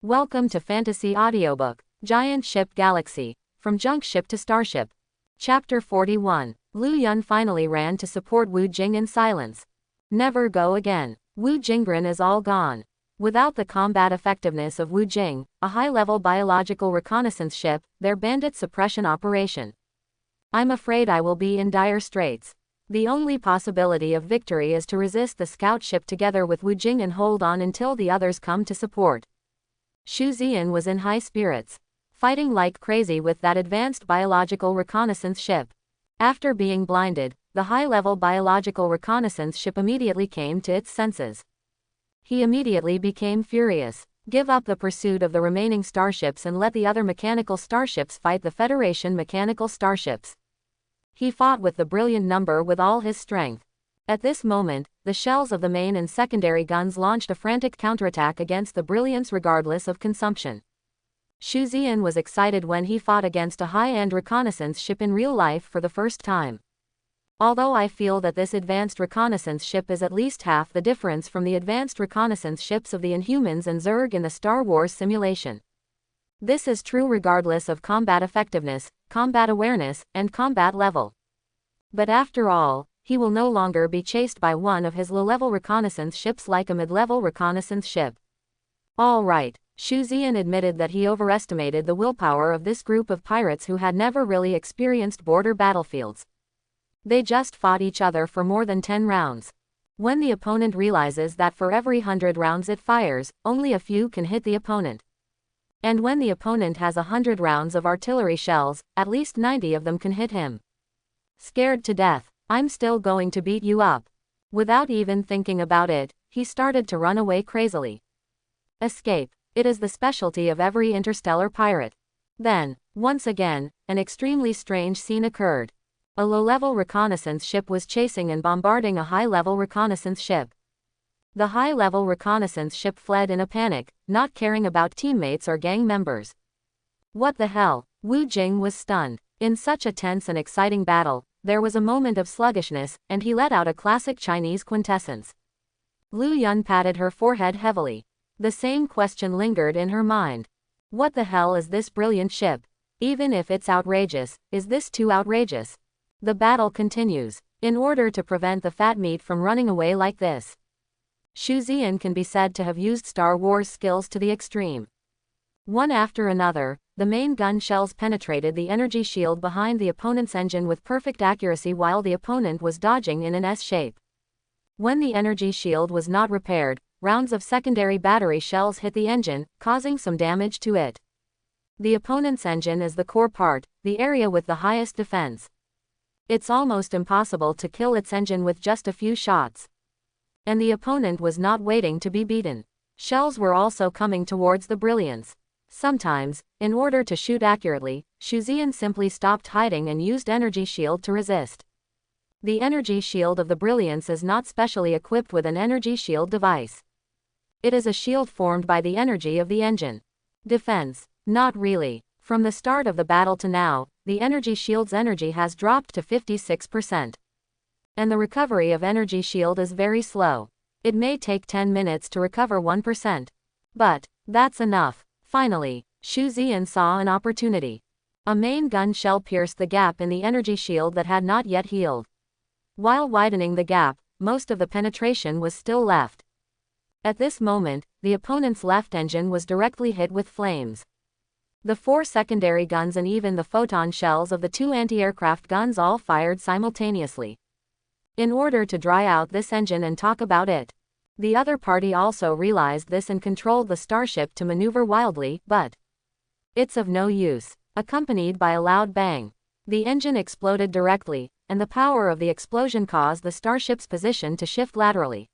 Welcome to Fantasy Audiobook, Giant Ship Galaxy, From Junk Ship to Starship. Chapter 41. Lu Yun finally ran to support Wu Jing in silence. Never go again. Wu Jingren is all gone. Without the combat effectiveness of Wu Jing, a high-level biological reconnaissance ship, their bandit suppression operation. I'm afraid I will be in dire straits. The only possibility of victory is to resist the scout ship together with Wu Jing and hold on until the others come to support. Xu Ziyan was in high spirits, fighting like crazy with that advanced biological reconnaissance ship. After being blinded, the high-level biological reconnaissance ship immediately came to its senses. He immediately became furious. Give up the pursuit of the remaining starships and let the other mechanical starships fight the Federation mechanical starships. He fought with the brilliant number with all his strength. At this moment, the shells of the main and secondary guns launched a frantic counterattack against the brilliance regardless of consumption. Xu Ziyan was excited when he fought against a high-end reconnaissance ship in real life for the first time. Although I feel that this advanced reconnaissance ship is at least half the difference from the advanced reconnaissance ships of the Inhumans and Zerg in the Star Wars simulation. This is true regardless of combat effectiveness, combat awareness, and combat level. But after all, he will no longer be chased by one of his low-level reconnaissance ships like a mid-level reconnaissance ship. All right, Xu Ziyan admitted that he overestimated the willpower of this group of pirates who had never really experienced border battlefields. They just fought each other for more than 10 rounds. When the opponent realizes that for every 100 rounds it fires, only a few can hit the opponent. And when the opponent has 100 rounds of artillery shells, at least 90 of them can hit him. Scared to death. I'm still going to beat you up. Without even thinking about it, he started to run away crazily. Escape. It is the specialty of every interstellar pirate. Then, once again, an extremely strange scene occurred. A low-level reconnaissance ship was chasing and bombarding a high-level reconnaissance ship. The high-level reconnaissance ship fled in a panic, not caring about teammates or gang members. What the hell? Wu Jing was stunned. In such a tense and exciting battle, there was a moment of sluggishness, and he let out a classic Chinese quintessence. Lu Yun patted her forehead heavily. The same question lingered in her mind. What the hell is this brilliant ship? Even if it's outrageous, is this too outrageous? The battle continues. In order to prevent the fat meat from running away like this, Xu Ziyan can be said to have used Star Wars skills to the extreme. One after another, the main gun shells penetrated the energy shield behind the opponent's engine with perfect accuracy while the opponent was dodging in an S shape. When the energy shield was not repaired, rounds of secondary battery shells hit the engine, causing some damage to it. The opponent's engine is the core part, the area with the highest defense. It's almost impossible to kill its engine with just a few shots. And the opponent was not waiting to be beaten. Shells were also coming towards the brilliance. Sometimes, in order to shoot accurately, Xu Ziyan simply stopped hiding and used energy shield to resist. The energy shield of the brilliance is not specially equipped with an energy shield device. It is a shield formed by the energy of the engine. Defense? Not really. From the start of the battle to now, the energy shield's energy has dropped to 56%. And the recovery of energy shield is very slow. It may take 10 minutes to recover 1%. But that's enough. Finally, Xu Ziyan saw an opportunity. A main gun shell pierced the gap in the energy shield that had not yet healed. While widening the gap, most of the penetration was still left. At this moment, the opponent's left engine was directly hit with flames. The 4 secondary guns and even the photon shells of the 2 anti-aircraft guns all fired simultaneously. In order to dry out this engine and talk about it, the other party also realized this and controlled the starship to maneuver wildly, but it's of no use. Accompanied by a loud bang, the engine exploded directly, and the power of the explosion caused the starship's position to shift laterally.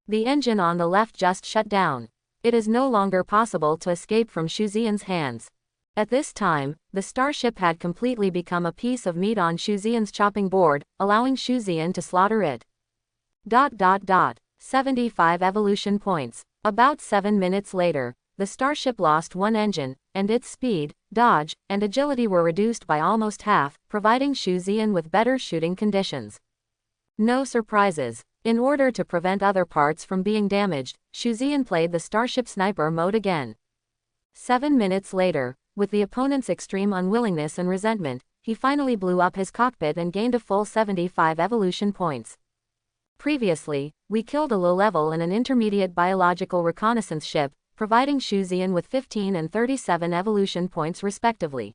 The engine on the left just shut down. It is no longer possible to escape from Xu Ziyan's hands. At this time, the starship had completely become a piece of meat on Xu Ziyan's chopping board, allowing Xu Ziyan to slaughter it. 75 evolution points. About 7 minutes later, the starship lost one engine, and its speed, dodge, and agility were reduced by almost half, providing Xu Ziyan with better shooting conditions. No surprises. In order to prevent other parts from being damaged, Xu Ziyan played the starship sniper mode again. 7 minutes later, with the opponent's extreme unwillingness and resentment, he finally blew up his cockpit and gained a full 75 evolution points. Previously, we killed a low-level and an intermediate biological reconnaissance ship, providing Xu Ziyan with 15 and 37 evolution points respectively.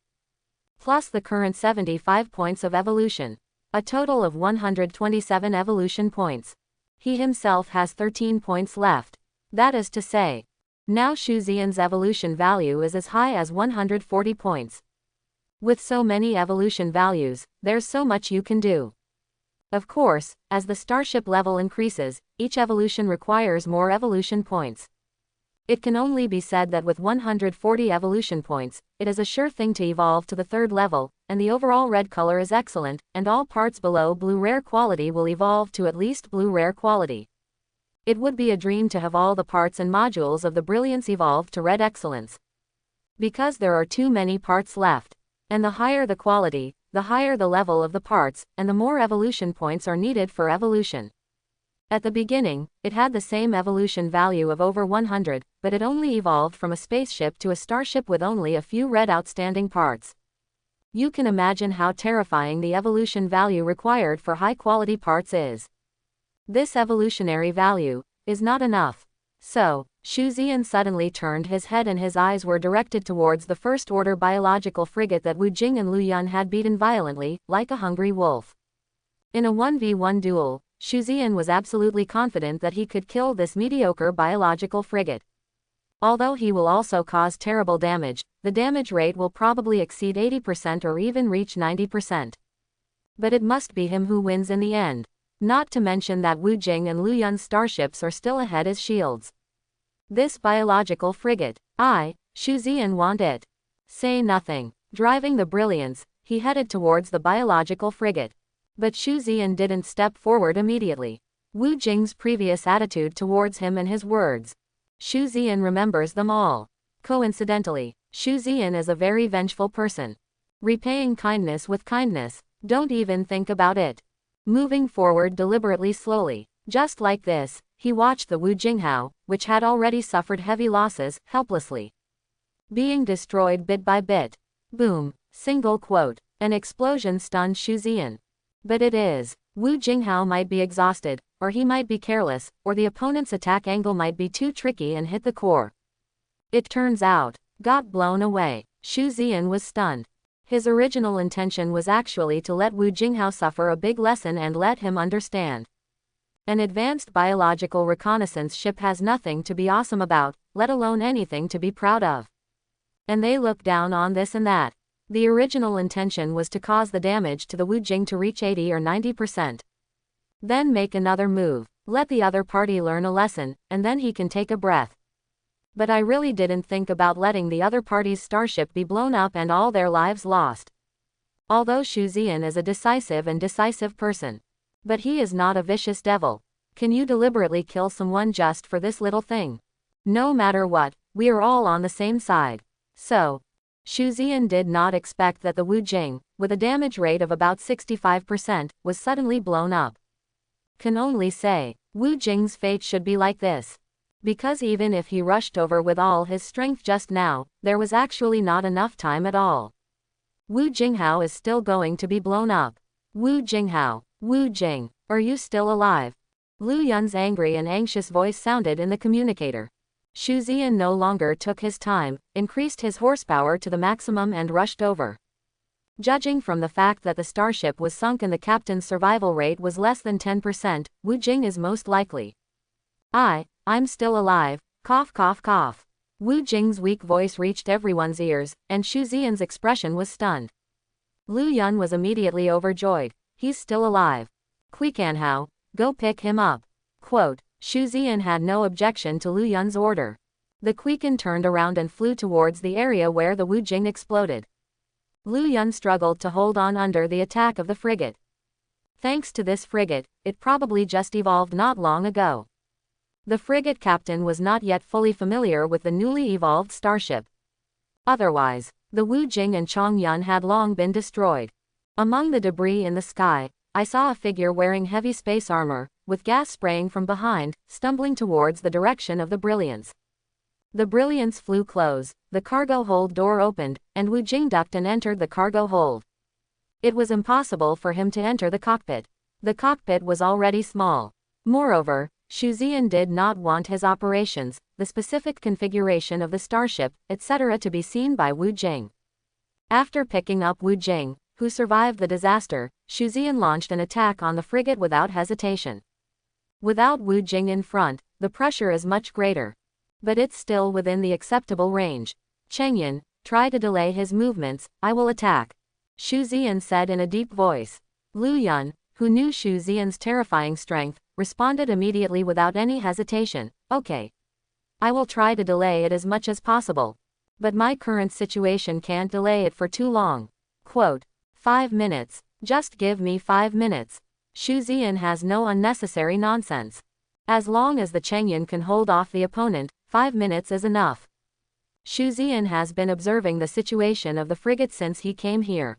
Plus the current 75 points of evolution. A total of 127 evolution points. He himself has 13 points left. That is to say, now Xu Ziyan's evolution value is as high as 140 points. With so many evolution values, there's so much you can do. Of course, as the Starship level increases, each evolution requires more evolution points. It can only be said that with 140 evolution points, it is a sure thing to evolve to the 3rd level, and the overall red color is excellent, and all parts below blue rare quality will evolve to at least blue rare quality. It would be a dream to have all the parts and modules of the brilliance evolved to red excellence. Because there are too many parts left. And the higher the quality, the higher the level of the parts, and the more evolution points are needed for evolution. At the beginning, it had the same evolution value of over 100, but it only evolved from a spaceship to a starship with only a few red outstanding parts. You can imagine how terrifying the evolution value required for high-quality parts is. This evolutionary value is not enough. So, Xu Ziyan suddenly turned his head and his eyes were directed towards the first-order biological frigate that Wu Jing and Lu Yun had beaten violently, like a hungry wolf. In a 1v1 duel, Xu Ziyan was absolutely confident that he could kill this mediocre biological frigate. Although he will also cause terrible damage, the damage rate will probably exceed 80% or even reach 90%. But it must be him who wins in the end. Not to mention that Wu Jing and Lu Yun's starships are still ahead as shields. This biological frigate, Xu Ziyan want it. Say nothing. Driving the brilliance, he headed towards the biological frigate. But Xu Ziyan didn't step forward immediately. Wu Jing's previous attitude towards him and his words. Xu Ziyan remembers them all. Coincidentally, Xu Ziyan is a very vengeful person. Repaying kindness with kindness, don't even think about it. Moving forward deliberately slowly, just like this, he watched the Wu Jinghao, which had already suffered heavy losses, helplessly being destroyed bit by bit. Boom. Single quote. An explosion stunned Xu Ziyan. But it is. Wu Jinghao might be exhausted, or he might be careless, or the opponent's attack angle might be too tricky and hit the core. It turns out, got blown away. Xu Ziyan was stunned. His original intention was actually to let Wu Jinghao suffer a big lesson and let him understand. An advanced biological reconnaissance ship has nothing to be awesome about, let alone anything to be proud of. And they look down on this and that. The original intention was to cause the damage to the Wu Jing to reach 80 or 90%. Then make another move, let the other party learn a lesson, and then he can take a breath. But I really didn't think about letting the other party's starship be blown up and all their lives lost. Although Xu Ziyan is a decisive person. But he is not a vicious devil. Can you deliberately kill someone just for this little thing? No matter what, we are all on the same side. So, Xu Ziyan did not expect that the Wu Jing, with a damage rate of about 65%, was suddenly blown up. Can only say, Wu Jing's fate should be like this. Because even if he rushed over with all his strength just now, there was actually not enough time at all. Wu Jinghao is still going to be blown up. Wu Jinghao, Wu Jing, are you still alive? Lu Yun's angry and anxious voice sounded in the communicator. Xu Ziyan no longer took his time, increased his horsepower to the maximum and rushed over. Judging from the fact that the starship was sunk and the captain's survival rate was less than 10%, Wu Jing is most likely. I'm still alive, cough cough cough. Wu Jing's weak voice reached everyone's ears, and Xu Ziyan's expression was stunned. Lu Yun was immediately overjoyed. He's still alive. Quicanhao, go pick him up. Quote, Xu Ziyan had no objection to Lu Yun's order. The Quican turned around and flew towards the area where the Wu Jing exploded. Lu Yun struggled to hold on under the attack of the frigate. Thanks to this frigate, it probably just evolved not long ago. The frigate captain was not yet fully familiar with the newly evolved starship. Otherwise, the Wu Jing and Chong Yun had long been destroyed. Among the debris in the sky, I saw a figure wearing heavy space armor, with gas spraying from behind, stumbling towards the direction of the brilliance. The brilliance flew close, the cargo hold door opened, and Wu Jing ducked and entered the cargo hold. It was impossible for him to enter the cockpit. The cockpit was already small. Moreover, Xu Ziyan did not want his operations, the specific configuration of the Starship, etc. to be seen by Wu Jing. After picking up Wu Jing, who survived the disaster, Xu Ziyan launched an attack on the frigate without hesitation. Without Wu Jing in front, the pressure is much greater. But it's still within the acceptable range. Chengyan, try to delay his movements, I will attack. Xu Ziyan said in a deep voice. Lu Yun, who knew Xu Ziyan's terrifying strength, responded immediately without any hesitation, okay. I will try to delay it as much as possible. But my current situation can't delay it for too long. Quote, 5 minutes, just give me 5 minutes. Xu Ziyan has no unnecessary nonsense. As long as the Chengyan can hold off the opponent, 5 minutes is enough. Xu Ziyan has been observing the situation of the frigate since he came here.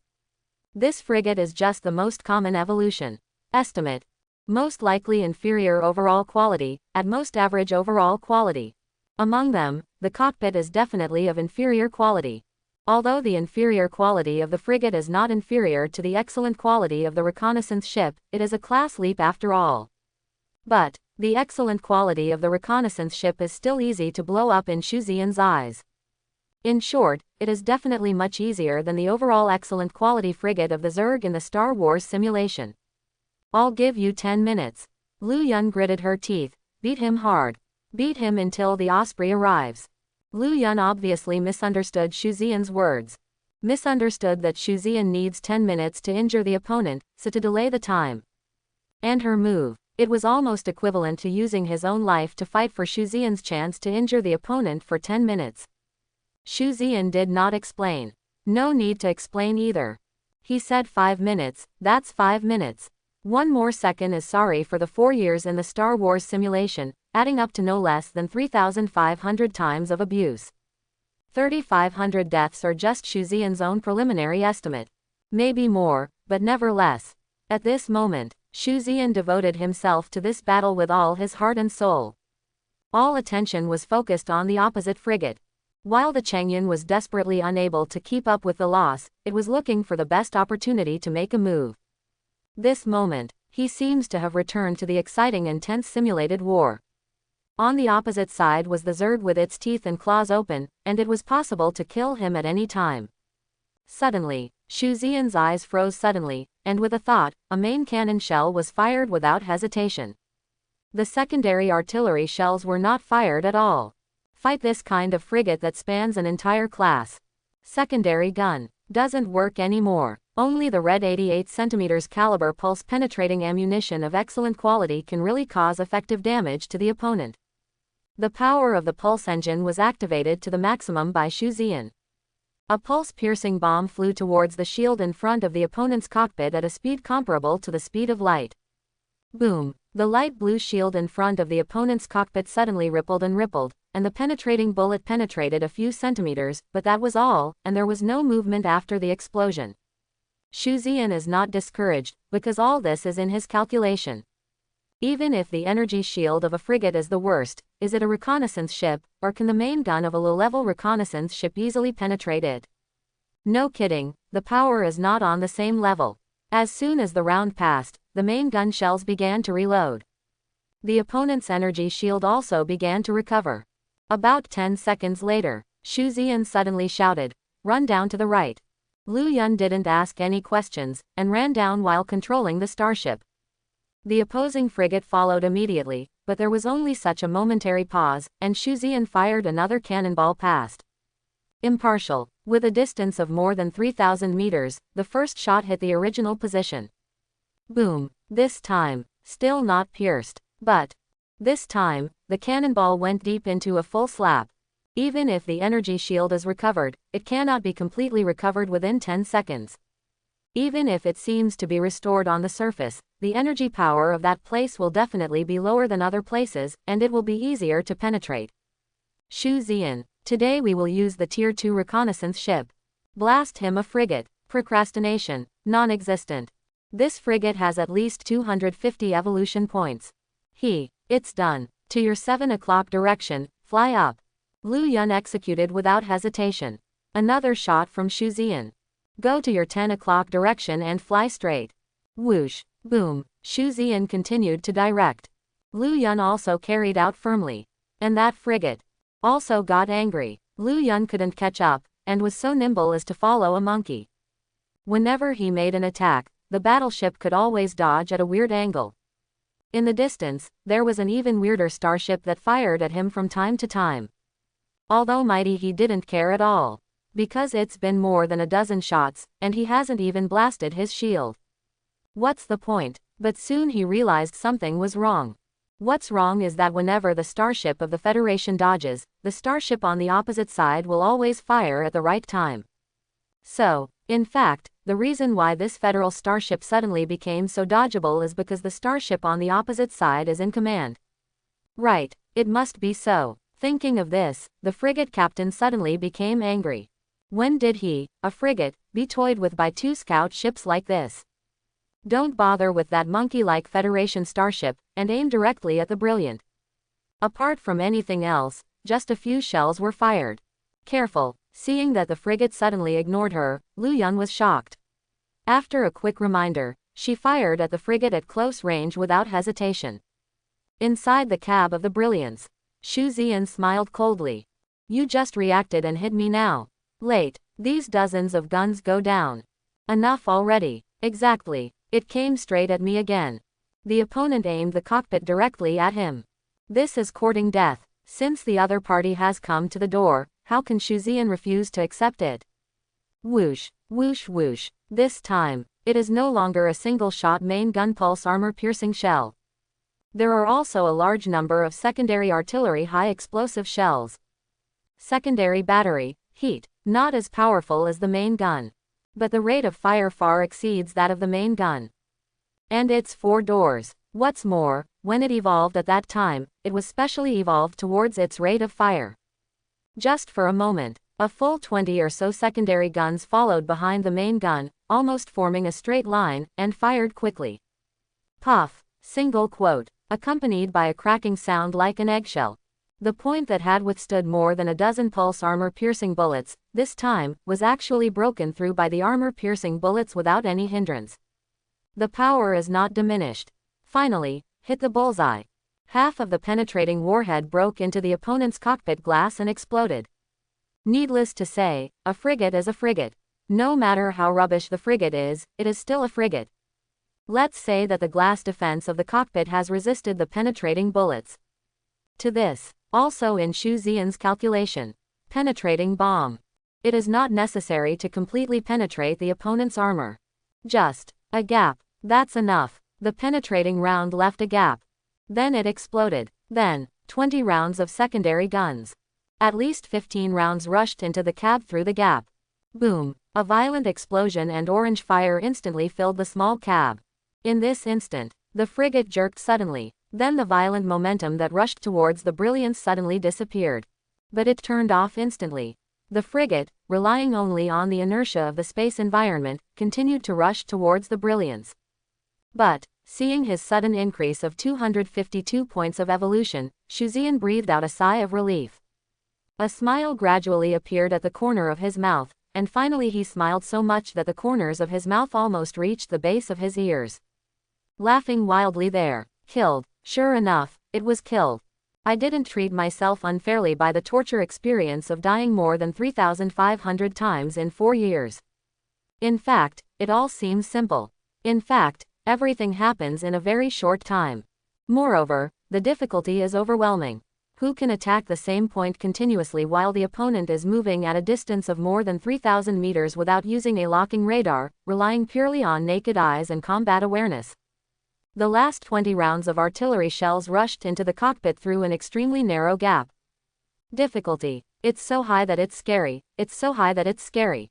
This frigate is just the most common evolution. Estimate. Most likely inferior overall quality, at most average overall quality. Among them, the cockpit is definitely of inferior quality. Although the inferior quality of the frigate is not inferior to the excellent quality of the reconnaissance ship, it is a class leap after all. But, the excellent quality of the reconnaissance ship is still easy to blow up in Xu Ziyan's eyes. In short, it is definitely much easier than the overall excellent quality frigate of the Zerg in the Star Wars simulation. I'll give you 10 minutes. Lu Yun gritted her teeth. Beat him hard. Beat him until the Osprey arrives. Lu Yun obviously misunderstood Xu Ziyan's words. Misunderstood that Xu Ziyan needs 10 minutes to injure the opponent, so to delay the time. And her move. It was almost equivalent to using his own life to fight for Xu Ziyan's chance to injure the opponent for 10 minutes. Xu Ziyan did not explain. No need to explain either. He said 5 minutes, that's 5 minutes. One more second is sorry for the 4 years in the Star Wars simulation, adding up to no less than 3,500 times of abuse. 3,500 deaths are just Xu Ziyan's own preliminary estimate. Maybe more, but never less. At this moment, Xu Ziyan devoted himself to this battle with all his heart and soul. All attention was focused on the opposite frigate. While the Chengyan was desperately unable to keep up with the loss, it was looking for the best opportunity to make a move. This moment, he seems to have returned to the exciting and tense simulated war. On the opposite side was the Zerg with its teeth and claws open, and it was possible to kill him at any time. Suddenly, Xu Ziyan's eyes froze suddenly, and with a thought, a main cannon shell was fired without hesitation. The secondary artillery shells were not fired at all. Fight this kind of frigate that spans an entire class. Secondary gun doesn't work anymore. Only the red 88 cm caliber pulse-penetrating ammunition of excellent quality can really cause effective damage to the opponent. The power of the pulse engine was activated to the maximum by Xu Ziyan. A pulse-piercing bomb flew towards the shield in front of the opponent's cockpit at a speed comparable to the speed of light. Boom! The light blue shield in front of the opponent's cockpit suddenly rippled, and the penetrating bullet penetrated a few centimeters, but that was all, and there was no movement after the explosion. Xu Ziyan is not discouraged, because all this is in his calculation. Even if the energy shield of a frigate is the worst, is it a reconnaissance ship, or can the main gun of a low-level reconnaissance ship easily penetrate it? No kidding, the power is not on the same level. As soon as the round passed, the main gun shells began to reload. The opponent's energy shield also began to recover. About 10 seconds later, Xu Ziyan suddenly shouted, "Run down to the right." Lu Yun didn't ask any questions, and ran down while controlling the starship. The opposing frigate followed immediately, but there was only such a momentary pause, and Xu Ziyan fired another cannonball past. Impartial. With a distance of more than 3,000 meters, the first shot hit the original position. Boom. This time, still not pierced. But, this time, the cannonball went deep into a full slap. Even if the energy shield is recovered, it cannot be completely recovered within 10 seconds. Even if it seems to be restored on the surface, the energy power of that place will definitely be lower than other places, and it will be easier to penetrate. Xu Ziyan, today we will use the Tier 2 reconnaissance ship. Blast him a frigate. Procrastination, non-existent. This frigate has at least 250 evolution points. It's done. To your 7 o'clock direction, fly up. Lu Yun executed without hesitation. Another shot from Shu Ziyan. Go to your 10 o'clock direction and fly straight. Whoosh, boom, Shu Ziyan continued to direct. Lu Yun also carried out firmly. And that frigate also got angry. Lu Yun couldn't catch up, and was so nimble as to follow a monkey. Whenever he made an attack, the battleship could always dodge at a weird angle. In the distance, there was an even weirder starship that fired at him from time to time. Although mighty, he didn't care at all. Because it's been more than a dozen shots, and he hasn't even blasted his shield. What's the point? But soon he realized something was wrong. What's wrong is that whenever the starship of the Federation dodges, the starship on the opposite side will always fire at the right time. So, in fact, the reason why this federal starship suddenly became so dodgeable is because the starship on the opposite side is in command. Right, it must be so. Thinking of this, the frigate captain suddenly became angry. When did he, a frigate, be toyed with by two scout ships like this? Don't bother with that monkey-like Federation starship, and aim directly at the Brilliant. Apart from anything else, just a few shells were fired. Careful. Seeing that the frigate suddenly ignored her, Lu Yun was shocked. After a quick reminder, she fired at the frigate at close range without hesitation. Inside the cab of the Brilliance, Shu Ziyan smiled coldly. You just reacted and hit me now. Late. These dozens of guns go down. Enough already. Exactly. It came straight at me again. The opponent aimed the cockpit directly at him. This is courting death. Since the other party has come to the door, how can Shu Ziyan refuse to accept it? Whoosh, whoosh, whoosh. This time, it is no longer a single-shot main gun pulse armor-piercing shell. There are also a large number of secondary artillery high-explosive shells. Secondary battery, heat, not as powerful as the main gun. But the rate of fire far exceeds that of the main gun. And it's 4 doors. What's more, when it evolved at that time, it was specially evolved towards its rate of fire. Just for a moment, a full 20 or so secondary guns followed behind the main gun, almost forming a straight line, and fired quickly. Puff, single quote, accompanied by a cracking sound like an eggshell. The point that had withstood more than a dozen pulse armor-piercing bullets, this time, was actually broken through by the armor-piercing bullets without any hindrance. The power is not diminished. Finally, hit the bullseye. Half of the penetrating warhead broke into the opponent's cockpit glass and exploded. Needless to say, a frigate is a frigate. No matter how rubbish the frigate is, it is still a frigate. Let's say that the glass defense of the cockpit has resisted the penetrating bullets. To this, also in Shu Ziyan's calculation, penetrating bomb. It is not necessary to completely penetrate the opponent's armor. Just a gap. That's enough. The penetrating round left a gap. Then it exploded. Then, 20 rounds of secondary guns. At least 15 rounds rushed into the cab through the gap. Boom. A violent explosion and orange fire instantly filled the small cab. In this instant, the frigate jerked suddenly. Then the violent momentum that rushed towards the Brilliance suddenly disappeared. But it turned off instantly. The frigate, relying only on the inertia of the space environment, continued to rush towards the Brilliance. But, seeing his sudden increase of 252 points of evolution, Shu Ziyan breathed out a sigh of relief. A smile gradually appeared at the corner of his mouth, and finally he smiled so much that the corners of his mouth almost reached the base of his ears. Laughing wildly there. Killed. Sure enough, it was killed. I didn't treat myself unfairly by the torture experience of dying more than 3,500 times in 4 years. In fact, it all seems simple. In fact, everything happens in a very short time. Moreover, the difficulty is overwhelming. Who can attack the same point continuously while the opponent is moving at a distance of more than 3,000 meters without using a locking radar, relying purely on naked eyes and combat awareness? The last 20 rounds of artillery shells rushed into the cockpit through an extremely narrow gap. Difficulty. It's so high that it's scary. It's so high that it's scary.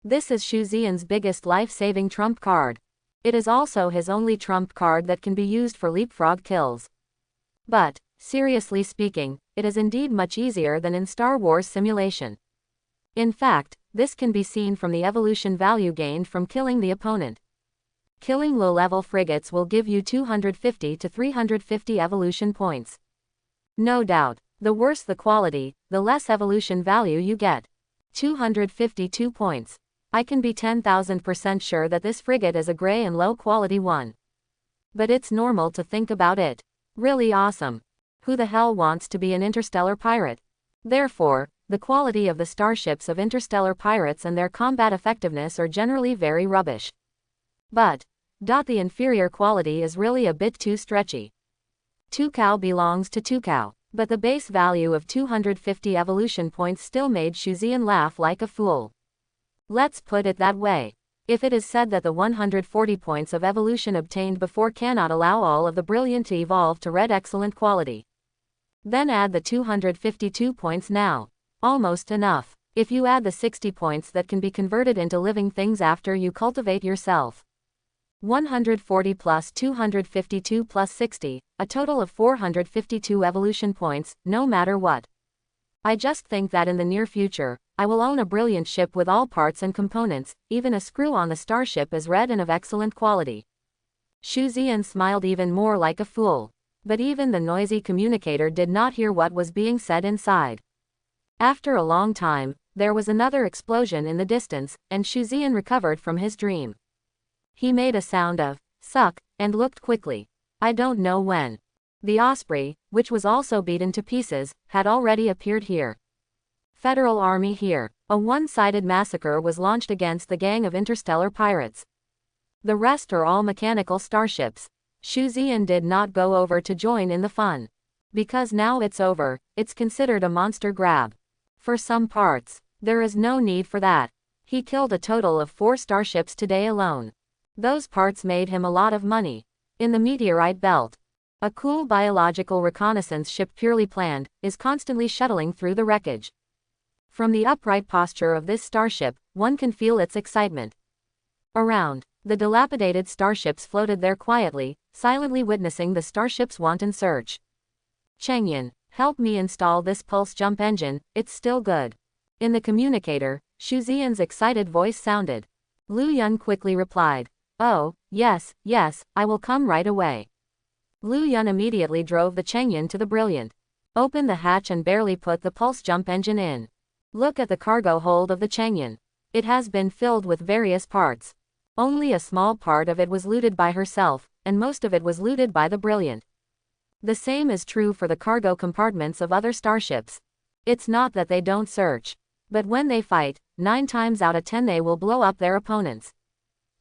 This is Shu Ziyan's biggest life-saving trump card. It is also his only trump card that can be used for leapfrog kills. But, seriously speaking, it is indeed much easier than in Star Wars simulation. In fact, this can be seen from the evolution value gained from killing the opponent. Killing low-level frigates will give you 250 to 350 evolution points. No doubt, The worse the quality, the less evolution value you get. 252 points. I can be 10,000% sure that this frigate is a gray and low quality one. But it's normal to think about it. Really awesome. Who the hell wants to be an interstellar pirate? Therefore, the quality of the starships of interstellar pirates and their combat effectiveness are generally very rubbish. But, the inferior quality is really a bit too stretchy. Tucow belongs to Tucow, but the base value of 250 evolution points still made Shuzian laugh like a fool. Let's put it that way. If it is said that the 140 points of evolution obtained before cannot allow all of the brilliant to evolve to red excellent quality, then add the 252 points now. Almost enough. If you add the 60 points that can be converted into living things after you cultivate yourself. 140 plus 252 plus 60, a total of 452 evolution points, no matter what. I just think that in the near future, I will own a brilliant ship with all parts and components, even a screw on the starship is red and of excellent quality. Shuzian smiled even more like a fool. But even the noisy communicator did not hear what was being said inside. After a long time, there was another explosion in the distance, and Shuzian recovered from his dream. He made a sound of suck, and looked quickly. I don't know when. The Osprey, which was also beaten to pieces, had already appeared here. Federal Army here. A one-sided massacre was launched against the gang of interstellar pirates. The rest are all mechanical starships. Shuzian did not go over to join in the fun. Because now it's over, it's considered a monster grab. For some parts, there is no need for that. He killed a total of 4 starships today alone. Those parts made him a lot of money. In the meteorite belt, a cool biological reconnaissance ship purely planned, is constantly shuttling through the wreckage. From the upright posture of this starship, one can feel its excitement. Around, the dilapidated starships floated there quietly, silently witnessing the starship's wanton search. Chengyan, help me install this pulse jump engine, it's still good. In the communicator, Shuzian's excited voice sounded. Lu Yun quickly replied. Oh, yes, I will come right away. Lu Yun immediately drove the Chengyan to the Brilliant. Opened the hatch and barely put the pulse jump engine in. Look at the cargo hold of the Chengyan. It has been filled with various parts. Only a small part of it was looted by herself, and most of it was looted by the Brilliant. The same is true for the cargo compartments of other starships. It's not that they don't search. But when they fight, 9 times out of 10 they will blow up their opponents.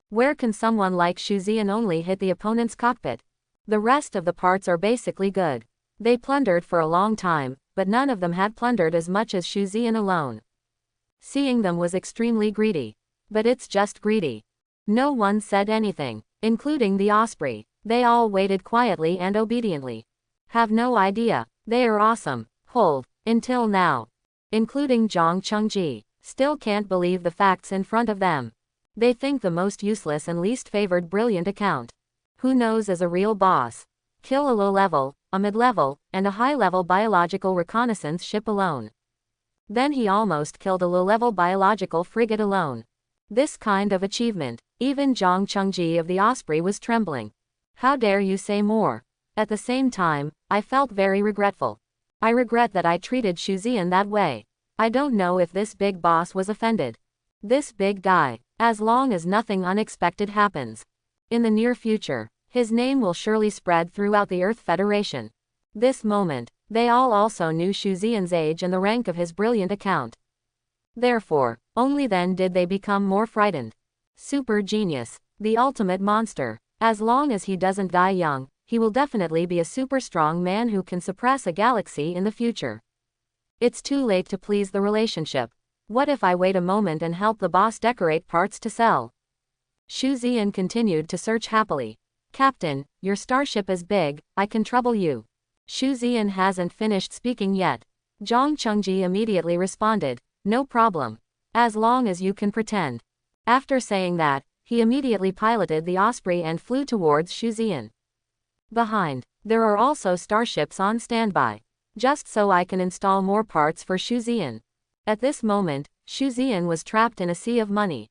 Where can someone like Shuzian only hit the opponent's cockpit? The rest of the parts are basically good. They plundered for a long time, but none of them had plundered as much as Shuzian alone. Seeing them was extremely greedy. But it's just greedy. No one said anything, including the Osprey. They all waited quietly and obediently. Have no idea. They are awesome. Hold. Until now. Including Zhang Chengji. Still can't believe the facts in front of them. They think the most useless and least favored Brilliant account. Who knows as a real boss? Kill a low-level, a mid-level, and a high-level biological reconnaissance ship alone. Then he almost killed a low-level biological frigate alone. This kind of achievement, even Zhang Chengji of the Osprey was trembling. How dare you say more? At the same time, I felt very regretful. I regret that I treated Shuzian that way. I don't know if this big boss was offended. This big guy, as long as nothing unexpected happens. In the near future, his name will surely spread throughout the Earth Federation. This moment, they all also knew Shuzian's age and the rank of his Brilliant account. Therefore, only then did they become more frightened. Super genius. The ultimate monster. As long as he doesn't die young, he will definitely be a super strong man who can suppress a galaxy in the future. It's too late to please the relationship. What if I wait a moment and help the boss decorate parts to sell? Shuzian continued to search happily. Captain, your starship is big, I can trouble you. Shuzian hasn't finished speaking yet. Zhang Chengji immediately responded, no problem. As long as you can pretend. After saying that, he immediately piloted the Osprey and flew towards Shuzian. Behind, there are also starships on standby. Just so I can install more parts for Shuzian. At this moment, Shuzian was trapped in a sea of money.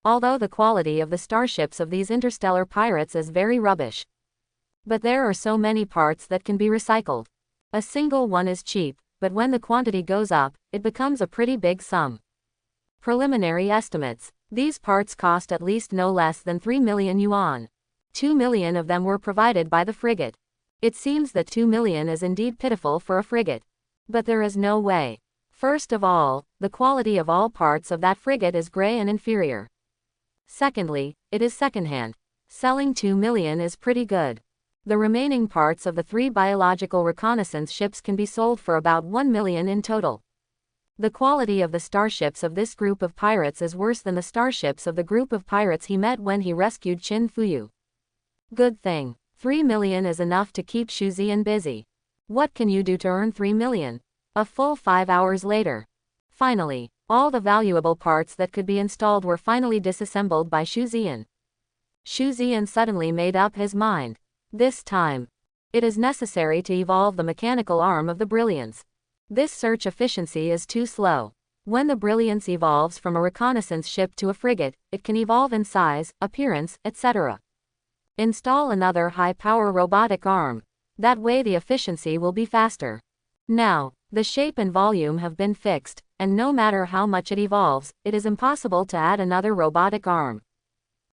Although the quality of the starships of these interstellar pirates is very rubbish. But there are so many parts that can be recycled. A single one is cheap, but when the quantity goes up, it becomes a pretty big sum. Preliminary estimates. These parts cost at least no less than 3 million yuan. 2 million of them were provided by the frigate. It seems that 2 million is indeed pitiful for a frigate. But there is no way. First of all, the quality of all parts of that frigate is grey and inferior. Secondly, it is secondhand. Selling 2 million is pretty good. The remaining parts of the 3 biological reconnaissance ships can be sold for about 1 million in total. The quality of the starships of this group of pirates is worse than the starships of the group of pirates he met when he rescued Qin Fuyu. Good thing. 3 million is enough to keep Xu Ziyan busy. What can you do to earn 3 million? A full 5 hours later. Finally, all the valuable parts that could be installed were finally disassembled by Xu Ziyan. Xu Ziyan suddenly made up his mind. This time, it is necessary to evolve the mechanical arm of the Brilliance. This search efficiency is too slow. When the Brilliance evolves from a reconnaissance ship to a frigate, it can evolve in size, appearance, etc. Install another high-power robotic arm. That way the efficiency will be faster. Now, the shape and volume have been fixed, and no matter how much it evolves, it is impossible to add another robotic arm.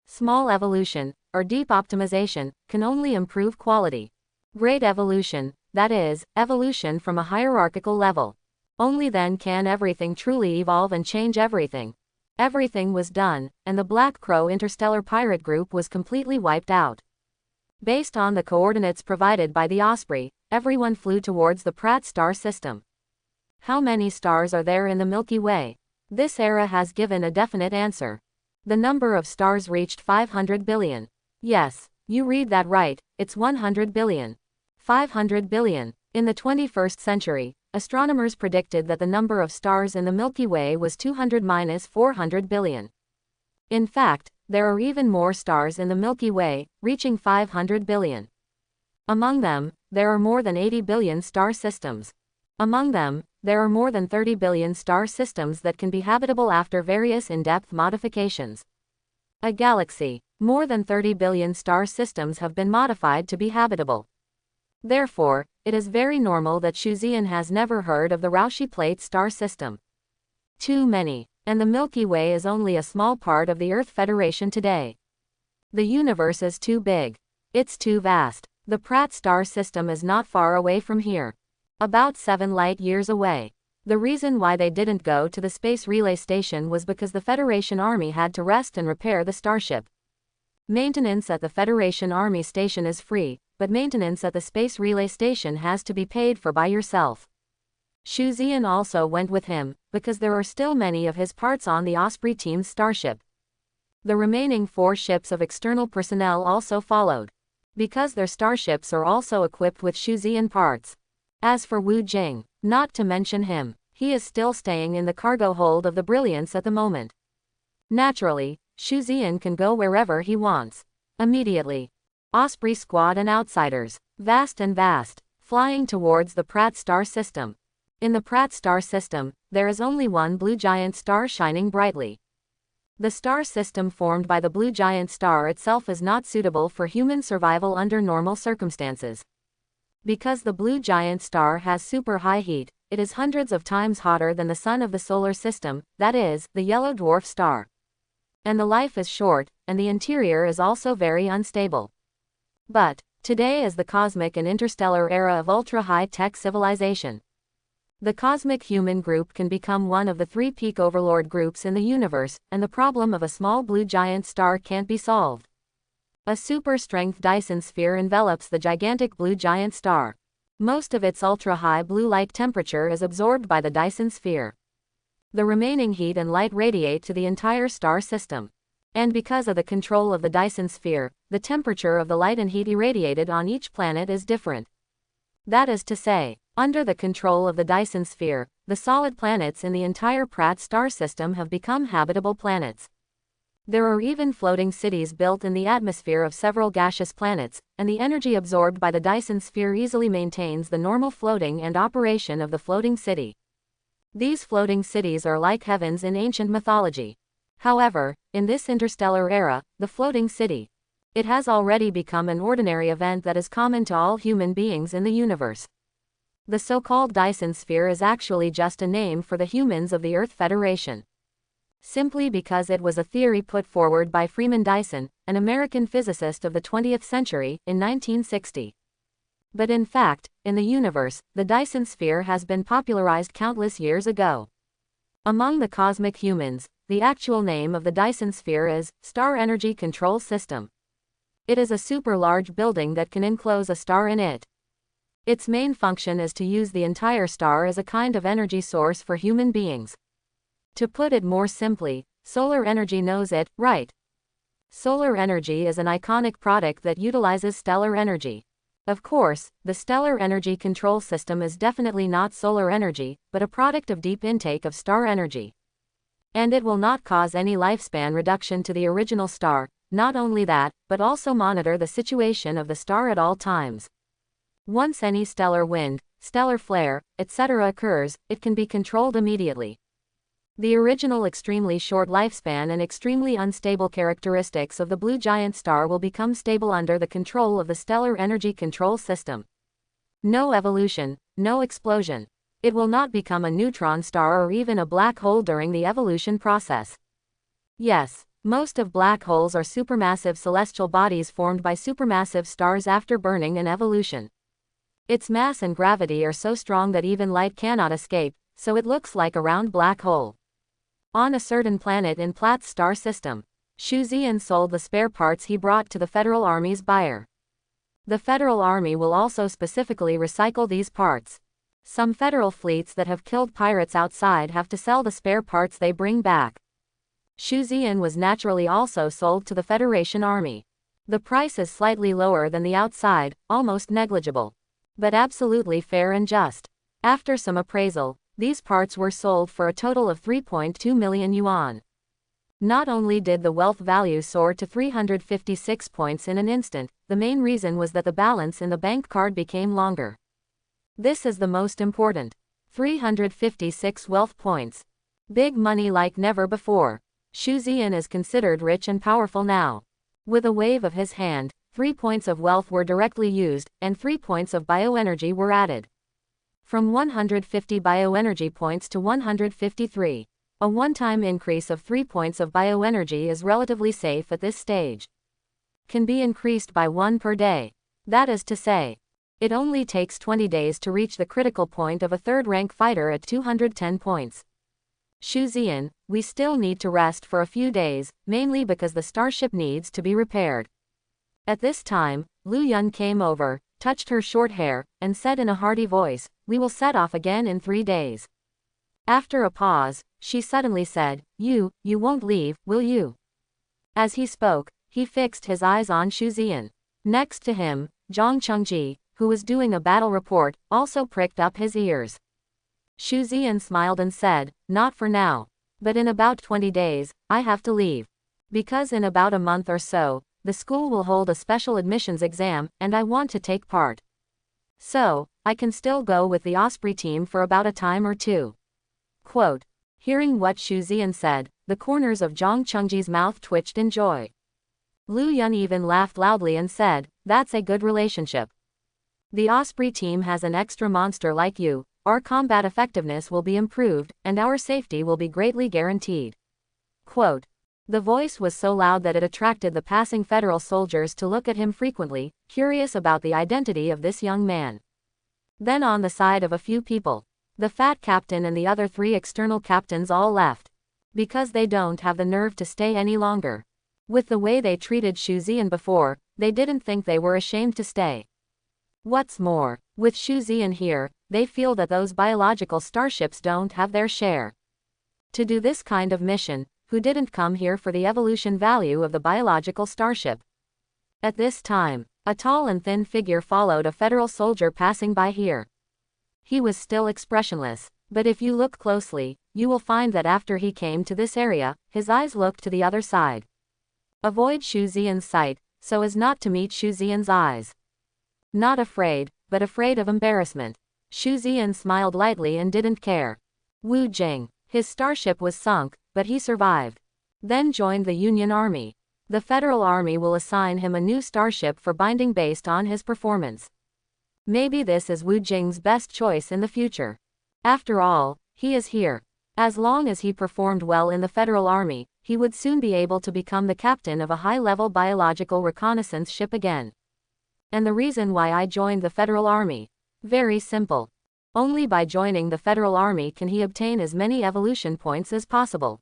Small evolution, or deep optimization, can only improve quality. Great evolution, that is, evolution from a hierarchical level. Only then can everything truly evolve and change everything. Everything was done, and the Black Crow interstellar pirate group was completely wiped out. Based on the coordinates provided by the Osprey, everyone flew towards the Pratt star system. How many stars are there in the Milky Way? This era has given a definite answer. The number of stars reached 500 billion. Yes, you read that right, it's 100 billion. 500 billion. In the 21st century, astronomers predicted that the number of stars in the Milky Way was 200-400 billion. In fact, there are even more stars in the Milky Way, reaching 500 billion. Among them, there are more than 80 billion star systems. Among them, there are more than 30 billion star systems that can be habitable after various in-depth modifications. A galaxy. More than 30 billion star systems have been modified to be habitable. Therefore, it is very normal that Xu Ziyan has never heard of the Roushey Plate star system. Too many. And the Milky Way is only a small part of the Earth Federation today. The universe is too big. It's too vast. The Pratt star system is not far away from here. About 7 light years away. The reason why they didn't go to the space relay station was because the Federation Army had to rest and repair the Starship. Maintenance at the Federation Army station is free, but maintenance at the space relay station has to be paid for by yourself. Xu Ziyan also went with him, because there are still many of his parts on the Osprey team's Starship. The remaining 4 ships of external personnel also followed, because their starships are also equipped with Xu Ziyan parts. As for Wu Jing, not to mention him, he is still staying in the cargo hold of the Brilliance at the moment. Naturally, Xu Ziyan can go wherever he wants. Immediately. Osprey squad and outsiders, vast and vast, flying towards the Pratt star system. In the Pratt star system, there is only one blue giant star shining brightly. The star system formed by the blue giant star itself is not suitable for human survival under normal circumstances. Because the blue giant star has super high heat, it is hundreds of times hotter than the sun of the solar system, that is, the yellow dwarf star. And the life is short, and the interior is also very unstable. But, today is the cosmic and interstellar era of ultra-high-tech civilization. The cosmic human group can become one of the 3 peak overlord groups in the universe, and the problem of a small blue giant star can't be solved. A super-strength Dyson sphere envelops the gigantic blue giant star. Most of its ultra-high blue light temperature is absorbed by the Dyson sphere. The remaining heat and light radiate to the entire star system. And because of the control of the Dyson sphere, the temperature of the light and heat irradiated on each planet is different. That is to say, under the control of the Dyson sphere, the solid planets in the entire Pratt star system have become habitable planets. There are even floating cities built in the atmosphere of several gaseous planets, and the energy absorbed by the Dyson sphere easily maintains the normal floating and operation of the floating city. These floating cities are like heavens in ancient mythology. However, in this interstellar era, the floating city, it has already become an ordinary event that is common to all human beings in the universe. The so-called Dyson sphere is actually just a name for the humans of the Earth Federation. Simply because it was a theory put forward by Freeman Dyson, an American physicist of the 20th century, in 1960. But in fact, in the universe, the Dyson sphere has been popularized countless years ago. Among the cosmic humans, the actual name of the Dyson sphere is Star Energy Control System. It is a super large building that can enclose a star in it. Its main function is to use the entire star as a kind of energy source for human beings. To put it more simply, solar energy knows it, right? Solar energy is an iconic product that utilizes stellar energy. Of course, the stellar energy control system is definitely not solar energy, but a product of deep intake of star energy. And it will not cause any lifespan reduction to the original star. Not only that, but also monitor the situation of the star at all times. Once any stellar wind, stellar flare, etc. occurs, it can be controlled immediately. The original extremely short lifespan and extremely unstable characteristics of the blue giant star will become stable under the control of the stellar energy control system. No evolution, no explosion. It will not become a neutron star or even a black hole during the evolution process. Yes, most of black holes are supermassive celestial bodies formed by supermassive stars after burning and evolution. Its mass and gravity are so strong that even light cannot escape, so it looks like a round black hole. On a certain planet in Platt's star system, Xu Zian sold the spare parts he brought to the Federal Army's buyer. The Federal Army will also specifically recycle these parts. Some federal fleets that have killed pirates outside have to sell the spare parts they bring back. Xu Zian was naturally also sold to the Federation Army. The price is slightly lower than the outside, almost negligible. But absolutely fair and just. After some appraisal, these parts were sold for a total of 3.2 million yuan. Not only did the wealth value soar to 356 points in an instant, the main reason was that the balance in the bank card became longer. This is the most important. 356 wealth points. Big money like never before. Xu Zian is considered rich and powerful now. With a wave of his hand, 3 points of wealth were directly used, and 3 points of bioenergy were added. From 150 bioenergy points to 153. A one-time increase of 3 points of bioenergy is relatively safe at this stage. Can be increased by 1 per day. That is to say, it only takes 20 days to reach the critical point of a third-rank fighter at 210 points. Xu Zian, we still need to rest for a few days, mainly because the Starship needs to be repaired. At this time, Lu Yun came over, touched her short hair, and said in a hearty voice, "We will set off again in 3 days." After a pause, she suddenly said, You won't leave, will you?" As he spoke, he fixed his eyes on Xu Zian. Next to him, Zhang Chengji, who was doing a battle report, also pricked up his ears. Xu Zian smiled and said, "Not for now. But in about 20 days, I have to leave. Because in about a month or so, the school will hold a special admissions exam, and I want to take part. So, I can still go with the Osprey team for about a time or two." Quote. Hearing what Xu Zian said, the corners of Zhang Chengji's mouth twitched in joy. Lu Yun even laughed loudly and said, "That's a good relationship. The Osprey team has an extra monster like you, our combat effectiveness will be improved, and our safety will be greatly guaranteed." Quote. The voice was so loud that it attracted the passing federal soldiers to look at him frequently, curious about the identity of this young man. Then on the side of a few people, the fat captain and the other 3 external captains all left. Because they don't have the nerve to stay any longer. With the way they treated Xu Zian before, they didn't think they were ashamed to stay. What's more, with Xu Zian here, they feel that those biological starships don't have their share. To do this kind of mission, who didn't come here for the evolution value of the biological starship? At this time, a tall and thin figure followed a federal soldier passing by here. He was still expressionless, but if you look closely, you will find that after he came to this area, his eyes looked to the other side. Avoid Xu Zian's sight, so as not to meet Xu Zian's eyes. Not afraid, but afraid of embarrassment. Xu Zian smiled lightly and didn't care. Wu Jing, his starship was sunk, but he survived. Then joined the Union Army. The Federal Army will assign him a new starship for binding based on his performance. Maybe this is Wu Jing's best choice in the future. After all, he is here. As long as he performed well in the Federal Army, he would soon be able to become the captain of a high-level biological reconnaissance ship again. And the reason why I joined the Federal Army? Very simple. Only by joining the Federal Army can he obtain as many evolution points as possible.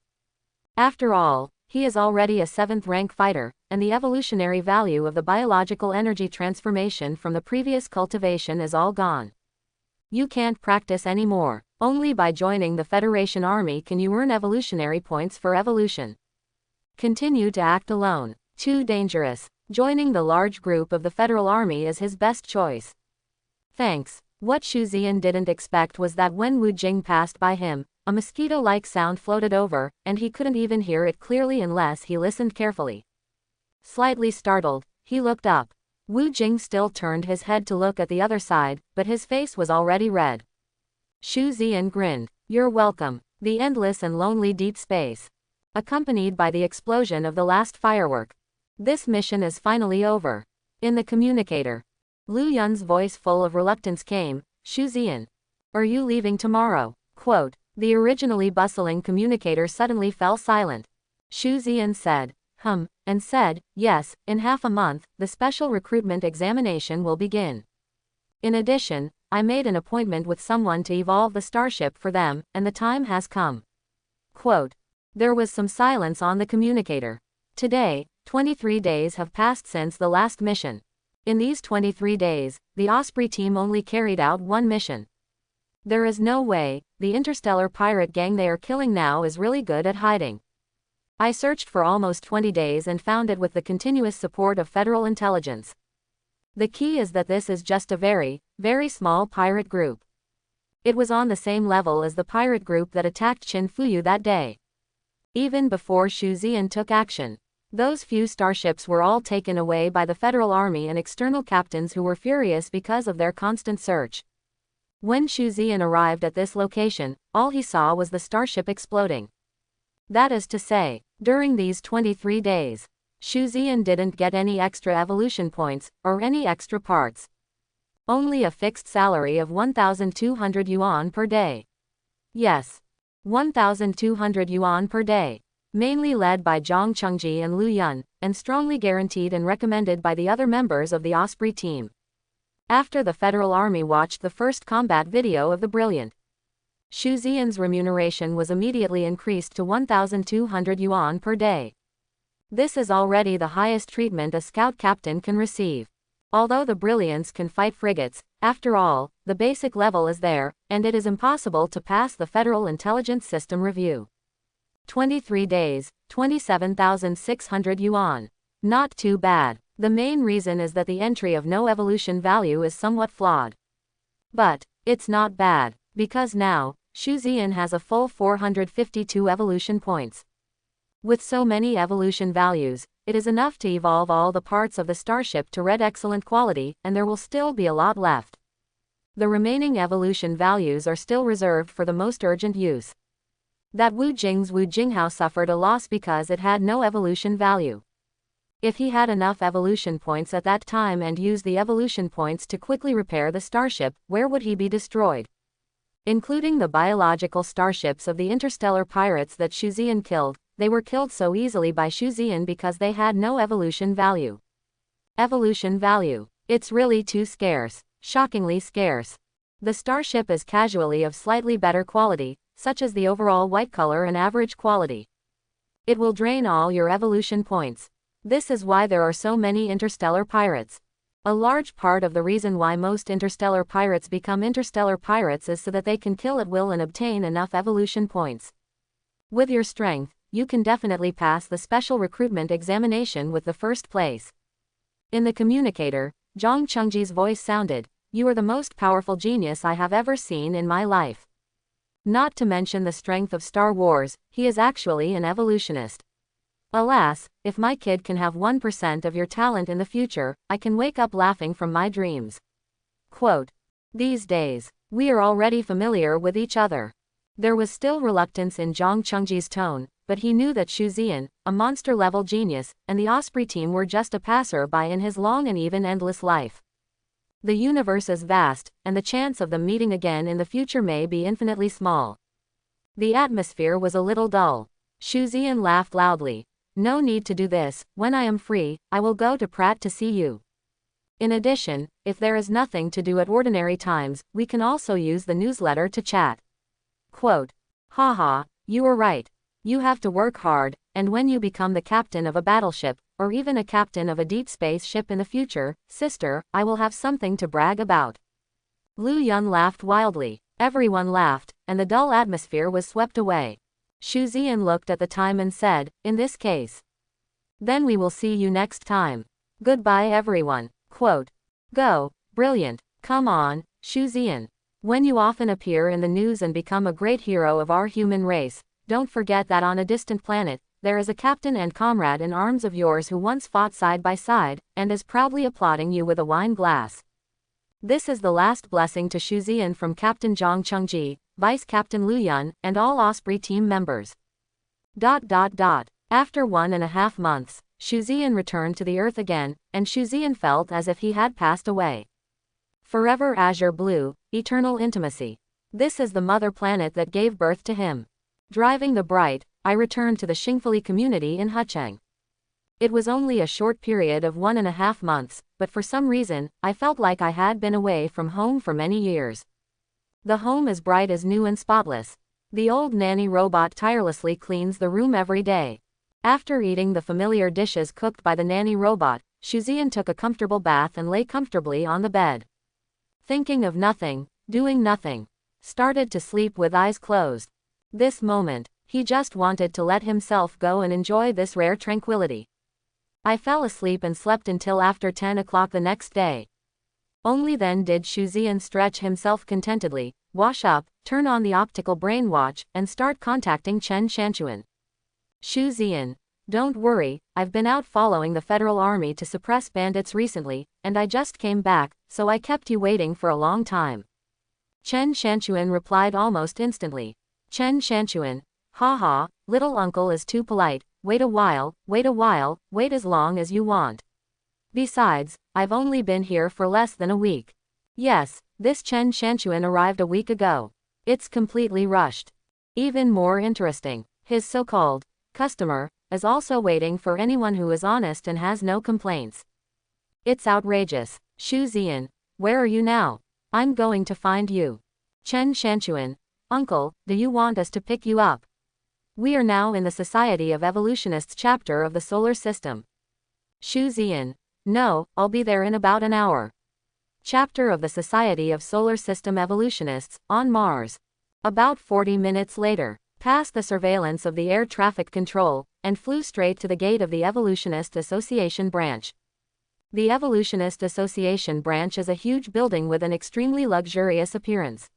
After all, he is already a 7th-rank fighter, and the evolutionary value of the biological energy transformation from the previous cultivation is all gone. You can't practice anymore. Only by joining the Federation Army can you earn evolutionary points for evolution. Continue to act alone. Too dangerous. Joining the large group of the Federal Army is his best choice. Thanks. What Xu Ziyan didn't expect was that when Wu Jing passed by him, a mosquito-like sound floated over, and he couldn't even hear it clearly unless he listened carefully. Slightly startled, he looked up. Wu Jing still turned his head to look at the other side, but his face was already red. Xu Ziyan grinned. You're welcome. The endless and lonely deep space. Accompanied by the explosion of the last firework. This mission is finally over. In the communicator, Lu Yun's voice full of reluctance came. Xu Ziyan. Are you leaving tomorrow? Quote. The originally bustling communicator suddenly fell silent. Xu Ziyan said, and said, yes, in half a month, the special recruitment examination will begin. In addition, I made an appointment with someone to evolve the Starship for them, and the time has come. Quote. There was some silence on the communicator. Today, 23 days have passed since the last mission. In these 23 days, the Osprey team only carried out one mission. There is no way, the interstellar pirate gang they are killing now is really good at hiding. I searched for almost 20 days and found it with the continuous support of Federal intelligence. The key is that this is just a very, very small pirate group. It was on the same level as the pirate group that attacked Qin Fuyu that day. Even before Xu Ziyan took action, those few starships were all taken away by the Federal Army and external captains who were furious because of their constant search. When Xu Ziyan arrived at this location, all he saw was the starship exploding. That is to say, during these 23 days, Xu Ziyan didn't get any extra evolution points, or any extra parts. Only a fixed salary of 1,200 yuan per day. Yes. 1,200 yuan per day. Mainly led by Zhang Chengji and Lu Yun, and strongly guaranteed and recommended by the other members of the Osprey team. After the Federal Army watched the first combat video of the brilliant Xu Ziyan's remuneration was immediately increased to 1,200 yuan per day. This is already the highest treatment a scout captain can receive. Although the brilliants can fight frigates, after all, the basic level is there, and it is impossible to pass the Federal Intelligence System review. 23 days, 27,600 yuan. Not too bad. The main reason is that the entry of no evolution value is somewhat flawed. But it's not bad, because now, Xu Ziyan has a full 452 evolution points. With so many evolution values, it is enough to evolve all the parts of the Starship to red excellent quality, and there will still be a lot left. The remaining evolution values are still reserved for the most urgent use. That Wu Jing's Wu Jinghao suffered a loss because it had no evolution value. If he had enough evolution points at that time and used the evolution points to quickly repair the Starship, where would he be destroyed? Including the biological starships of the interstellar pirates that Xu Ziyan killed, they were killed so easily by Xu Ziyan because they had no evolution value. Evolution value. It's really too scarce. Shockingly scarce. The Starship is casually of slightly better quality, such as the overall white color and average quality. It will drain all your evolution points. This is why there are so many interstellar pirates. A large part of the reason why most interstellar pirates become interstellar pirates is so that they can kill at will and obtain enough evolution points. With your strength, you can definitely pass the special recruitment examination with the first place. In the communicator, Zhang Chengji's voice sounded, "You are the most powerful genius I have ever seen in my life." Not to mention the strength of Star Wars, he is actually an evolutionist. Alas, if my kid can have 1% of your talent in the future, I can wake up laughing from my dreams. Quote. These days, we are already familiar with each other. There was still reluctance in Zhang Chengji's tone, but he knew that Xu Ziyan, a monster-level genius, and the Osprey team were just a passer-by in his long and even endless life. The universe is vast, and the chance of them meeting again in the future may be infinitely small. The atmosphere was a little dull. Shuzian laughed loudly. No need to do this. When I am free, I will go to Pratt to see you. In addition, if there is nothing to do at ordinary times, we can also use the newsletter to chat. Quote. Haha, you are right. You have to work hard, and when you become the captain of a battleship, or even a captain of a deep space ship in the future, sister, I will have something to brag about. Lu Yun laughed wildly. Everyone laughed, and the dull atmosphere was swept away. Shuzian looked at the time and said, in this case. Then we will see you next time. Goodbye everyone. Quote. Go, brilliant, come on, Shuzian. When you often appear in the news and become a great hero of our human race, don't forget that on a distant planet, there is a captain and comrade in arms of yours who once fought side by side, and is proudly applauding you with a wine glass. This is the last blessing to Shuzian from Captain Zhang Chengji, Vice Captain Lu Yun, and all Osprey team members. After 1.5 months, Shuzian returned to the Earth again, and Shuzian felt as if he had passed away. Forever azure blue, eternal intimacy. This is the mother planet that gave birth to him. Driving the Bright, I returned to the Xingfuli community in Hucheng. It was only a short period of 1.5 months, but for some reason, I felt like I had been away from home for many years. The home is bright as new and spotless. The old nanny robot tirelessly cleans the room every day. After eating the familiar dishes cooked by the nanny robot, Shuzian took a comfortable bath and lay comfortably on the bed. Thinking of nothing, doing nothing. Started to sleep with eyes closed. This moment, he just wanted to let himself go and enjoy this rare tranquility. I fell asleep and slept until after 10 o'clock the next day. Only then did Shuzian stretch himself contentedly, wash up, turn on the optical brain watch, and start contacting Chen Shanchuan. Shuzian, don't worry, I've been out following the Federal Army to suppress bandits recently, and I just came back, so I kept you waiting for a long time. Chen Shanchuan replied almost instantly. Chen Shanchuan, haha, little uncle is too polite, wait a while, wait as long as you want. Besides, I've only been here for less than a week. Yes, this Chen Shanchuan arrived a week ago. It's completely rushed. Even more interesting, his so-called customer is also waiting for anyone who is honest and has no complaints. It's outrageous. Shuzian, where are you now? I'm going to find you. Chen Shanchuan, uncle, do you want us to pick you up? We are now in the Society of Evolutionists chapter of the solar system. Shuzian, no, I'll be there in about an hour. Chapter of the Society of Solar System Evolutionists, on Mars. About 40 minutes later, passed the surveillance of the air traffic control, and flew straight to the gate of the Evolutionist Association branch. The Evolutionist Association branch is a huge building with an extremely luxurious appearance.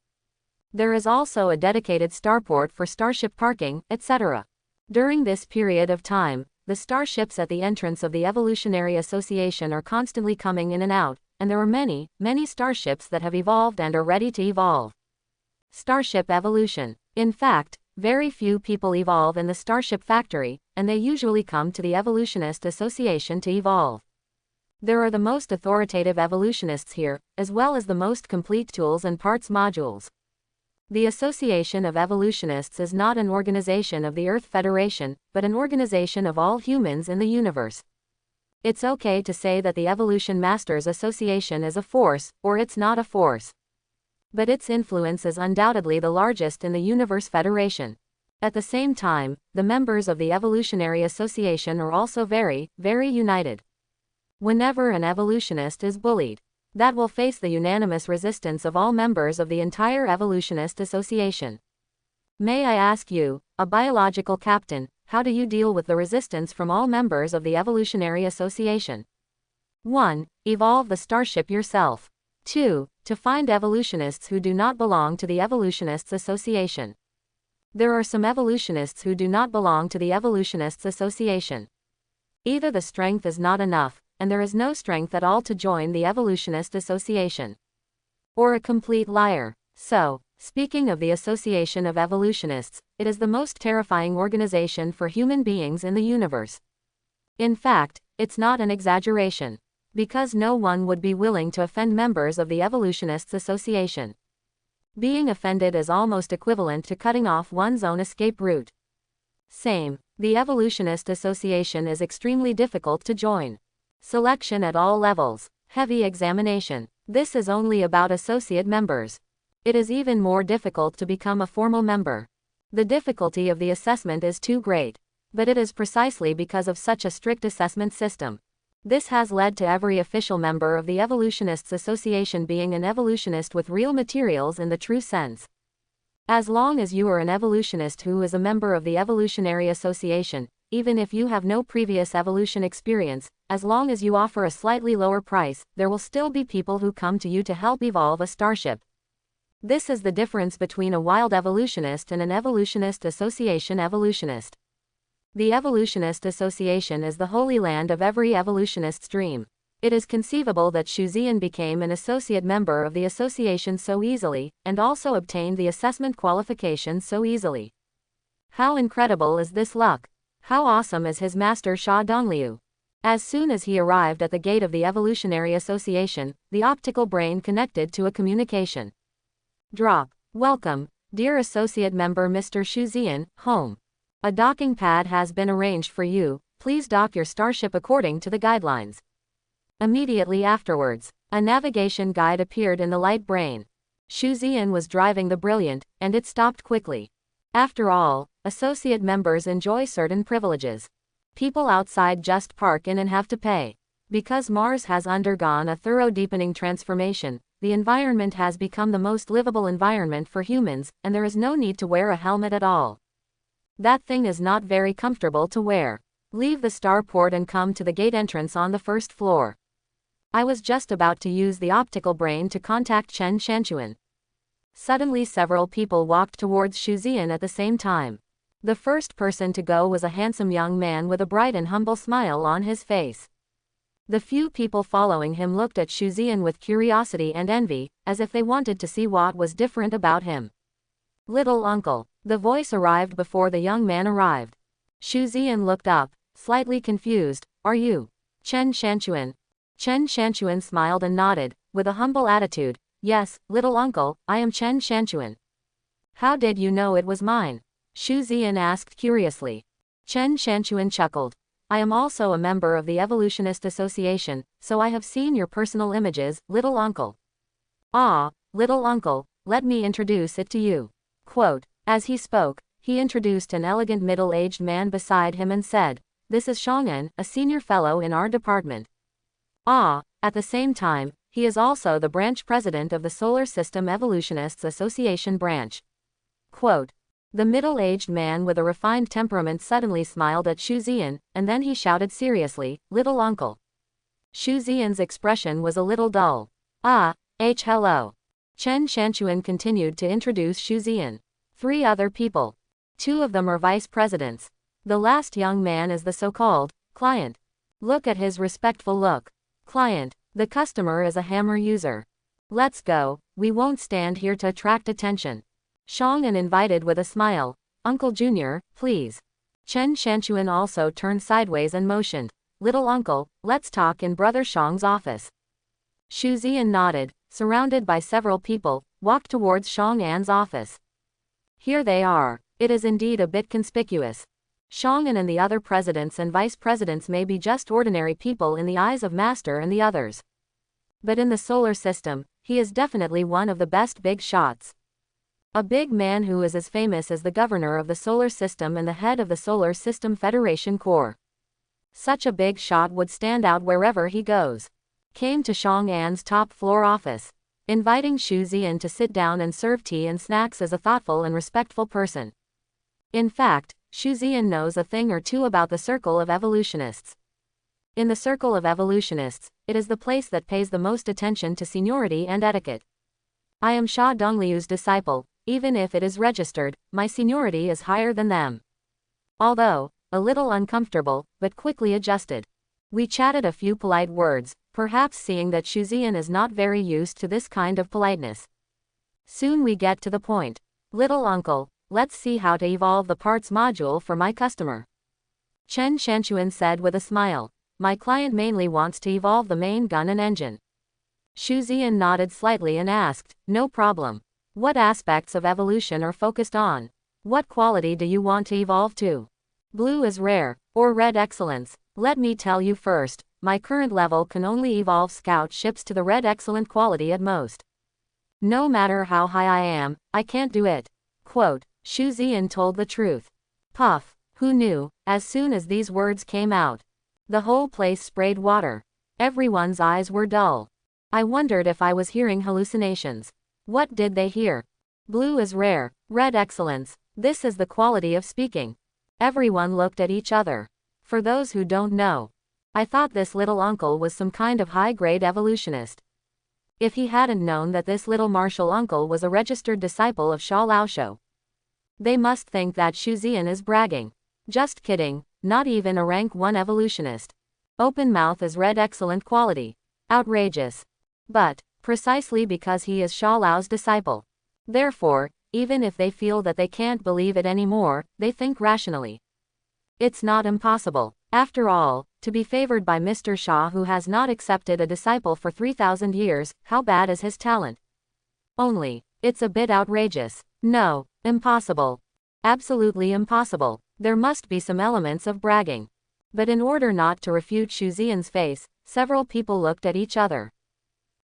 There is also a dedicated starport for Starship parking, etc. During this period of time, the starships at the entrance of the Evolutionary Association are constantly coming in and out, and there are many, many starships that have evolved and are ready to evolve. Starship evolution. In fact, very few people evolve in the Starship factory, and they usually come to the Evolutionist Association to evolve. There are the most authoritative evolutionists here, as well as the most complete tools and parts modules. The Association of Evolutionists is not an organization of the Earth Federation, but an organization of all humans in the universe. It's okay to say that the Evolution Masters Association is a force, or it's not a force. But its influence is undoubtedly the largest in the Universe Federation. At the same time, the members of the Evolutionary Association are also very, very united. Whenever an evolutionist is bullied, that will face the unanimous resistance of all members of the entire Evolutionist Association. May I ask you, a biological captain, how do you deal with the resistance from all members of the Evolutionary Association? 1. Evolve the Starship yourself. 2. To find evolutionists who do not belong to the Evolutionists Association. There are some evolutionists who do not belong to the Evolutionists Association. Either the strength is not enough, and there is no strength at all to join the Evolutionist Association. Or a complete liar. So, speaking of the Association of Evolutionists, it is the most terrifying organization for human beings in the universe. In fact, it's not an exaggeration. because no one would be willing to offend members of the Evolutionists Association. Being offended is almost equivalent to cutting off one's own escape route. Same. The Evolutionist Association is extremely difficult to join. Selection at all levels. Heavy examination. This is only about associate members. It is even more difficult to become a formal member. The difficulty of the assessment is too great. But it is precisely because of such a strict assessment system. This has led to every official member of the Evolutionists Association being an evolutionist with real materials in the true sense. As long as you are an evolutionist who is a member of the Evolutionary Association, even if you have no previous evolution experience, as long as you offer a slightly lower price, there will still be people who come to you to help evolve a starship. This is the difference between a wild evolutionist and an Evolutionist Association evolutionist. The Evolutionist Association is the holy land of every evolutionist's dream. It is conceivable that Shuzian became an associate member of the association so easily, and also obtained the assessment qualifications so easily. How incredible is this luck? How awesome is his master Sha Dongliu? As soon as he arrived at the gate of the Evolutionary Association, the optical brain connected to a communication. Drop. Welcome, dear associate member Mr. Shuzian, home. A docking pad has been arranged for you, please dock your starship according to the guidelines. Immediately afterwards, a navigation guide appeared in the light brain. Shuzian was driving the Brilliant, and it stopped quickly. After all, associate members enjoy certain privileges. People outside just park in and have to pay. Because Mars has undergone a thorough deepening transformation, the environment has become the most livable environment for humans, and there is no need to wear a helmet at all. That thing is not very comfortable to wear. Leave the starport and come to the gate entrance on the first floor. I was just about to use the optical brain to contact Chen Shanchuan. Suddenly several people walked towards Shuzian at the same time. The first person to go was a handsome young man with a bright and humble smile on his face. The few people following him looked at Shuzian with curiosity and envy, as if they wanted to see what was different about him. Little uncle. The voice arrived before the young man arrived. Shuzian looked up, slightly confused. Are you Chen Shanchuan? Chen Shanchuan smiled and nodded, with a humble attitude. Yes, little uncle, I am Chen Shanchuan. How did you know it was mine? Shuzian asked curiously. Chen Shanchuan chuckled. I am also a member of the Evolutionist Association, so I have seen your personal images, little uncle. Ah, little uncle, let me introduce it to you. Quote. As he spoke, he introduced an elegant middle-aged man beside him and said, This is Shang'an, a senior fellow in our department. Ah, at the same time, he is also the branch president of the Solar System Evolutionists Association branch. Quote. The middle-aged man with a refined temperament suddenly smiled at Shuzian, and then he shouted seriously, Little uncle. Shuzian's expression was a little dull. Hello. Chen Shanchuan continued to introduce Shuzian. 3 other people. 2 of them are vice presidents. The last young man is the so-called client. Look at his respectful look. Client. The customer is a hammer user. Let's go, we won't stand here to attract attention. Shang'an invited with a smile. Uncle Junior, please. Chen Shanchuan also turned sideways and motioned. Little uncle, let's talk in Brother Shang's office. Shuzian nodded, surrounded by several people, walked towards Shang'an's office. Here they are. It is indeed a bit conspicuous. Shang'an and the other presidents and vice presidents may be just ordinary people in the eyes of Master and the others. But in the solar system, he is definitely one of the best big shots. A big man who is as famous as the governor of the solar system and the head of the Solar System Federation Corps. Such a big shot would stand out wherever he goes. Came to Shang'an's top floor office. Inviting Shuzian to sit down and serve tea and snacks as a thoughtful and respectful person. In fact, Shuzian knows a thing or two about the circle of evolutionists. In the circle of evolutionists, it is the place that pays the most attention to seniority and etiquette. I am Sha Dongliu's disciple, even if it is registered, my seniority is higher than them. Although, a little uncomfortable, but quickly adjusted. We chatted a few polite words, perhaps seeing that Shuzian is not very used to this kind of politeness. Soon we get to the point. Little uncle, let's see how to evolve the parts module for my customer. Chen Shanchuan said with a smile. my client mainly wants to evolve the main gun and engine. Xu Ziyan nodded slightly and asked, no problem. What aspects of evolution are focused on? What quality do you want to evolve to? Blue is rare, or red excellence. Let me tell you first, my current level can only evolve scout ships to the red excellent quality at most. No matter how high I am, I can't do it. Quote, Xu Ziyan told the truth. Puff, who knew, as soon as these words came out. The whole place sprayed water. Everyone's eyes were dull. I wondered if I was hearing hallucinations. What did they hear? Blue is rare, red excellence. This is the quality of speaking. Everyone looked at each other. For those who don't know, I thought this little uncle was some kind of high-grade evolutionist. If he hadn't known that this little martial uncle was a registered disciple of Sha Laosho. They must think that Xu Ziyan is bragging. Just kidding, not even a rank 1 evolutionist. Open mouth is red excellent quality. Outrageous. But, precisely because he is Sha Lao's disciple. Therefore, even if they feel that they can't believe it anymore, they think rationally. It's not impossible. After all, to be favored by Mr. Sha, who has not accepted a disciple for 3,000 years, how bad is his talent? Only, it's a bit outrageous. No, impossible. Absolutely impossible. There must be some elements of bragging. But in order not to refute Xu Ziyan's face, several people looked at each other.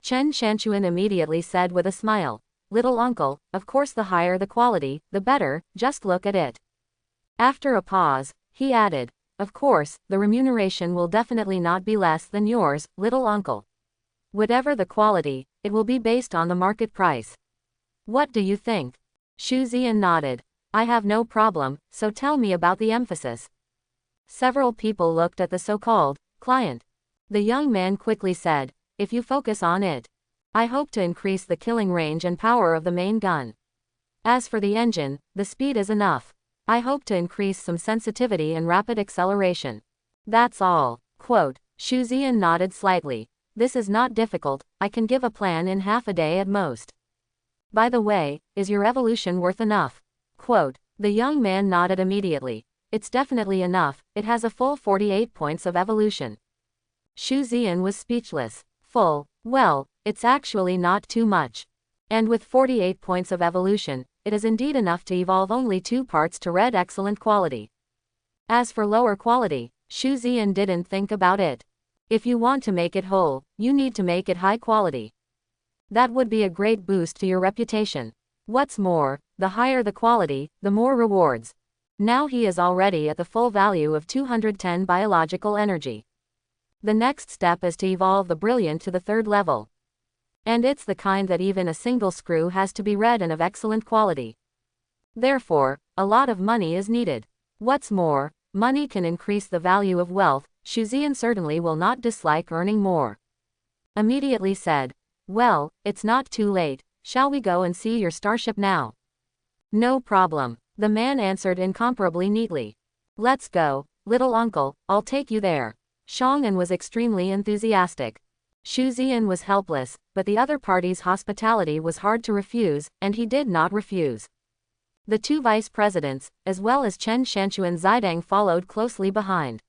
Chen Shanchuan immediately said with a smile, little uncle, of course the higher the quality, the better, just look at it. After a pause, he added, of course, the remuneration will definitely not be less than yours, little uncle. Whatever the quality, it will be based on the market price. What do you think? Xu Ziyan nodded. I have no problem, so tell me about the emphasis. Several people looked at the so-called client. The young man quickly said, if you focus on it, I hope to increase the killing range and power of the main gun. As for the engine, the speed is enough. I hope to increase some sensitivity and rapid acceleration. That's all. Quote, Xu Ziyan nodded slightly. This is not difficult, I can give a plan in half a day at most. By the way, is your evolution worth enough? Quote, the young man nodded immediately. It's definitely enough, it has a full 48 points of evolution. Xu Ziyan was speechless. Full, well, it's actually not too much. And with 48 points of evolution, it is indeed enough to evolve only 2 parts to red excellent quality. As for lower quality, Xu Ziyan didn't think about it. If you want to make it whole, you need to make it high quality. That would be a great boost to your reputation. What's more, the higher the quality, the more rewards. Now he is already at the full value of 210 biological energy. The next step is to evolve the brilliant to the 3rd level. And it's the kind that even a single screw has to be red and of excellent quality. Therefore, a lot of money is needed. What's more, money can increase the value of wealth. Xu Ziyan certainly will not dislike earning more. Immediately said, well, it's not too late, shall we go and see your starship now? No problem, the man answered incomparably neatly. Let's go, little uncle, I'll take you there. Shang'an was extremely enthusiastic. Xu Ziyan was helpless, but the other party's hospitality was hard to refuse, and he did not refuse. The 2 vice presidents, as well as Chen Shanchu and Zidang, followed closely behind.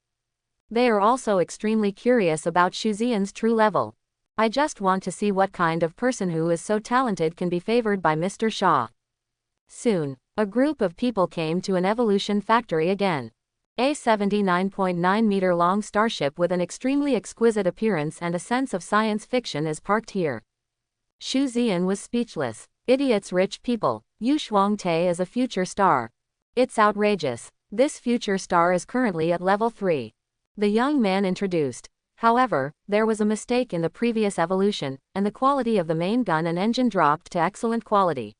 They are also extremely curious about Xu Ziyan's true level. I just want to see what kind of person who is so talented can be favored by Mr. Sha. Soon, a group of people came to an evolution factory again. A 79.9-meter long starship with an extremely exquisite appearance and a sense of science fiction is parked here. Xu Ziyan was speechless. Idiots, rich people. Yu Shuangte is a future star. It's outrageous. This future star is currently at level 3. The young man introduced. However, there was a mistake in the previous evolution, and the quality of the main gun and engine dropped to excellent quality.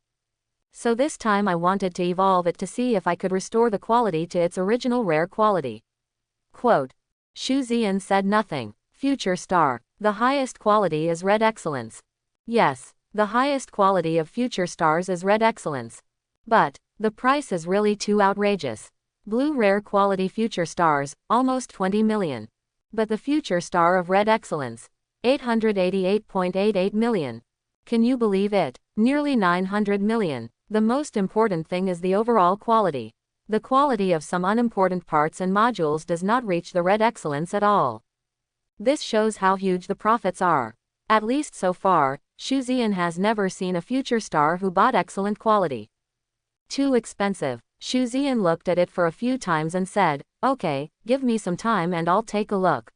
So this time I wanted to evolve it to see if I could restore the quality to its original rare quality. Quote. Xu Ziyan said nothing. Future star. The highest quality is red excellence. Yes, the highest quality of future stars is red excellence. But, the price is really too outrageous. Blue rare quality future stars, almost 20 million. But the future star of red excellence, 888.88 million. Can you believe it? Nearly 900 million. The most important thing is the overall quality. The quality of some unimportant parts and modules does not reach the red excellence at all. This shows how huge the profits are. At least so far, Xu Ziyan has never seen a future star who bought excellent quality. Too expensive. Xu Ziyan looked at it for a few times and said, "Okay, give me some time and I'll take a look.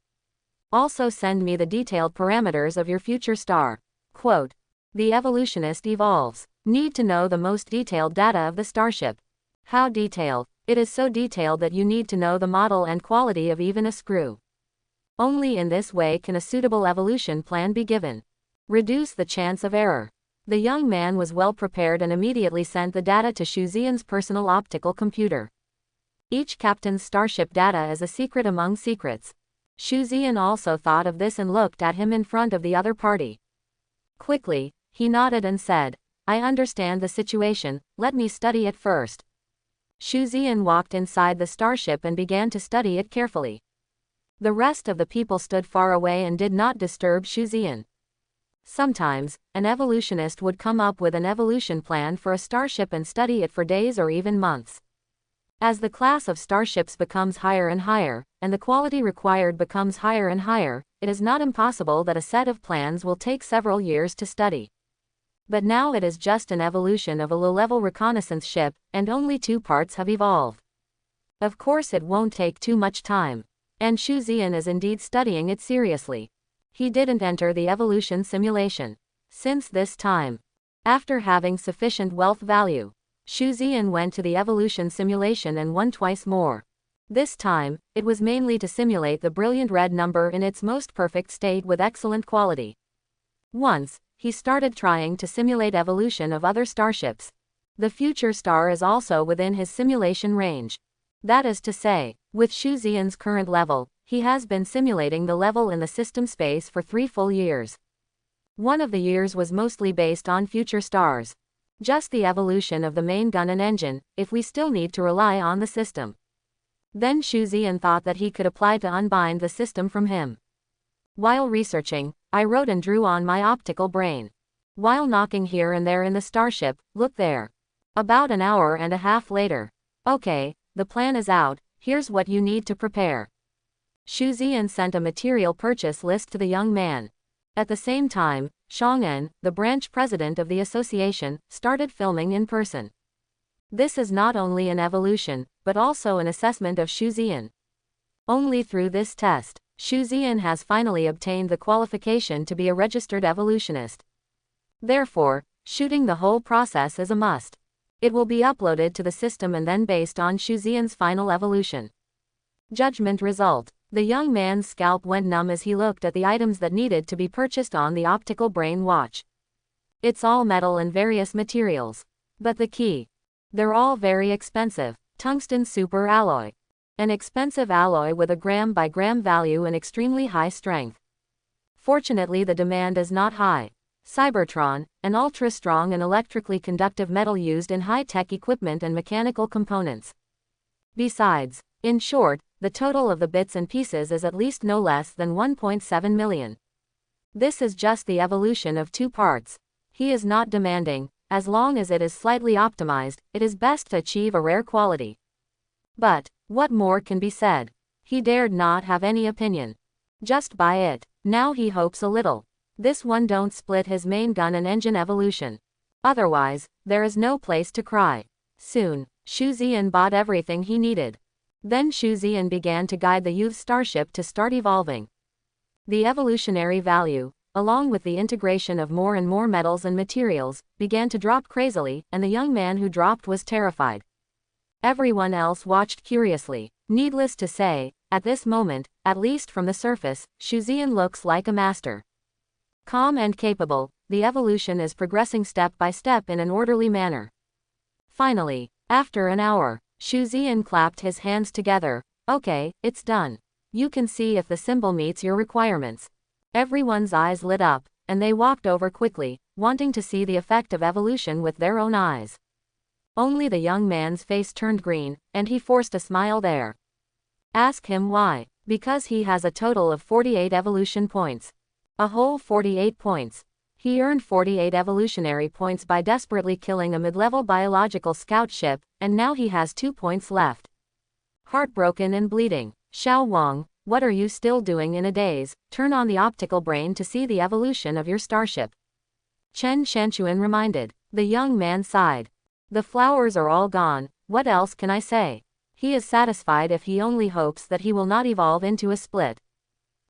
Also send me the detailed parameters of your future star." Quote. The evolutionist evolves. Need to know the most detailed data of the starship. How detailed? It is so detailed that you need to know the model and quality of even a screw. Only in this way can a suitable evolution plan be given. Reduce the chance of error. The young man was well prepared and immediately sent the data to Xu Ziyan's personal optical computer. Each captain's starship data is a secret among secrets. Xu Ziyan also thought of this and looked at him in front of the other party. Quickly, he nodded and said, "I understand the situation, let me study it first." Xu Ziyan walked inside the starship and began to study it carefully. The rest of the people stood far away and did not disturb Xu Ziyan. Sometimes, an evolutionist would come up with an evolution plan for a starship and study it for days or even months. As the class of starships becomes higher and higher, and the quality required becomes higher and higher, it is not impossible that a set of plans will take several years to study. But now it is just an evolution of a low-level reconnaissance ship, and only 2 parts have evolved. Of course it won't take too much time. And Xu Ziyan is indeed studying it seriously. He didn't enter the evolution simulation. Since this time, after having sufficient wealth value, Xu Ziyan went to the evolution simulation and won twice more. This time, it was mainly to simulate the brilliant red number in its most perfect state with excellent quality. Once, he started trying to simulate evolution of other starships. The future star is also within his simulation range. That is to say, with Xu Ziyan's current level, he has been simulating the level in the system space for 3 full years. One of the years was mostly based on future stars. Just the evolution of the main gun and engine, if we still need to rely on the system. Then Xu Ziyan thought that he could apply to unbind the system from him. While researching, I wrote and drew on my optical brain. While knocking here and there in the starship, look there. About an hour and a half later. Okay, the plan is out, here's what you need to prepare. Xu Ziyan sent a material purchase list to the young man. At the same time, Chang'en, the branch president of the association, started filming in person. This is not only an evolution, but also an assessment of Xu Ziyan. Only through this test, Xu Ziyan has finally obtained the qualification to be a registered evolutionist. Therefore, shooting the whole process is a must. It will be uploaded to the system and then based on Xu Ziyan's final evolution. Judgment result. The young man's scalp went numb as he looked at the items that needed to be purchased on the optical brain watch. It's all metal and various materials. But the key. They're all very expensive. Tungsten super alloy. An expensive alloy with a gram-by-gram value and extremely high strength. Fortunately the demand is not high. Cybertron, an ultra-strong and electrically conductive metal used in high-tech equipment and mechanical components. Besides, in short, the total of the bits and pieces is at least no less than 1.7 million. This is just the evolution of 2 parts. He is not demanding, as long as it is slightly optimized, it is best to achieve a rare quality. But, what more can be said? He dared not have any opinion. Just buy it. Now he hopes a little. This one don't split his main gun and engine evolution. Otherwise, there is no place to cry. Soon, Xu Ziyan bought everything he needed. Then Xu Ziyan began to guide the youth starship to start evolving. The evolutionary value, along with the integration of more and more metals and materials, began to drop crazily, and the young man who dropped was terrified. Everyone else watched curiously. Needless to say, at this moment, at least from the surface, Xu Ziyan looks like a master. Calm and capable, the evolution is progressing step by step in an orderly manner. Finally, after an hour, Xu Ziyan clapped his hands together. Okay, it's done. You can see if the symbol meets your requirements. Everyone's eyes lit up, and they walked over quickly, wanting to see the effect of evolution with their own eyes. Only the young man's face turned green, and he forced a smile there. Ask him why. Because he has a total of 48 evolution points. A whole 48 points. He earned 48 evolutionary points by desperately killing a mid-level biological scout ship, and now he has 2 points left. Heartbroken and bleeding, Xiao Wang, What are you still doing in a daze? Turn on the optical brain to see the evolution of your starship. Chen Shanchuan reminded. The young man sighed. The flowers are all gone, what else can I say? He is satisfied if he only hopes that he will not evolve into a split.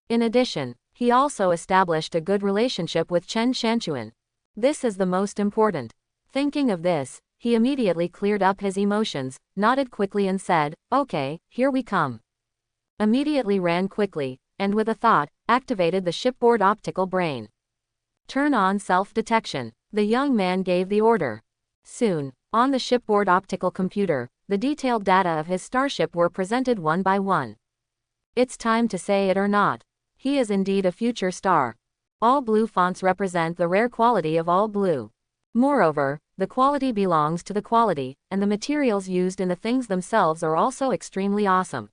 In addition, he also established a good relationship with Chen Shanchuan. This is the most important. Thinking of this, he immediately cleared up his emotions, nodded quickly and said, "Okay, here we come." Immediately ran quickly, and with a thought, activated the shipboard optical brain. Turn on self-detection. The young man gave the order. Soon, on the shipboard optical computer, the detailed data of his starship were presented one by one. It's time to say it or not. He is indeed a future star. All blue fonts represent the rare quality of all blue. Moreover, the quality belongs to the quality, and the materials used in the things themselves are also extremely awesome.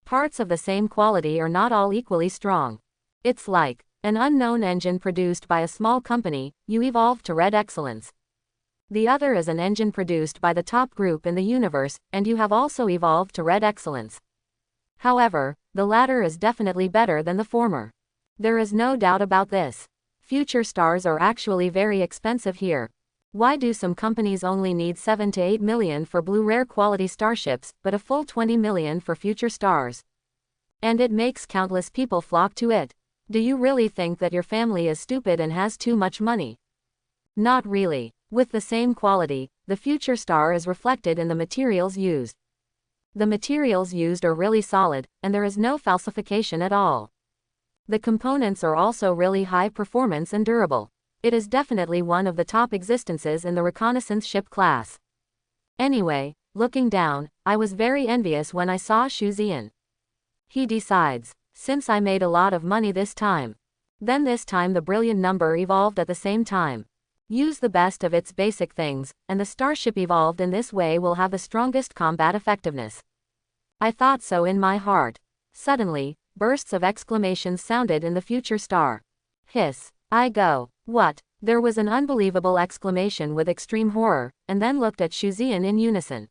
Parts of the same quality are not all equally strong. It's like an unknown engine produced by a small company, you evolve to red excellence. The other is an engine produced by the top group in the universe, and you have also evolved to red excellence. However, the latter is definitely better than the former. There is no doubt about this. Future stars are actually very expensive here. Why do some companies only need 7 to 8 million for blue rare quality starships, but a full 20 million for future stars? And it makes countless people flock to it. Do you really think that your family is stupid and has too much money? Not really. With the same quality, the future star is reflected in the materials used. The materials used are really solid, and there is no falsification at all. The components are also really high performance and durable. It is definitely one of the top existences in the reconnaissance ship class. Anyway, looking down, I was very envious when I saw Xu Zian. He decides, since I made a lot of money this time. Then this time the brilliant number evolved at the same time. Use the best of its basic things, and the starship evolved in this way will have the strongest combat effectiveness. I thought so in my heart. Suddenly, bursts of exclamations sounded in the future star. Hiss. I go. What? There was an unbelievable exclamation with extreme horror, and then looked at Xu Zian in unison.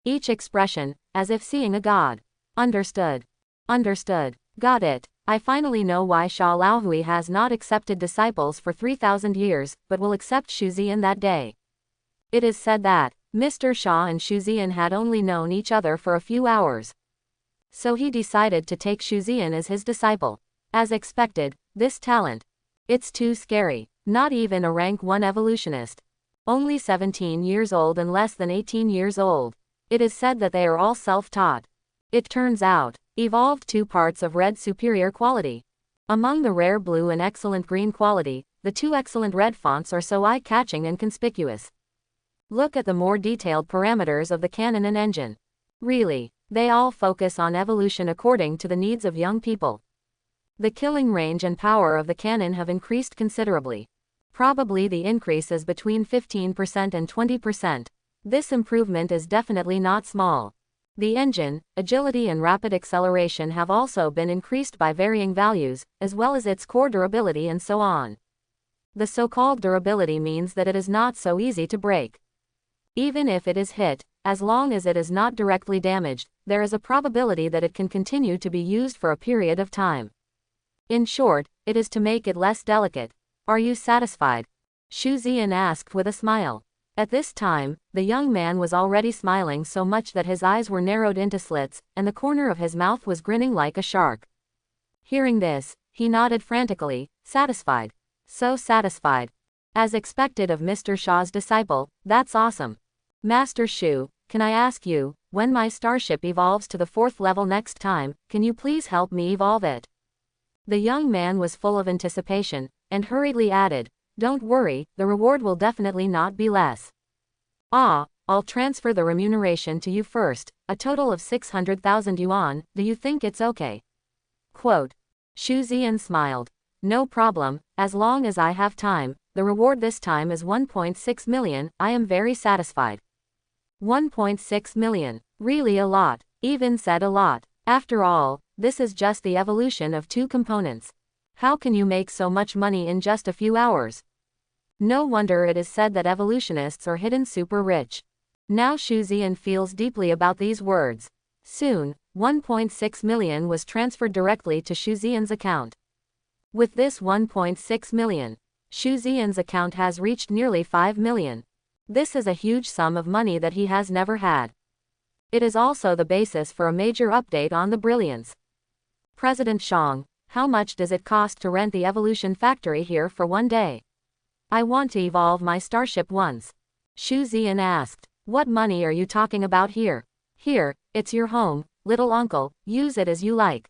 Each expression, as if seeing a god. Understood. Understood. Got it. I finally know why Sha Laohui has not accepted disciples for 3,000 years, but will accept Xu Zian that day. It is said that Mr. Sha and Xu Zian had only known each other for a few hours. So he decided to take Xu Zian as his disciple. As expected, this talent. It's too scary. Not even a rank 1 evolutionist. Only 17 years old and less than 18 years old. It is said that they are all self-taught. It turns out, evolved 2 parts of red superior quality. Among the rare blue and excellent green quality, the 2 excellent red fonts are so eye-catching and conspicuous. Look at the more detailed parameters of the cannon and engine. Really, they all focus on evolution according to the needs of young people. The killing range and power of the cannon have increased considerably. Probably the increase is between 15% and 20%. This improvement is definitely not small. The engine, agility and rapid acceleration have also been increased by varying values, as well as its core durability and so on. The so-called durability means that it is not so easy to break. Even if it is hit, as long as it is not directly damaged, there is a probability that it can continue to be used for a period of time. In short, it is to make it less delicate. Are you satisfied? Xu Zian asked with a smile. At this time, the young man was already smiling so much that his eyes were narrowed into slits, and the corner of his mouth was grinning like a shark. Hearing this, he nodded frantically, satisfied. So satisfied. As expected of Mr. Sha's disciple, that's awesome. Master Xu, can I ask you, when my starship evolves to the 4th level next time, can you please help me evolve it? The young man was full of anticipation, and hurriedly added, don't worry, the reward will definitely not be less. Ah, I'll transfer the remuneration to you first, a total of 600,000 yuan, do you think it's okay? Quote. Xu Zian smiled. No problem, as long as I have time, the reward this time is 1.6 million, I am very satisfied. 1.6 million, really a lot, even said a lot. After all, this is just the evolution of 2 components. How can you make so much money in just a few hours? No wonder it is said that evolutionists are hidden super rich. Now Xu Zian feels deeply about these words. Soon, 1.6 million was transferred directly to Xu Ziyan's account. With this 1.6 million, Xu Ziyan's account has reached nearly 5 million. This is a huge sum of money that he has never had. It is also the basis for a major update on the Brilliance. President Xiang, how much does it cost to rent the evolution factory here for one day? I want to evolve my Starship once. Xu Ziyan asked. What money are you talking about here? Here, it's your home, little uncle, use it as you like.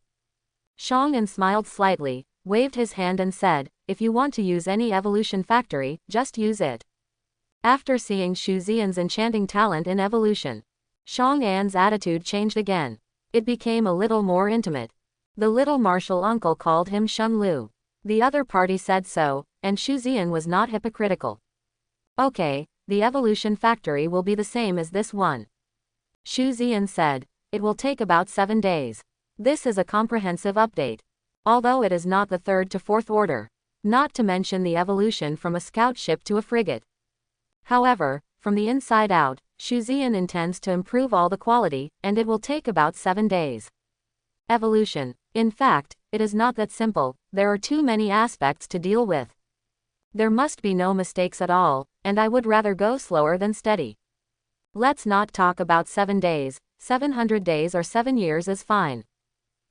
Xiang smiled slightly, waved his hand and said, if you want to use any evolution factory, just use it. After seeing Xu Ziyan's enchanting talent in evolution, Xiang's attitude changed again. It became a little more intimate. The little martial uncle called him Shun Lu. The other party said so, and Xu Ziyan was not hypocritical. Okay, the evolution factory will be the same as this one. Xu Ziyan said, it will take about 7 days. This is a comprehensive update. Although it is not the third to fourth order. Not to mention the evolution from a scout ship to a frigate. However, from the inside out, Xu Ziyan intends to improve all the quality, and it will take about 7 days. Evolution. In fact, it is not that simple, there are too many aspects to deal with. There must be no mistakes at all, and I would rather go slower than steady. Let's not talk about 7 days, 700 days or 7 years is fine.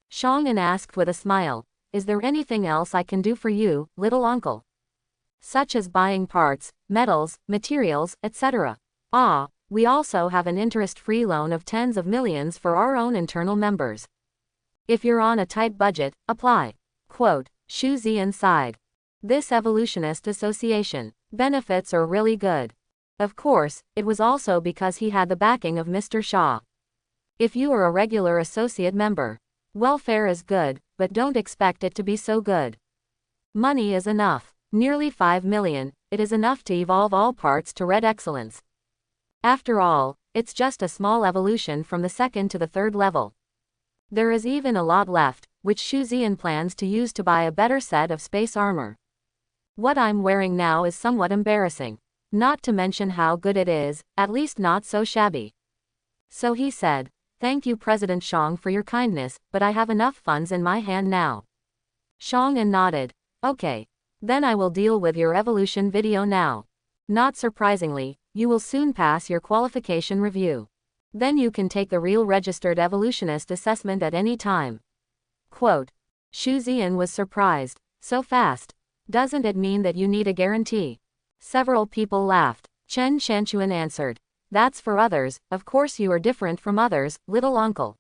Xiang asked with a smile, is there anything else I can do for you, little uncle? Such as buying parts, metals, materials, etc. We also have an interest-free loan of tens of millions for our own internal members. If you're on a tight budget, apply. Quote, Xu Ziyan sighed. This evolutionist association benefits are really good. Of course, it was also because he had the backing of Mr. Shaw. If you are a regular associate member, welfare is good, but don't expect it to be so good. Money is enough. Nearly 5 million, it is enough to evolve all parts to red excellence. After all, it's just a small evolution from the second to the third level. There is even a lot left, which Xu Ziyan plans to use to buy a better set of space armor. What I'm wearing now is somewhat embarrassing. Not to mention how good it is, at least not so shabby. So he said, thank you President Xiang for your kindness, but I have enough funds in my hand now. Xiang nodded. Okay. Then I will deal with your evolution video now. Not surprisingly, you will soon pass your qualification review. Then you can take the real registered evolutionist assessment at any time. Quote. Xu Ziyan was surprised. So fast. Doesn't it mean that you need a guarantee? Several people laughed. Chen Shanchuan answered. That's for others, of course you are different from others, little uncle.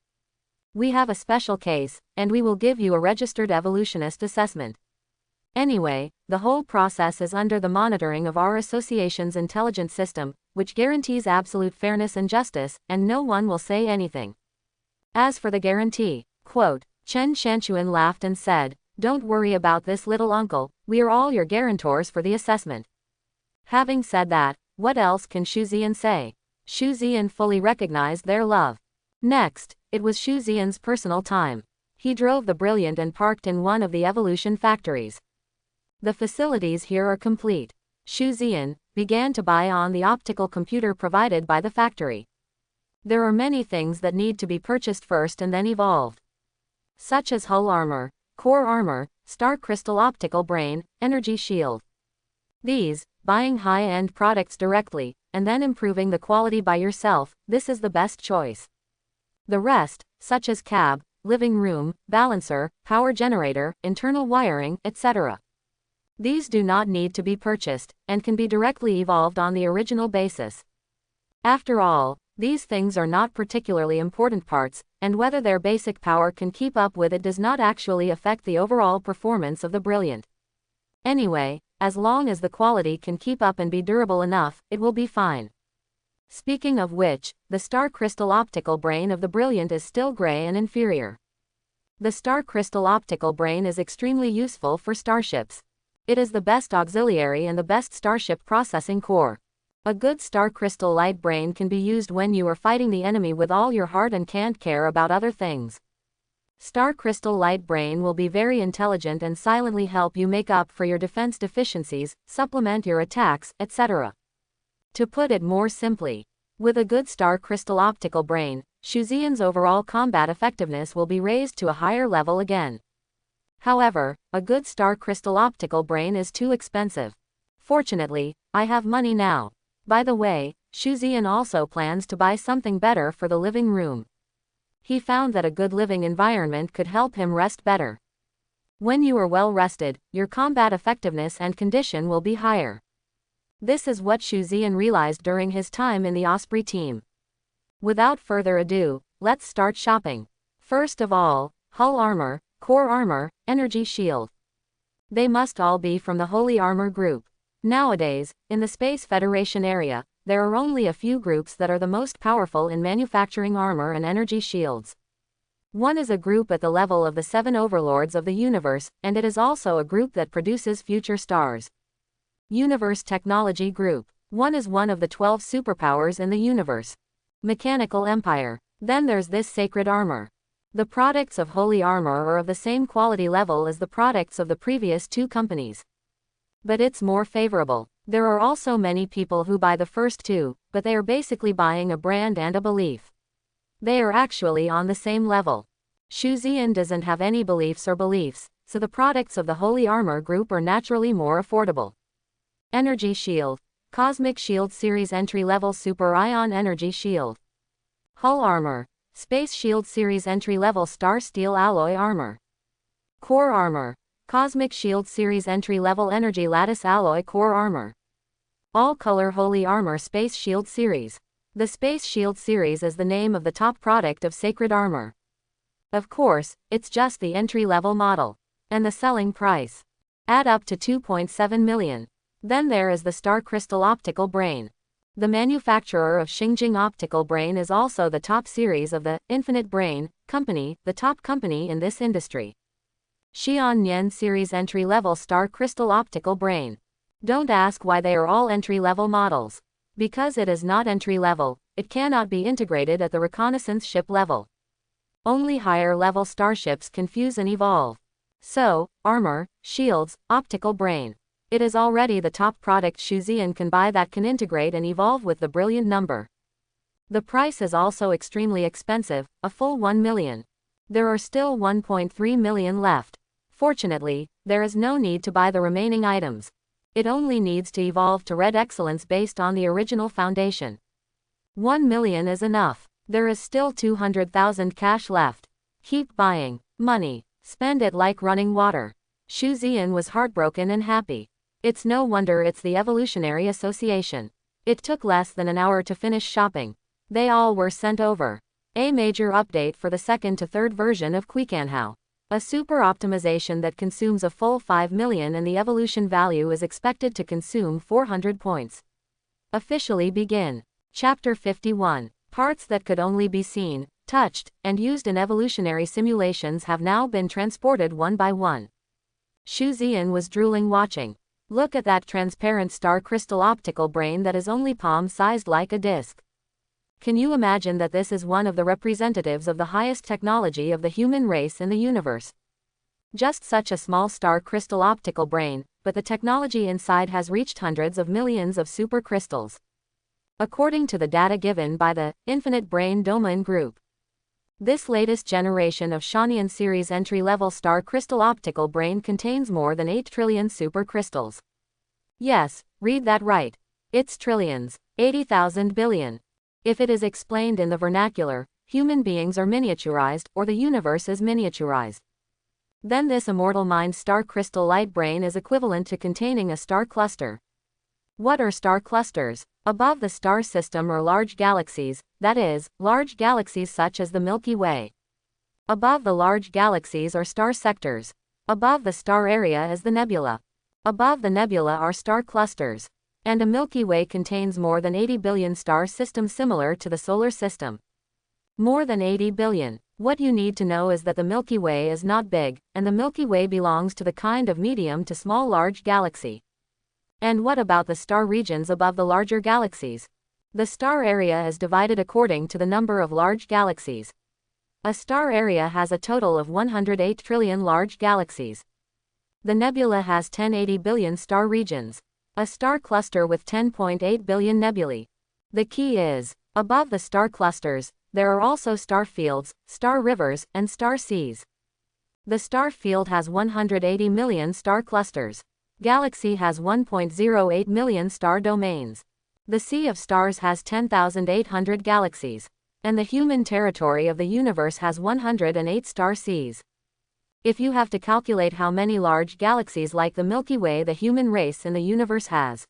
We have a special case, and we will give you a registered evolutionist assessment. Anyway, the whole process is under the monitoring of our association's intelligence system, which guarantees absolute fairness and justice, and no one will say anything. As for the guarantee, quote, Chen Shanchuan laughed and said, don't worry about this little uncle, we are all your guarantors for the assessment. Having said that, what else can Xu Ziyan say? Xu Ziyan fully recognized their love. Next, it was Xu Ziyan's personal time. He drove the Brilliant and parked in one of the evolution factories. The facilities here are complete. Xu Ziyan began to buy on the optical computer provided by the factory. There are many things that need to be purchased first and then evolved. Such as hull armor, core armor, star crystal optical brain, energy shield. These, buying high-end products directly, and then improving the quality by yourself, this is the best choice. The rest, such as cab, living room, balancer, power generator, internal wiring, etc. These do not need to be purchased, and can be directly evolved on the original basis. After all, these things are not particularly important parts, and whether their basic power can keep up with it does not actually affect the overall performance of the Brilliant. Anyway, as long as the quality can keep up and be durable enough, it will be fine. Speaking of which, the star crystal optical brain of the Brilliant is still gray and inferior. The star crystal optical brain is extremely useful for starships. It is the best auxiliary and the best starship processing core. A good star crystal light brain can be used when you are fighting the enemy with all your heart and can't care about other things. Star crystal light brain will be very intelligent and silently help you make up for your defense deficiencies, supplement your attacks, etc. To put it more simply, With a good star crystal optical brain, Shuzian's overall combat effectiveness will be raised to a higher level again. However, a good star crystal optical brain is too expensive. Fortunately, I have money now. By the way, Shuzian also plans to buy something better for the living room. He found that a good living environment could help him rest better. When you are well rested, your combat effectiveness and condition will be higher. This is what Shuzian realized during his time in the Osprey team. Without further ado, let's start shopping. First of all, hull armor, core armor, energy shield. They must all be from the Holy Armor group. Nowadays, in the Space Federation area, there are only a few groups that are the most powerful in manufacturing armor and energy shields. One is a group at the level of the 7 overlords of the universe, and it is also a group that produces future stars. Universe Technology Group. One is one of the 12 superpowers in the universe. Mechanical Empire. Then there's this Sacred Armor. The products of Holy Armor are of the same quality level as the products of the previous two companies. But it's more favorable. There are also many people who buy the first two, but they are basically buying a brand and a belief. They are actually on the same level. Shuzian doesn't have any beliefs, so the products of the Holy Armor group are naturally more affordable. Energy Shield. Cosmic Shield Series Entry-Level Super Ion Energy Shield. Hull Armor. Space Shield Series Entry-Level Star Steel Alloy Armor. Core Armor. Cosmic Shield Series Entry-Level Energy Lattice Alloy Core Armor. All-Color Holy Armor Space Shield Series. The Space Shield Series is the name of the top product of Sacred Armor. Of course, it's just the entry-level model. And the selling price add up to 2.7 million. Then there is the Star Crystal Optical Brain. The manufacturer of Xingjing Optical Brain is also the top series of the Infinite Brain company, the top company in this industry. Xian Nian Series Entry-Level Star Crystal Optical Brain. Don't ask why they are all entry-level models. Because it is not entry-level, it cannot be integrated at the reconnaissance ship level. Only higher-level starships can fuse and evolve. So, armor, shields, optical brain. It is already the top product Shuzian can buy that can integrate and evolve with the brilliant number. The price is also extremely expensive, a full 1 million. There are still 1.3 million left. Fortunately, there is no need to buy the remaining items. It only needs to evolve to Red Excellence based on the original foundation. 1 million is enough. There is still 200,000 cash left. Keep buying. Money. Spend it like running water. Shuzian was heartbroken and happy. It's no wonder it's the Evolutionary Association. It took less than an hour to finish shopping. They all were sent over. A major update for the second to third version of Qianhao. A super optimization that consumes a full 5 million and the evolution value is expected to consume 400 points. Officially begin. Chapter 51. Parts that could only be seen, touched, and used in evolutionary simulations have now been transported one by one. Shuzian was drooling watching. Look at that transparent star crystal optical brain that is only palm-sized like a disc. Can you imagine that this is one of the representatives of the highest technology of the human race in the universe? Just such a small star crystal optical brain, but the technology inside has reached hundreds of millions of supercrystals. According to the data given by the Infinite Brain Domain Group. This latest generation of Xiannian series entry-level star crystal optical brain contains more than 8 trillion supercrystals. Yes, read that right. It's trillions, 80,000 billion. If it is explained in the vernacular, human beings are miniaturized, or the universe is miniaturized. Then this immortal mind star crystal light brain is equivalent to containing a star cluster. What are star clusters? Above the star system are large galaxies, that is, large galaxies such as the Milky Way. Above the large galaxies are star sectors. Above the star area is the nebula. Above the nebula are star clusters. And a Milky Way contains more than 80 billion star systems similar to the solar system. More than 80 billion. What you need to know is that the Milky Way is not big, and the Milky Way belongs to the kind of medium to small large galaxy. And what about the star regions above the larger galaxies? The star area is divided according to the number of large galaxies. A star area has a total of 108 trillion large galaxies. The nebula has 1080 billion star regions. A star cluster with 10.8 billion nebulae. The key is, Above the star clusters, there are also star fields, star rivers, and star seas. The star field has 180 million star clusters. Galaxy has 1.08 million star domains. The Sea of Stars has 10,800 galaxies. And the human territory of the universe has 108 star seas. If you have to calculate how many large galaxies like the Milky Way the human race in the universe has,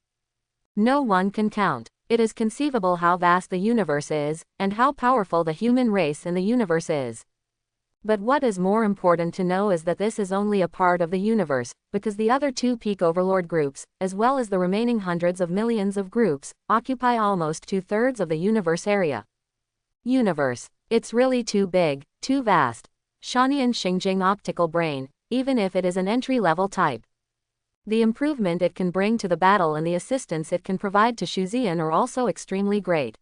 no one can count. It is conceivable how vast the universe is, and how powerful the human race in the universe is. But what is more important to know is that this is only a part of the universe, because the other two peak overlord groups, as well as the remaining hundreds of millions of groups, occupy almost 2/3 of the universe area. Universe. It's really too big, too vast. Shanian Xingjing optical brain, even if it is an entry-level type. The improvement it can bring to the battle and the assistance it can provide to Shuzian are also extremely great.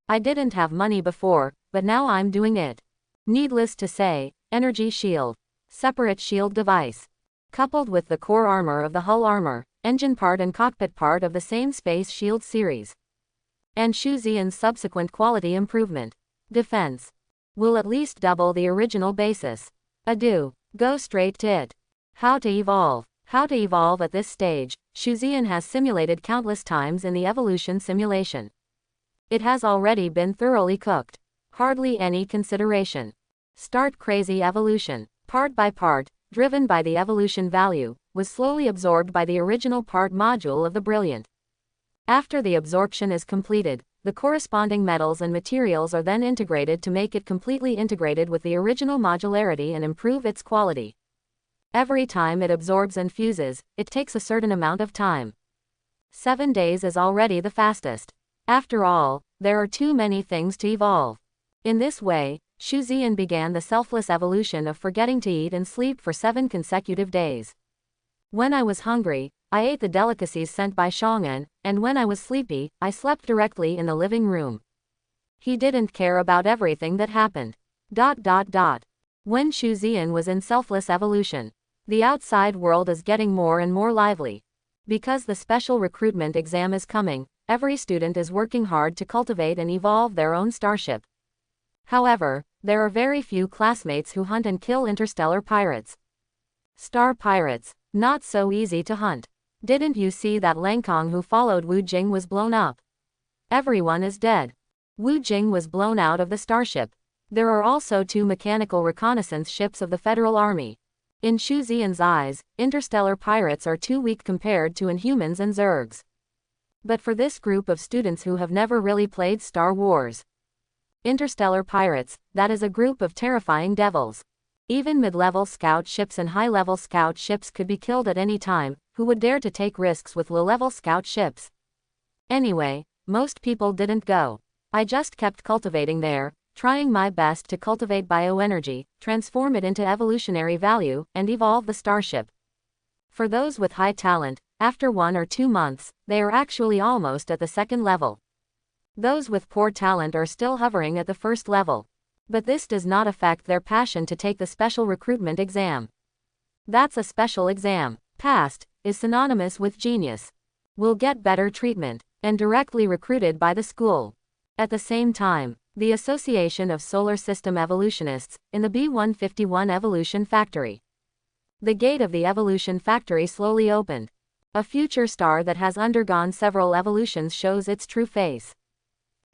I didn't have money before, but now I'm doing it. Needless to say, energy shield. Separate shield device. Coupled with the core armor of the hull armor, engine part and cockpit part of the same space shield series. And Shuzian's subsequent quality improvement. Defense. Will at least double the original basis. Adieu. Go straight to it. How to evolve. How to evolve at this stage, Shuzian has simulated countless times in the evolution simulation. It has already been thoroughly cooked. Hardly any consideration. Start crazy evolution. Part by part, driven by the evolution value, was slowly absorbed by the original part module of the Brilliant. After the absorption is completed, the corresponding metals and materials are then integrated to make it completely integrated with the original modularity and improve its quality. Every time it absorbs and fuses, it takes a certain amount of time. 7 days is already the fastest. After all, there are too many things to evolve. In this way, Shuzian began the selfless evolution of forgetting to eat and sleep for 7 consecutive days. When I was hungry, I ate the delicacies sent by Shang'an, and when I was sleepy, I slept directly in the living room. He didn't care about everything that happened. When Shuzian was in selfless evolution, the outside world is getting more and more lively. Because the special recruitment exam is coming, every student is working hard to cultivate and evolve their own starship. However, there are very few classmates who hunt and kill interstellar pirates. Star pirates, not so easy to hunt. Didn't you see that Langkong who followed Wu Jing was blown up? Everyone is dead. Wu Jing was blown out of the starship. There are also 2 mechanical reconnaissance ships of the Federal Army. In Shuzian's eyes, interstellar pirates are too weak compared to Inhumans and Zergs. But for this group of students who have never really played Star Wars, interstellar pirates, that is a group of terrifying devils. Even mid-level scout ships and high-level scout ships could be killed at any time. Who would dare to take risks with low-level scout ships? Anyway, most people didn't go. I just kept cultivating there, trying my best to cultivate bioenergy, transform it into evolutionary value, and evolve the starship. For those with high talent, after 1 or 2 months, they are actually almost at the 2nd level. Those with poor talent are still hovering at the 1st level. But this does not affect their passion to take the special recruitment exam. That's a special exam. Passed is synonymous with genius. Will get better treatment, and directly recruited by the school. At the same time, the Association of Solar System Evolutionists, in the B-151 Evolution Factory. The gate of the Evolution Factory slowly opened. A future star that has undergone several evolutions shows its true face.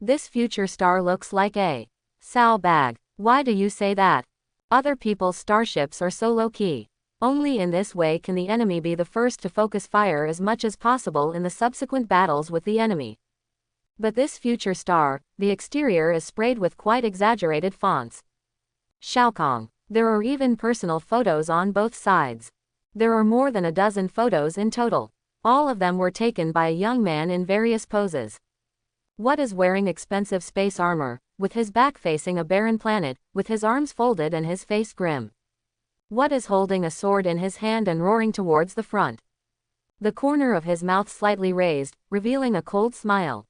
This future star looks like a Sao bag. Why do you say that? Other people's starships are so low-key. Only in this way can the enemy be the first to focus fire as much as possible in the subsequent battles with the enemy. But this future star, the exterior is sprayed with quite exaggerated fonts. Shaokong. There are even personal photos on both sides. There are more than a dozen photos in total. All of them were taken by a young man in various poses. What is wearing expensive space armor, with his back facing a barren planet, with his arms folded and his face grim? What is holding a sword in his hand and roaring towards the front? The corner of his mouth slightly raised, revealing a cold smile.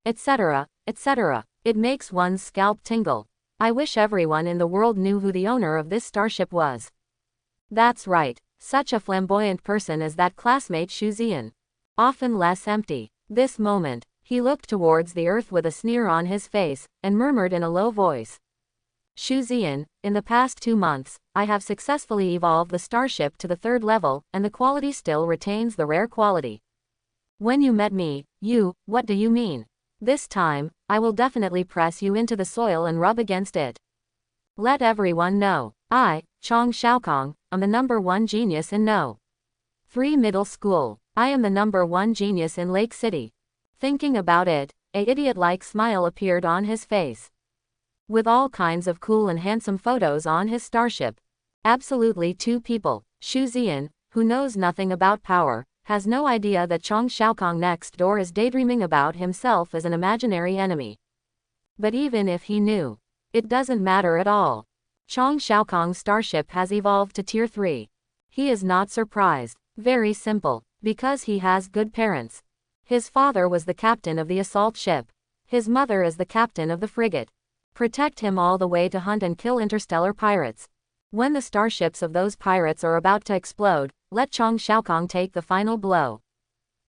Etc., etc. It makes one's scalp tingle. I wish everyone in the world knew who the owner of this starship was. That's right, such a flamboyant person as that classmate Shuzian. Often less empty. This moment, He looked towards the earth with a sneer on his face, and murmured in a low voice. Shu Ziyan, in the past 2 months, I have successfully evolved the Starship to the 3rd level, and the quality still retains the rare quality. When you met me, what do you mean? This time, I will definitely press you into the soil and rub against it. Let everyone know. I, Chong Xiaokong, am the #1 genius in No. 3 Middle School. I am the #1 genius in Lake City. Thinking about it, a idiot-like smile appeared on his face. With all kinds of cool and handsome photos on his Starship. Absolutely 2 people. Shu Ziyan, who knows nothing about power, has no idea that Chong Xiaokong next door is daydreaming about himself as an imaginary enemy. But even if he knew, it doesn't matter at all. Chong Xiaokong's Starship has evolved to Tier 3. He is not surprised. Very simple. Because he has good parents. His father was the captain of the assault ship. His mother is the captain of the frigate. Protect him all the way to hunt and kill interstellar pirates. When the starships of those pirates are about to explode, let Chong Xiaokong take the final blow.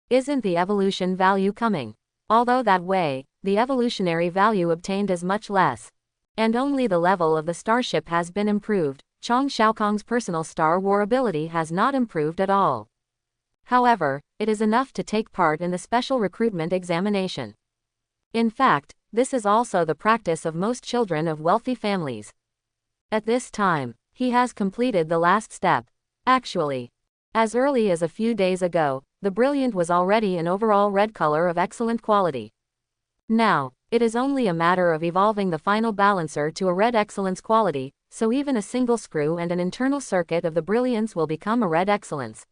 Isn't the evolution value coming? Although that way, the evolutionary value obtained is much less. And only the level of the Starship has been improved. Chong Xiaokong's personal Star War ability has not improved at all. However, it is enough to take part in the special recruitment examination. In fact, this is also the practice of most children of wealthy families. At this time, he has completed the last step. Actually, as early as a few days ago, the Brilliant was already an overall red color of excellent quality. Now, it is only a matter of evolving the final balancer to a red excellence quality, so even a single screw and an internal circuit of the Brilliance will become a red excellence.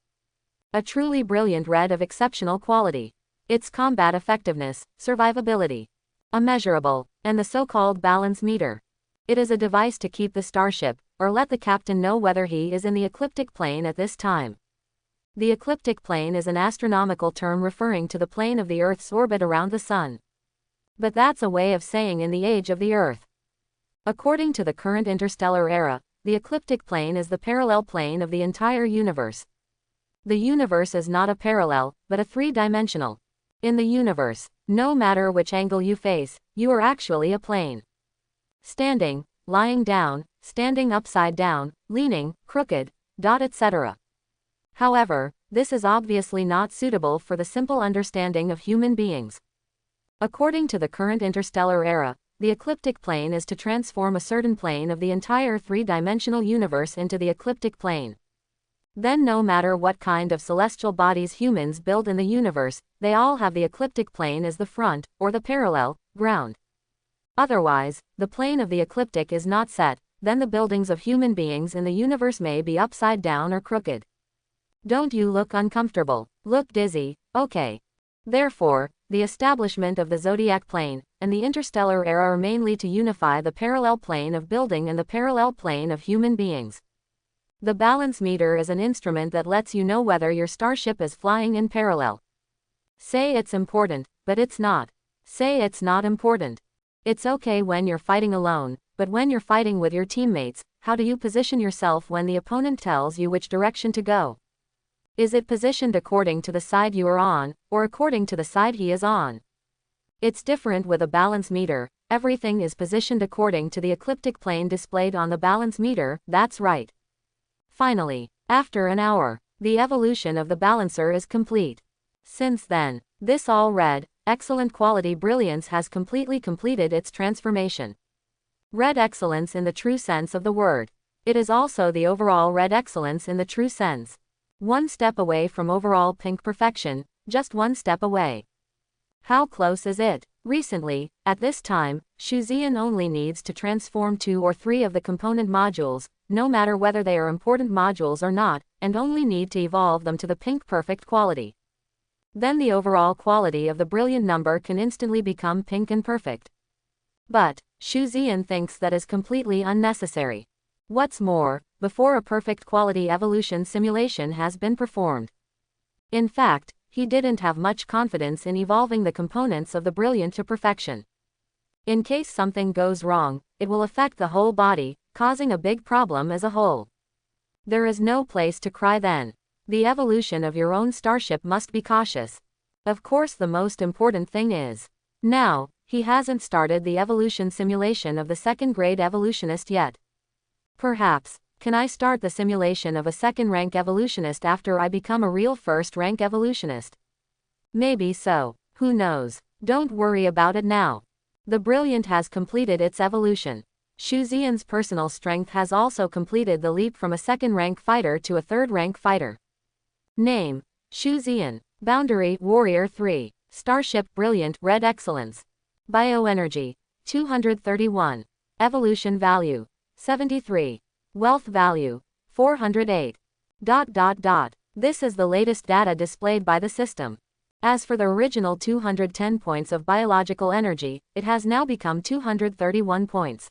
A truly brilliant red of exceptional quality. Its combat effectiveness, survivability, immeasurable, and the so-called balance meter. It is a device to keep the Starship, or let the captain know whether he is in the ecliptic plane at this time. The ecliptic plane is an astronomical term referring to the plane of the Earth's orbit around the Sun. But that's a way of saying in the age of the Earth. According to the current interstellar era, the ecliptic plane is the parallel plane of the entire universe. The universe is not a parallel, but a 3-dimensional. In the universe, no matter which angle you face, you are actually a plane. Standing, lying down, standing upside down, leaning, crooked, etc. However, this is obviously not suitable for the simple understanding of human beings. According to the current interstellar era, the ecliptic plane is to transform a certain plane of the entire 3-dimensional universe into the ecliptic plane. Then no matter what kind of celestial bodies humans build in the universe, they all have the ecliptic plane as the front, or the parallel, ground. Otherwise, the plane of the ecliptic is not set, then the buildings of human beings in the universe may be upside down or crooked. Don't you look uncomfortable? Look dizzy? Okay. Therefore, the establishment of the zodiac plane and the interstellar era are mainly to unify the parallel plane of building and the parallel plane of human beings. The balance meter is an instrument that lets you know whether your Starship is flying in parallel. Say it's important, but it's not. Say it's not important. It's okay when you're fighting alone, but when you're fighting with your teammates, how do you position yourself when the opponent tells you which direction to go? Is it positioned according to the side you are on, or according to the side he is on? It's different with a balance meter. Everything is positioned according to the ecliptic plane displayed on the balance meter, that's right. Finally, after an hour, the evolution of the balancer is complete. Since then, this all-red, excellent quality brilliance has completely completed its transformation. Red excellence in the true sense of the word. It is also the overall red excellence in the true sense. One step away from overall pink perfection, just one step away. How close is it? Recently, at this time, Shu Ziyan only needs to transform 2 or 3 of the component modules, no matter whether they are important modules or not, and only need to evolve them to the pink perfect quality. Then the overall quality of the brilliant number can instantly become pink and perfect. But, Shu Ziyan thinks that is completely unnecessary. What's more, before a perfect quality evolution simulation has been performed. In fact, he didn't have much confidence in evolving the components of the brilliant to perfection. In case something goes wrong, it will affect the whole body, causing a big problem as a whole. There is no place to cry then. The evolution of your own Starship must be cautious. Of course, the most important thing is, now, he hasn't started the evolution simulation of the second-grade evolutionist yet. Perhaps, can I start the simulation of a second-rank evolutionist after I become a real first-rank evolutionist? Maybe so. Who knows? Don't worry about it now. The Brilliant has completed its evolution. Shu Xian's personal strength has also completed the leap from a second-rank fighter to a third-rank fighter. Name: Shu Xian. Boundary: Warrior 3. Starship: Brilliant Red Excellence. Bioenergy: 231. Evolution value: 73. Wealth value: 408. This is the latest data displayed by the system. As for the original 210 points of biological energy, it has now become 231 points.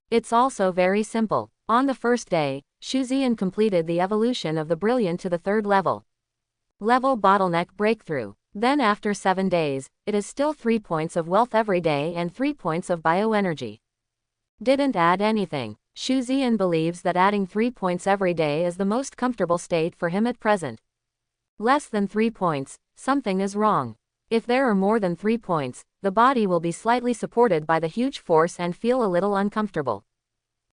It's also very simple. On the first day, Shu Xian completed the evolution of the Brilliant to the third level. Level bottleneck breakthrough. Then after 7 days, it is still 3 points of wealth every day and 3 points of bioenergy. Didn't add anything. Shu Xian believes that adding 3 points every day is the most comfortable state for him at present. Less than 3 points, something is wrong. If there are more than 3 points, the body will be slightly supported by the huge force and feel a little uncomfortable.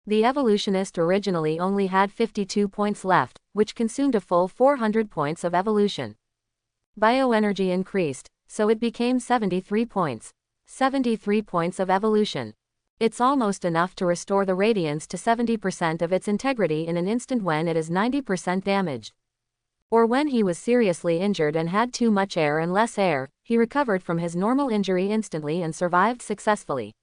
The evolutionist originally only had 52 points left, which consumed a full 400 points of evolution. Bioenergy increased, so it became 73 points. 73 points of evolution. It's almost enough to restore the radiance to 70% of its integrity in an instant when it is 90% damaged. Or when he was seriously injured and had too much air and less air, he recovered from his normal injury instantly and survived successfully.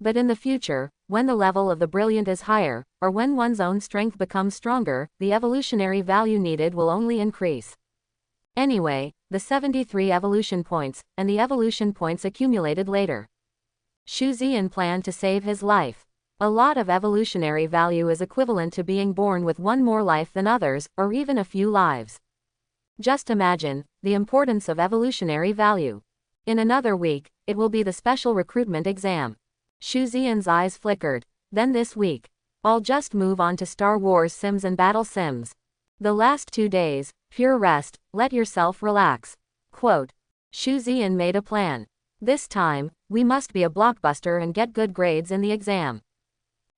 But in the future, when the level of the Brilliant is higher, or when one's own strength becomes stronger, the evolutionary value needed will only increase. Anyway, the 73 evolution points, and the evolution points accumulated later. Shu Xian planned to save his life. A lot of evolutionary value is equivalent to being born with one more life than others, or even a few lives. Just imagine the importance of evolutionary value. In another week, it will be the special recruitment exam. Shu Xian's eyes flickered. Then this week, I'll just move on to Star Wars Sims and Battle Sims. The last 2 days, pure rest, let yourself relax. Quote. Shu Xian made a plan. This time, we must be a blockbuster and get good grades in the exam.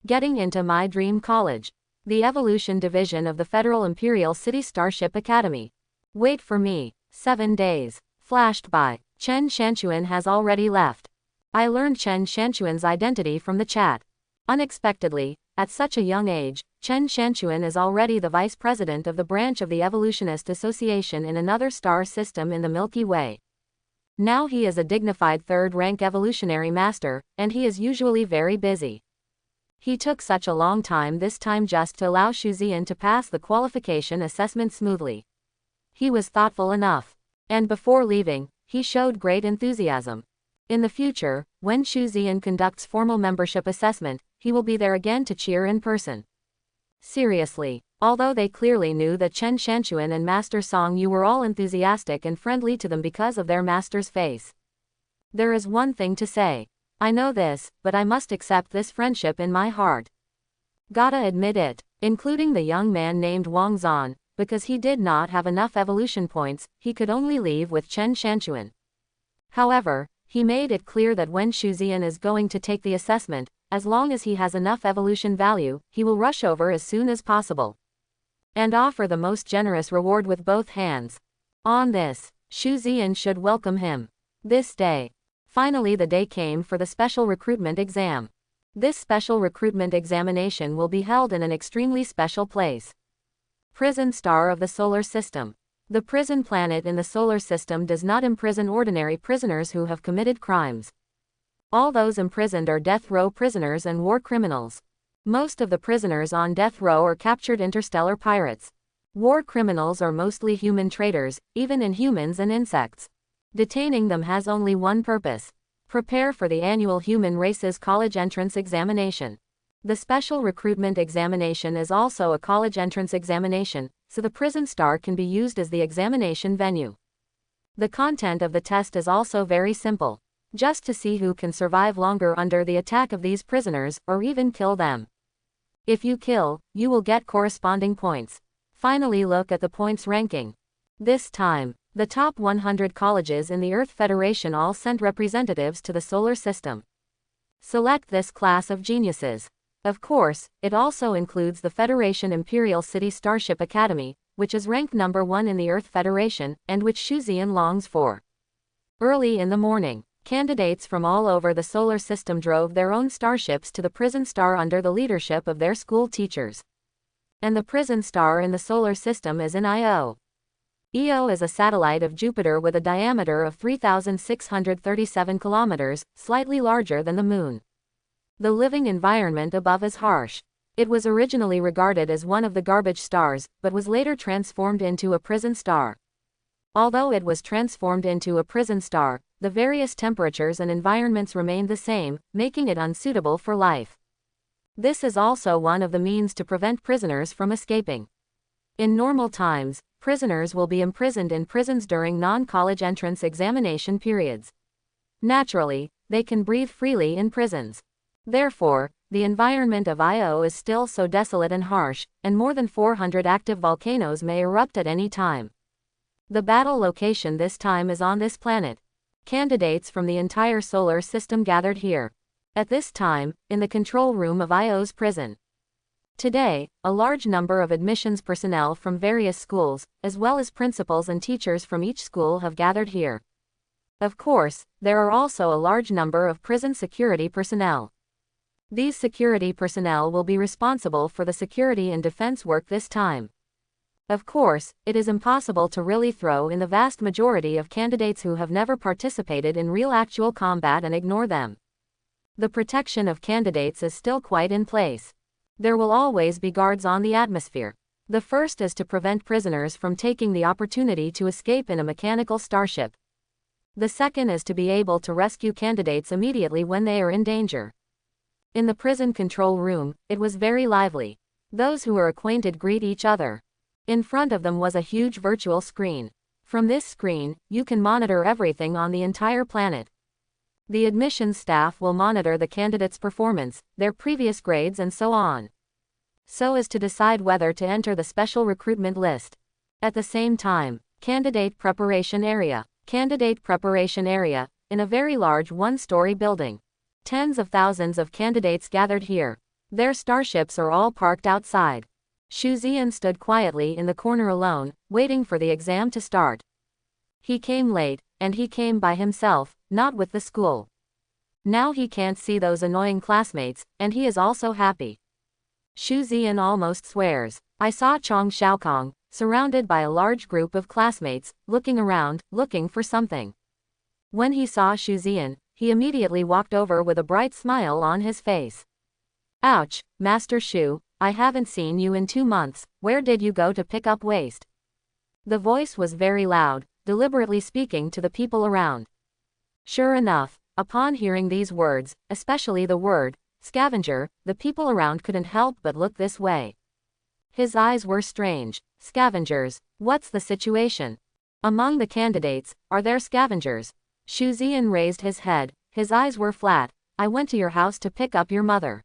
Getting into my dream college. The Evolution Division of the Federal Imperial City Starship Academy. Wait for me. 7 days. Flashed by. Chen Shanchuan has already left. I learned Chen Shanchuan's identity from the chat. Unexpectedly, at such a young age, Chen Shanchuan is already the vice president of the branch of the Evolutionist Association in another star system in the Milky Way. Now he is a dignified third-rank evolutionary master, and he is usually very busy. He took such a long time this time just to allow Shu Xian to pass the qualification assessment smoothly. He was thoughtful enough. And before leaving, he showed great enthusiasm. In the future, when Shu Xian conducts formal membership assessment, he will be there again to cheer in person. Seriously, although they clearly knew that Chen Shanchuan and Master Song Yu were all enthusiastic and friendly to them because of their master's face. There is one thing to say. I know this, but I must accept this friendship in my heart. Gotta admit it, including the young man named Wang Zan, because he did not have enough evolution points, he could only leave with Chen Shanchuan. However, he made it clear that when Shu Xian is going to take the assessment, as long as he has enough evolution value, he will rush over as soon as possible. And offer the most generous reward with both hands. On this, Shu Xian should welcome him. This day. Finally the day came for the special recruitment exam. This special recruitment examination will be held in an extremely special place. Prison star of the solar system. The prison planet in the solar system does not imprison ordinary prisoners who have committed crimes. All those imprisoned are death row prisoners and war criminals. Most of the prisoners on death row are captured interstellar pirates. War criminals are mostly human traitors, even inhumans and insects. Detaining them has only one purpose: prepare for the annual human races college entrance examination. The special recruitment examination is also a college entrance examination, so the prison star can be used as the examination venue. The content of the test is also very simple. Just to see who can survive longer under the attack of these prisoners, or even kill them. If you kill, you will get corresponding points. Finally look at the points ranking. This time, The top 100 colleges in the Earth Federation all sent representatives to the solar system. Select this class of geniuses. Of course, it also includes the Federation Imperial City Starship Academy, which is ranked number 1 in the Earth Federation, and which Xu Ziyan longs for. Early in the morning, candidates from all over the solar system drove their own starships to the prison star under the leadership of their school teachers. And the prison star in the solar system is in Io. Io is a satellite of Jupiter with a diameter of 3,637 kilometers, slightly larger than the Moon. The living environment above is harsh. It was originally regarded as one of the garbage stars, but was later transformed into a prison star. Although it was transformed into a prison star, the various temperatures and environments remained the same, making it unsuitable for life. This is also one of the means to prevent prisoners from escaping. In normal times, prisoners will be imprisoned in prisons during non-college entrance examination periods. Naturally, they can breathe freely in prisons. Therefore, the environment of Io is still so desolate and harsh, and more than 400 active volcanoes may erupt at any time. The battle location this time is on this planet. Candidates from the entire solar system gathered here. At this time, in the control room of Io's prison. Today, a large number of admissions personnel from various schools, as well as principals and teachers from each school have gathered here. Of course, there are also a large number of prison security personnel. These security personnel will be responsible for the security and defense work this time. Of course, it is impossible to really throw in the vast majority of candidates who have never participated in real actual combat and ignore them. The protection of candidates is still quite in place. There will always be guards on the atmosphere. The first is to prevent prisoners from taking the opportunity to escape in a mechanical starship. The second is to be able to rescue candidates immediately when they are in danger. In the prison control room, it was very lively. Those who were acquainted greet each other. In front of them was a huge virtual screen. From this screen, you can monitor everything on the entire planet. The admissions staff will monitor the candidates' performance, their previous grades and so on, so as to decide whether to enter the special recruitment list. At the same time, candidate preparation area. Candidate preparation area, in a very large one-story building. Tens of thousands of candidates gathered here. Their starships are all parked outside. Xu Ziyan stood quietly in the corner alone, waiting for the exam to start. He came late, and he came by himself, not with the school. Now he can't see those annoying classmates, and he is also happy. Xu Ziyan almost swears. I saw Chong Xiaokong, surrounded by a large group of classmates, looking around, looking for something. When he saw Xu Ziyan, he immediately walked over with a bright smile on his face. Ouch, Master Xu, I haven't seen you in 2 months, where did you go to pick up waste? The voice was very loud, deliberately speaking to the people around. Sure enough, upon hearing these words, especially the word scavenger, the people around couldn't help but look this way. His eyes were strange. Scavengers, what's the situation? Among the candidates, are there scavengers? Xu Ziyan raised his head, his eyes were flat. I went to your house to pick up your mother.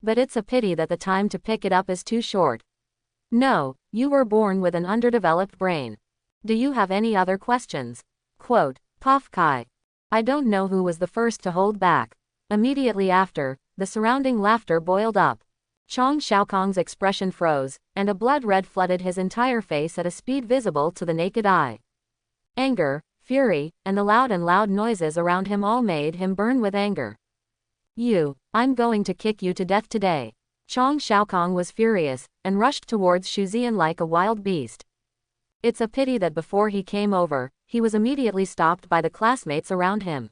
But it's a pity that the time to pick it up is too short. No, you were born with an underdeveloped brain. Do you have any other questions? Quote, Puff Kai. I don't know who was the first to hold back. Immediately after, the surrounding laughter boiled up. Chong Xiaokong's expression froze, and a blood red flooded his entire face at a speed visible to the naked eye. Anger, fury, and the loud noises around him all made him burn with anger. I'm going to kick you to death today. Chong Xiaokong was furious, and rushed towards Xu Ziyan like a wild beast. It's a pity that before he came over, he was immediately stopped by the classmates around him.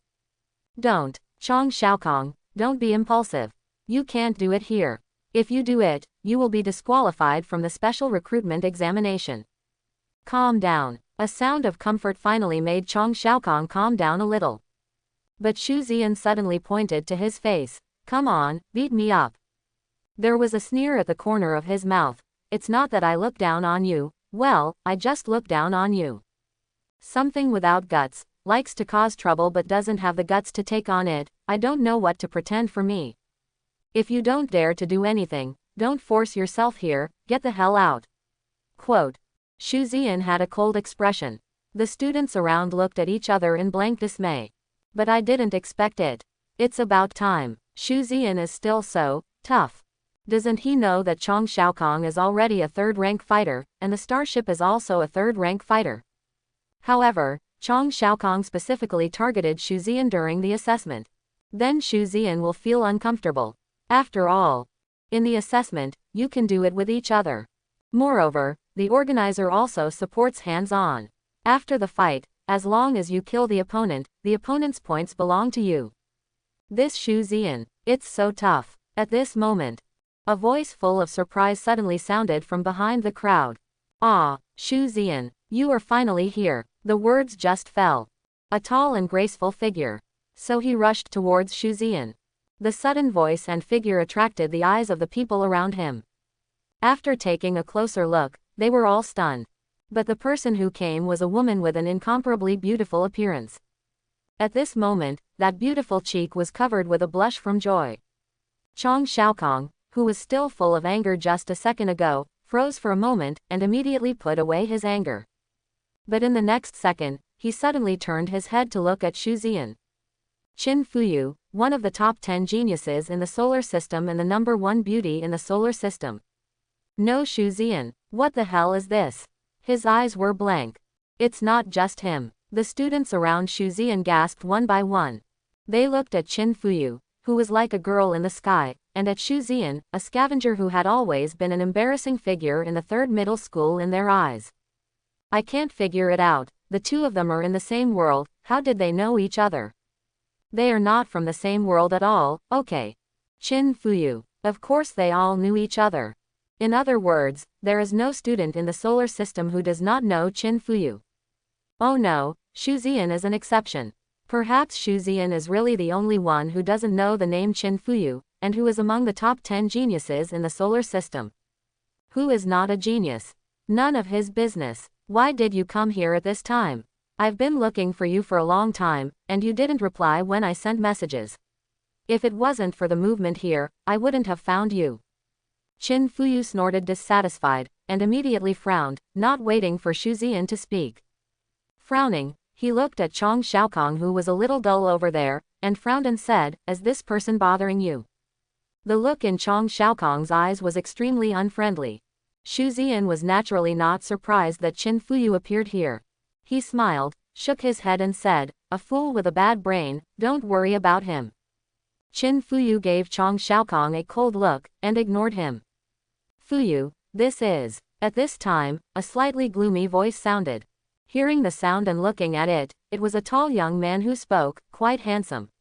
Don't, Chong Xiaokong, don't be impulsive. You can't do it here. If you do it, you will be disqualified from the special recruitment examination. Calm down. A sound of comfort finally made Chong Xiaokong calm down a little. But Xu Ziyan suddenly pointed to his face. Come on, beat me up. There was a sneer at the corner of his mouth. It's not that I look down on you. Well, I just look down on you. Something without guts, likes to cause trouble but doesn't have the guts to take on it. I don't know what to pretend for me. If you don't dare to do anything, don't force yourself here, get the hell out. Quote. Xu Ziyan had a cold expression. The students around looked at each other in blank dismay. But I didn't expect it. It's about time. Xu Ziyan is still so tough. Doesn't he know that Chong Xiaokong is already a third-rank fighter, and the Starship is also a third-rank fighter? However, Chong Xiaokong specifically targeted Xu Ziyan during the assessment. Then Xu Ziyan will feel uncomfortable. After all, in the assessment, you can do it with each other. Moreover, the organizer also supports hands-on. After the fight, as long as you kill the opponent's points belong to you. This Xu Ziyan, it's so tough. At this moment, a voice full of surprise suddenly sounded from behind the crowd. Ah, Xu Ziyan, you are finally here. The words just fell. A tall and graceful figure. So he rushed towards Xu Ziyan. The sudden voice and figure attracted the eyes of the people around him. After taking a closer look, they were all stunned. But the person who came was a woman with an incomparably beautiful appearance. At this moment, that beautiful cheek was covered with a blush from joy. Chong Xiaokong, who was still full of anger just a second ago, froze for a moment and immediately put away his anger. But in the next second, he suddenly turned his head to look at Xu Ziyan. Qin Fuyu, one of the top 10 geniuses in the solar system and the number 1 beauty in the solar system. No, Xu Ziyan, what the hell is this? His eyes were blank. It's not just him. The students around Xu Ziyan gasped one by one. They looked at Qin Fuyu, who was like a girl in the sky, and at Xu Ziyan, a scavenger who had always been an embarrassing figure in the third middle school in their eyes. I can't figure it out. The two of them are in the same world. How did they know each other? They are not from the same world at all, okay. Qin Fuyu. Of course they all knew each other. In other words, there is no student in the solar system who does not know Qin Fuyu. Oh no, Xu Ziyan is an exception. Perhaps Xu Ziyan is really the only one who doesn't know the name Qin Fuyu, and who is among the top 10 geniuses in the solar system. Who is not a genius? None of his business. Why did you come here at this time? I've been looking for you for a long time, and you didn't reply when I sent messages. If it wasn't for the movement here, I wouldn't have found you. Qin Fuyu snorted dissatisfied, and immediately frowned, not waiting for Xu Ziyan to speak. Frowning, he looked at Chong Xiaokong, who was a little dull over there, and frowned and said, "Is this person bothering you?" The look in Chong Xiaokong's eyes was extremely unfriendly. Xu Ziyan was naturally not surprised that Qin Fuyu appeared here. He smiled, shook his head and said, "A fool with a bad brain, don't worry about him." Qin Fuyu gave Chong Xiaokong a cold look, and ignored him. "Fuyu, this is..." At this time, a slightly gloomy voice sounded. Hearing the sound and looking at it, it was a tall young man who spoke, quite handsome.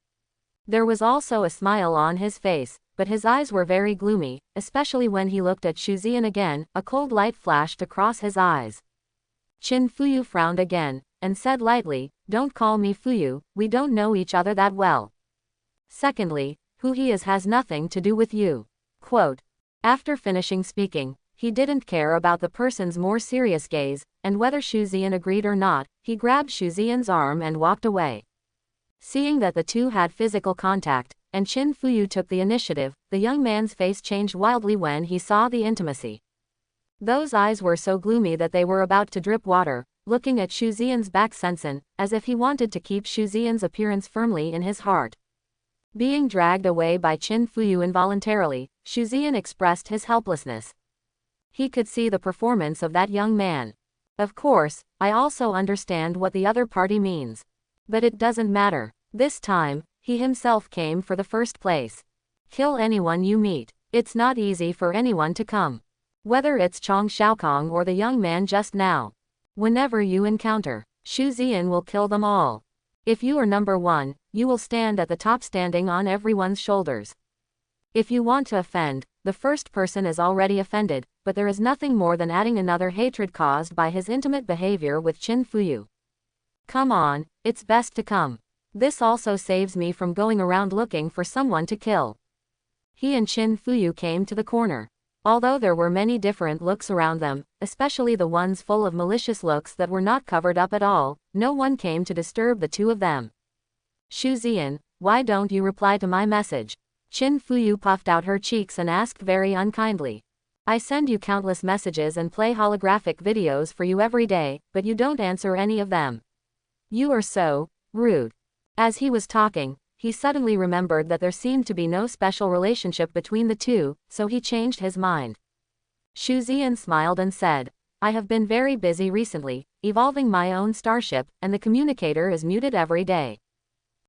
There was also a smile on his face, but his eyes were very gloomy, especially when he looked at Xu Ziyan again. A cold light flashed across his eyes. Qin Fuyu frowned again, and said lightly, "Don't call me Fuyu, we don't know each other that well. Secondly, who he is has nothing to do with you." Quote. After finishing speaking, he didn't care about the person's more serious gaze, and whether Xu Ziyan agreed or not, he grabbed Xu Ziyan's arm and walked away. Seeing that the two had physical contact, and Qin Fuyu took the initiative, the young man's face changed wildly when he saw the intimacy. Those eyes were so gloomy that they were about to drip water, looking at Xu Ziyan's back sensen, as if he wanted to keep Xu Ziyan's appearance firmly in his heart. Being dragged away by Qin Fuyu involuntarily, Xu Ziyan expressed his helplessness. He could see the performance of that young man. Of course, I also understand what the other party means. But it doesn't matter. This time, he himself came for the first place. Kill anyone you meet. It's not easy for anyone to come. Whether it's Chong Xiaokong or the young man just now. Whenever you encounter, Xu Ziyan will kill them all. If you are number 1, you will stand at the top standing on everyone's shoulders. If you want to offend, the first person is already offended, but there is nothing more than adding another hatred caused by his intimate behavior with Qin Fuyu. Come on, it's best to come. This also saves me from going around looking for someone to kill. He and Qin Fuyu came to the corner. Although there were many different looks around them, especially the ones full of malicious looks that were not covered up at all, no one came to disturb the two of them. Xu Ziyan, why don't you reply to my message? Qin Fuyu puffed out her cheeks and asked very unkindly. I send you countless messages and play holographic videos for you every day, but you don't answer any of them. You are so rude. As he was talking, he suddenly remembered that there seemed to be no special relationship between the two, so he changed his mind. Xu Ziyan smiled and said, I have been very busy recently, evolving my own starship, and the communicator is muted every day.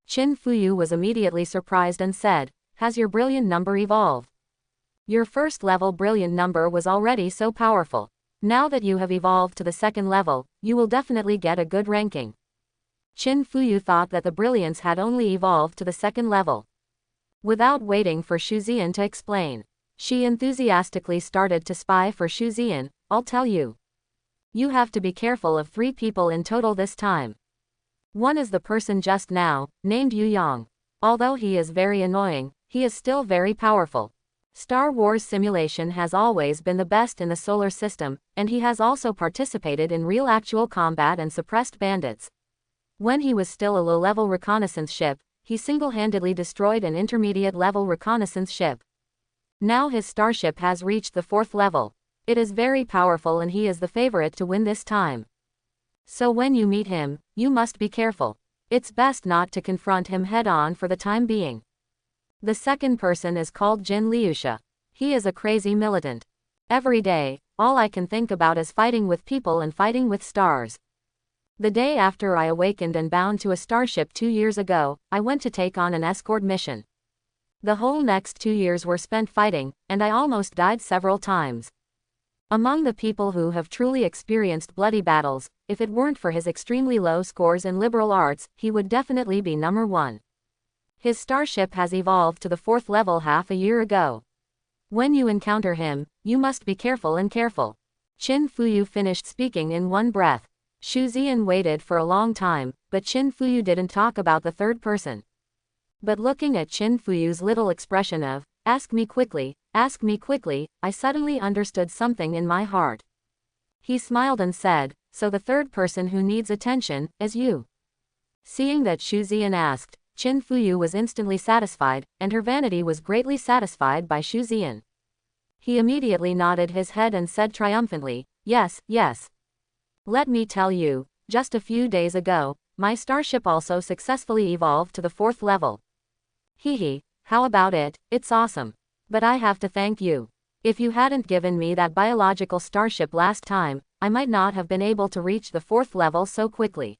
Qin Fuyu was immediately surprised and said, has your brilliant number evolved? Your first level brilliant number was already so powerful. Now that you have evolved to the second level, you will definitely get a good ranking. Qin Fuyu thought that the brilliance had only evolved to the second level. Without waiting for Xu Ziyan to explain, she enthusiastically started to spy for Xu Ziyan. I'll tell you. You have to be careful of 3 people in total this time. One is the person just now, named Yu Yang. Although he is very annoying, he is still very powerful. Star Wars simulation has always been the best in the solar system, and he has also participated in real actual combat and suppressed bandits. When he was still a low-level reconnaissance ship, he single-handedly destroyed an intermediate-level reconnaissance ship. Now his starship has reached the 4th level. It is very powerful and he is the favorite to win this time. So when you meet him, you must be careful. It's best not to confront him head-on for the time being. The second person is called Jin Liusha. He is a crazy militant. Every day, all I can think about is fighting with people and fighting with stars. The day after I awakened and bound to a starship 2 years ago, I went to take on an escort mission. The whole next 2 years were spent fighting, and I almost died several times. Among the people who have truly experienced bloody battles, if it weren't for his extremely low scores in liberal arts, he would definitely be number 1. His starship has evolved to the 4th level half a year ago. When you encounter him, you must be careful and careful. Qin Fuyu finished speaking in one breath. Xu Ziyan waited for a long time, but Qin Fuyu didn't talk about the third person. But looking at Qin Fuyu's little expression of, ask me quickly, I suddenly understood something in my heart. He smiled and said, so the third person who needs attention is you. Seeing that Xu Ziyan asked, Qin Fuyu was instantly satisfied, and her vanity was greatly satisfied by Xu Ziyan. He immediately nodded his head and said triumphantly, yes, yes. Let me tell you, just a few days ago, my starship also successfully evolved to the 4th level. Hehe, how about it? It's awesome. But I have to thank you. If you hadn't given me that biological starship last time, I might not have been able to reach the 4th level so quickly.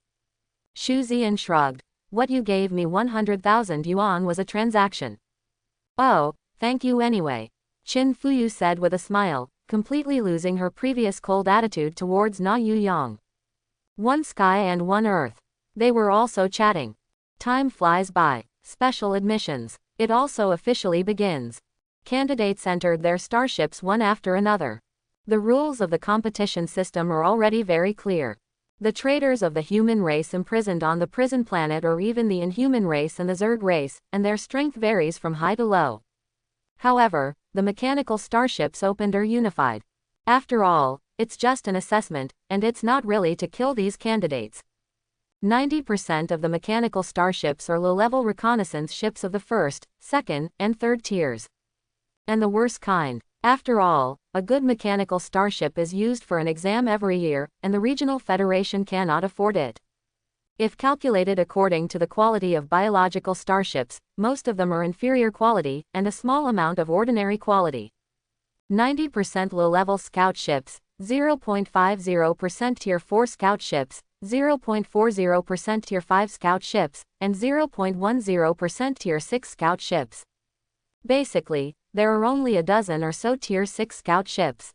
Xu Ziyan shrugged. What you gave me 100,000 yuan was a transaction. Oh, thank you anyway. Qin Fuyu said with a smile, completely losing her previous cold attitude towards Na Yu Yang. One sky and one earth. They were also chatting. Time flies by. Special admissions. It also officially begins. Candidates entered their starships one after another. The rules of the competition system are already very clear. The traitors of the human race imprisoned on the prison planet or even the inhuman race and the Zerg race, and their strength varies from high to low. However, the mechanical starships opened are unified. After all, it's just an assessment, and it's not really to kill these candidates. 90% of the mechanical starships are low-level reconnaissance ships of the 1st, 2nd, and 3rd tiers. And the worst kind. After all, a good mechanical starship is used for an exam every year, and the regional federation cannot afford it. If calculated according to the quality of biological starships, most of them are inferior quality, and a small amount of ordinary quality. 90% low-level scout ships, 0.50% Tier 4 scout ships, 0.40% Tier 5 scout ships, and 0.10% Tier 6 scout ships. Basically, there are only a dozen or so Tier 6 scout ships.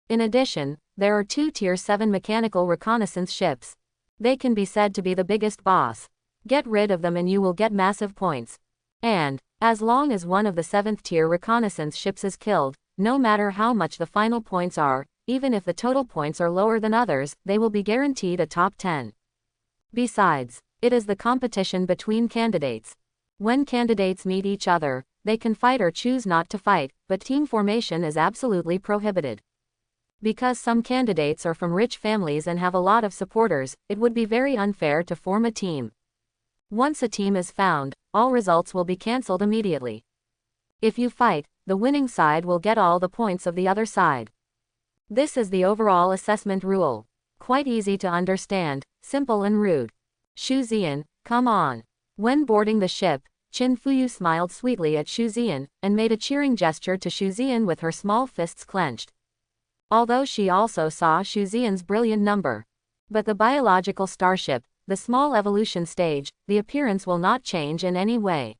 In addition, there are 2 Tier 7 mechanical reconnaissance ships. They can be said to be the biggest boss. Get rid of them and you will get massive points. And, as long as one of the 7th tier reconnaissance ships is killed, no matter how much the final points are, even if the total points are lower than others, they will be guaranteed a top 10. Besides, it is the competition between candidates. When candidates meet each other, they can fight or choose not to fight, but team formation is absolutely prohibited. Because some candidates are from rich families and have a lot of supporters, it would be very unfair to form a team. Once a team is found, all results will be cancelled immediately. If you fight, the winning side will get all the points of the other side. This is the overall assessment rule. Quite easy to understand, simple and rude. Xu Ziyan, come on. When boarding the ship, Qin Fuyu smiled sweetly at Xu Ziyan, and made a cheering gesture to Xu Ziyan with her small fists clenched. Although she also saw Xu Ziyan's brilliant number. But the biological starship, the small evolution stage, the appearance will not change in any way.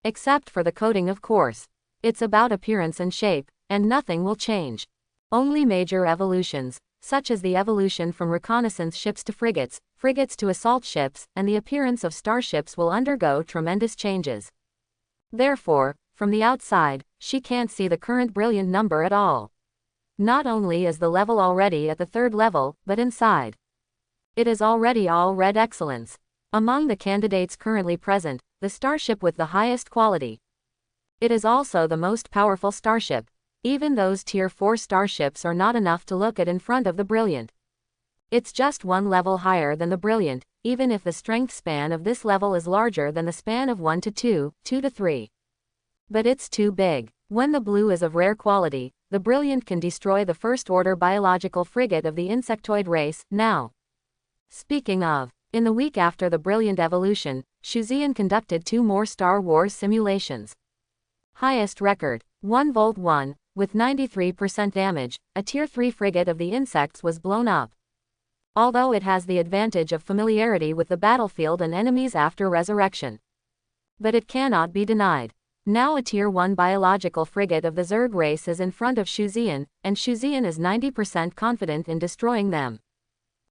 Except for the coating, of course. It's about appearance and shape, and nothing will change. Only major evolutions, such as the evolution from reconnaissance ships to frigates, frigates to assault ships, and the appearance of starships will undergo tremendous changes. Therefore, from the outside, she can't see the current brilliant number at all. Not only is the level already at the third level, but inside, it is already all red excellence. Among the candidates currently present, the starship with the highest quality. It is also the most powerful starship. Even those Tier 4 starships are not enough to look at in front of the brilliant. It's just one level higher than the brilliant, even if the strength span of this level is larger than the span of 1 to 2, 2 to 3. But it's too big. When the blue is of rare quality, the brilliant can destroy the first-order biological frigate of the insectoid race, now. Speaking of, in the week after the brilliant evolution, Xu Ziyan conducted 2 more Star Wars simulations. Highest record, 1 Volt 1, with 93% damage, a Tier 3 frigate of the insects was blown up. Although it has the advantage of familiarity with the battlefield and enemies after resurrection. But it cannot be denied. Now a Tier 1 biological frigate of the Zerg race is in front of Xu Ziyan, and Xu Ziyan is 90% confident in destroying them.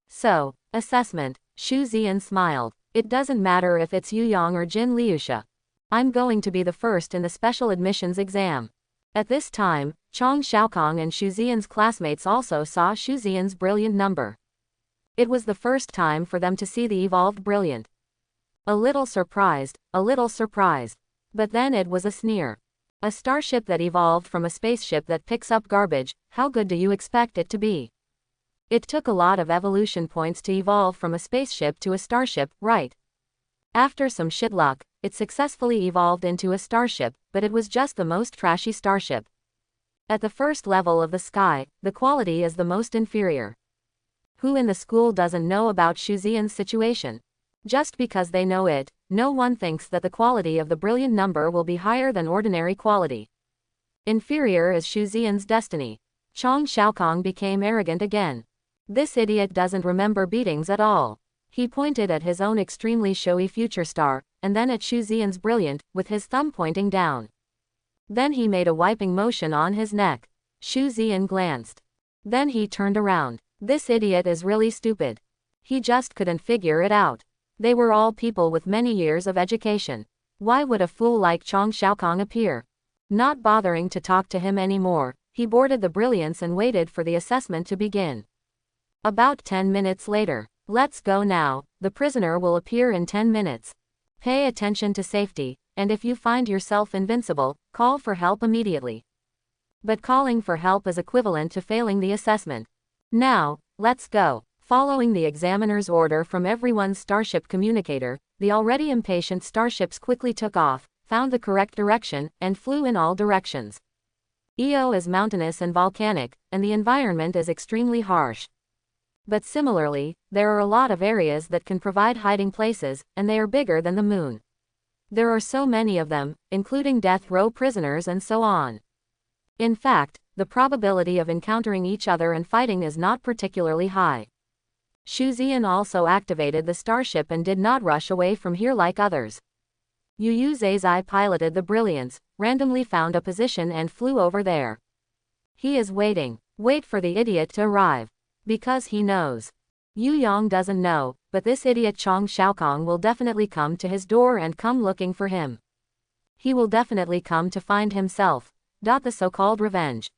So, assessment, Xu Ziyan smiled. It doesn't matter if it's Yu Yang or Jin Liusha. I'm going to be the first in the special admissions exam. At this time, Chong Xiaokong and Xu Ziyan's classmates also saw Xu Ziyan's brilliant number. It was the first time for them to see the evolved brilliant. A little surprised. But then it was a sneer. A starship that evolved from a spaceship that picks up garbage, how good do you expect it to be? It took a lot of evolution points to evolve from a spaceship to a starship, right? After some shit luck, it successfully evolved into a starship, but it was just the most trashy starship. At the first level of the sky, the quality is the most inferior. Who in the school doesn't know about Xu Ziyan's situation? Just because they know it, no one thinks that the quality of the brilliant number will be higher than ordinary quality. Inferior is Xu Ziyan's destiny. Chong Xiaokong became arrogant again. This idiot doesn't remember beatings at all. He pointed at his own extremely showy future star, and then at Xu Ziyan's brilliant, with his thumb pointing down. Then he made a wiping motion on his neck. Xu Ziyan glanced. Then he turned around. This idiot is really stupid. He just couldn't figure it out. They were all people with many years of education. Why would a fool like Chong Xiaokong appear? Not bothering to talk to him anymore, he boarded the brilliance and waited for the assessment to begin. About 10 minutes later. Let's go now, the prisoner will appear in 10 minutes. Pay attention to safety, and if you find yourself invincible, call for help immediately. But calling for help is equivalent to failing the assessment. Now, let's go. Following the examiner's order from everyone's starship communicator, the already impatient starships quickly took off, found the correct direction, and flew in all directions. Io is mountainous and volcanic, and the environment is extremely harsh. But similarly, there are a lot of areas that can provide hiding places, and they are bigger than the moon. There are so many of them, including death row prisoners and so on. In fact, the probability of encountering each other and fighting is not particularly high. Xu Ziyan also activated the starship and did not rush away from here like others. Yu Zai piloted the Brilliance, randomly found a position and flew over there. He is waiting. Wait for the idiot to arrive. Because he knows. Yu Yang doesn't know, but this idiot Chong Xiaokong will definitely come to his door and come looking for him. He will definitely come to find himself. The so-called revenge.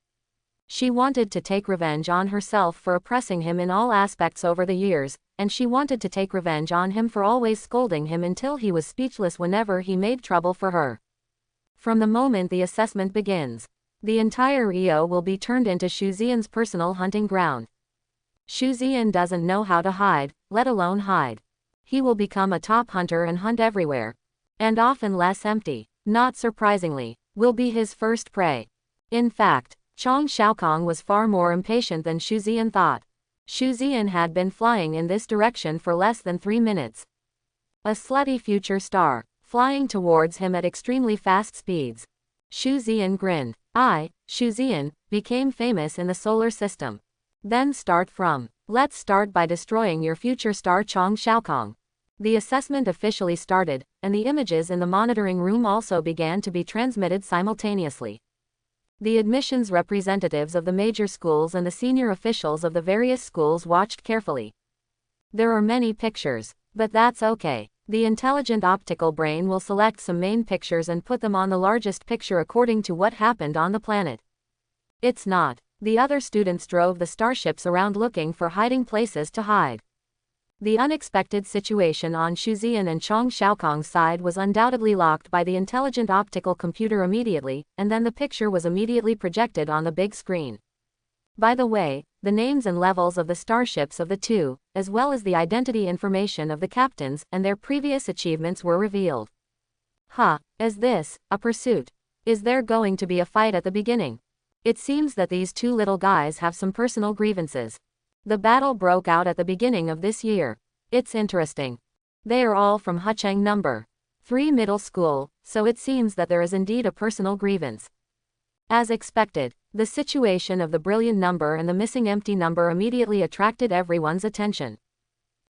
She wanted to take revenge on herself for oppressing him in all aspects over the years, and she wanted to take revenge on him for always scolding him until he was speechless whenever he made trouble for her. From the moment the assessment begins, the entire Rio will be turned into Xu Ziyan's personal hunting ground. Xu Ziyan doesn't know how to hide, let alone hide. He will become a top hunter and hunt everywhere. And often less empty. Not surprisingly, will be his first prey. In fact, Chong Xiaokong was far more impatient than Xu Ziyan thought. Xu Ziyan had been flying in this direction for less than 3 minutes. A slutty future star, flying towards him at extremely fast speeds. Xu Ziyan grinned. I, Xu Ziyan, became famous in the solar system. Then start from. Let's start by destroying your future star Chong Xiaokong. The assessment officially started, and the images in the monitoring room also began to be transmitted simultaneously. The admissions representatives of the major schools and the senior officials of the various schools watched carefully. There are many pictures, but that's okay. The intelligent optical brain will select some main pictures and put them on the largest picture according to what happened on the planet. It's not. The other students drove the starships around looking for hiding places to hide. The unexpected situation on Xu Ziyan and Chong Xiaokong's side was undoubtedly locked by the intelligent optical computer immediately, and then the picture was immediately projected on the big screen. By the way, the names and levels of the starships of the two, as well as the identity information of the captains and their previous achievements were revealed. Is this a pursuit? Is there going to be a fight at the beginning? It seems that these two little guys have some personal grievances. The battle broke out at the beginning of this year. It's interesting. They are all from Hucheng number 3 middle school, so it seems that there is indeed a personal grievance. As expected, the situation of the brilliant number and the missing empty number immediately attracted everyone's attention.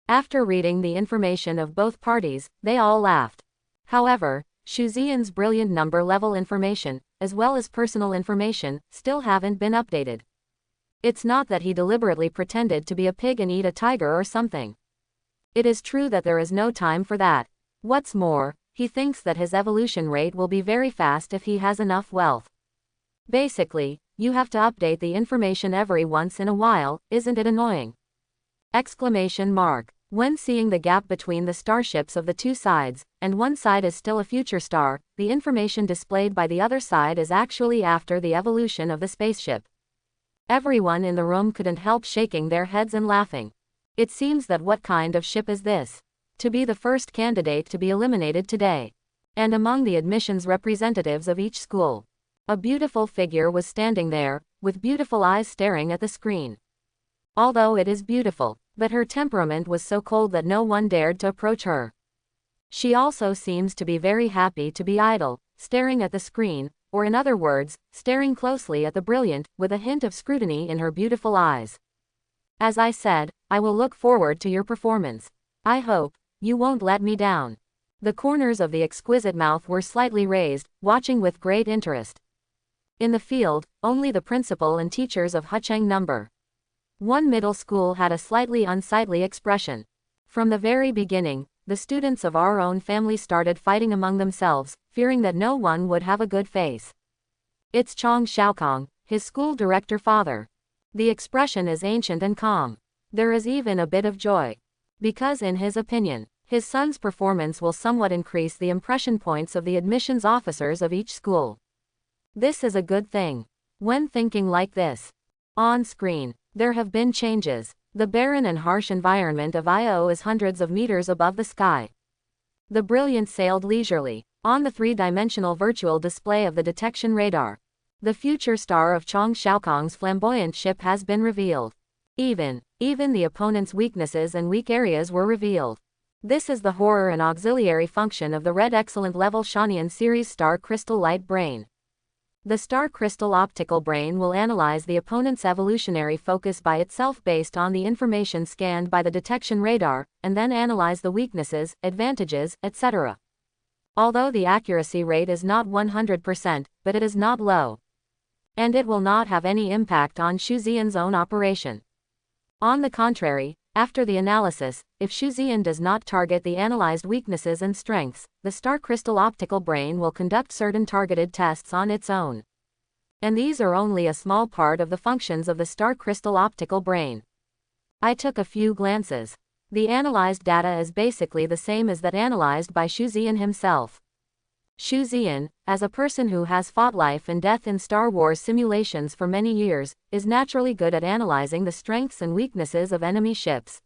After reading the information of both parties, they all laughed. However, Xu Ziyan's brilliant number level information, as well as personal information, still haven't been updated. It's not that he deliberately pretended to be a pig and eat a tiger or something. It is true that there is no time for that. What's more, he thinks that his evolution rate will be very fast if he has enough wealth. Basically, you have to update the information every once in a while, isn't it annoying? Exclamation mark. When seeing the gap between the starships of the two sides, and one side is still a future star, the information displayed by the other side is actually after the evolution of the spaceship. Everyone in the room couldn't help shaking their heads and laughing. It seems that what kind of ship is this? To be the first candidate to be eliminated today. And among the admissions representatives of each school, a beautiful figure was standing there, with beautiful eyes staring at the screen. Although it is beautiful, but her temperament was so cold that no one dared to approach her. She also seems to be very happy to be idle, staring at the screen, or in other words, staring closely at the brilliant, with a hint of scrutiny in her beautiful eyes. As I said, I will look forward to your performance. I hope you won't let me down. The corners of the exquisite mouth were slightly raised, watching with great interest. In the field, only the principal and teachers of Hucheng number 1 middle school had a slightly unsightly expression. From the very beginning, the students of our own family started fighting among themselves, fearing that no one would have a good face. It's Chong Xiaokong, his school director father. The expression is ancient and calm. There is even a bit of joy. Because in his opinion, his son's performance will somewhat increase the impression points of the admissions officers of each school. This is a good thing. When thinking like this, on screen, there have been changes. The barren and harsh environment of Io is hundreds of meters above the sky. The brilliant sailed leisurely on the three-dimensional virtual display of the detection radar. The future star of Chong Xiaokong's flamboyant ship has been revealed. Even the opponent's weaknesses and weak areas were revealed. This is the horror and auxiliary function of the Red Excellent Level Shanian Series Star Crystal Light Brain. The Star Crystal Optical Brain will analyze the opponent's evolutionary focus by itself based on the information scanned by the detection radar, and then analyze the weaknesses, advantages, etc. Although the accuracy rate is not 100%, but it is not low. And it will not have any impact on Xu Ziyan's own operation. On the contrary, after the analysis, if Xu Ziyan does not target the analyzed weaknesses and strengths, the Star Crystal Optical Brain will conduct certain targeted tests on its own. And these are only a small part of the functions of the Star Crystal Optical Brain. I took a few glances. The analyzed data is basically the same as that analyzed by Xu Ziyan himself. Xu Ziyan, as a person who has fought life and death in Star Wars simulations for many years, is naturally good at analyzing the strengths and weaknesses of enemy ships.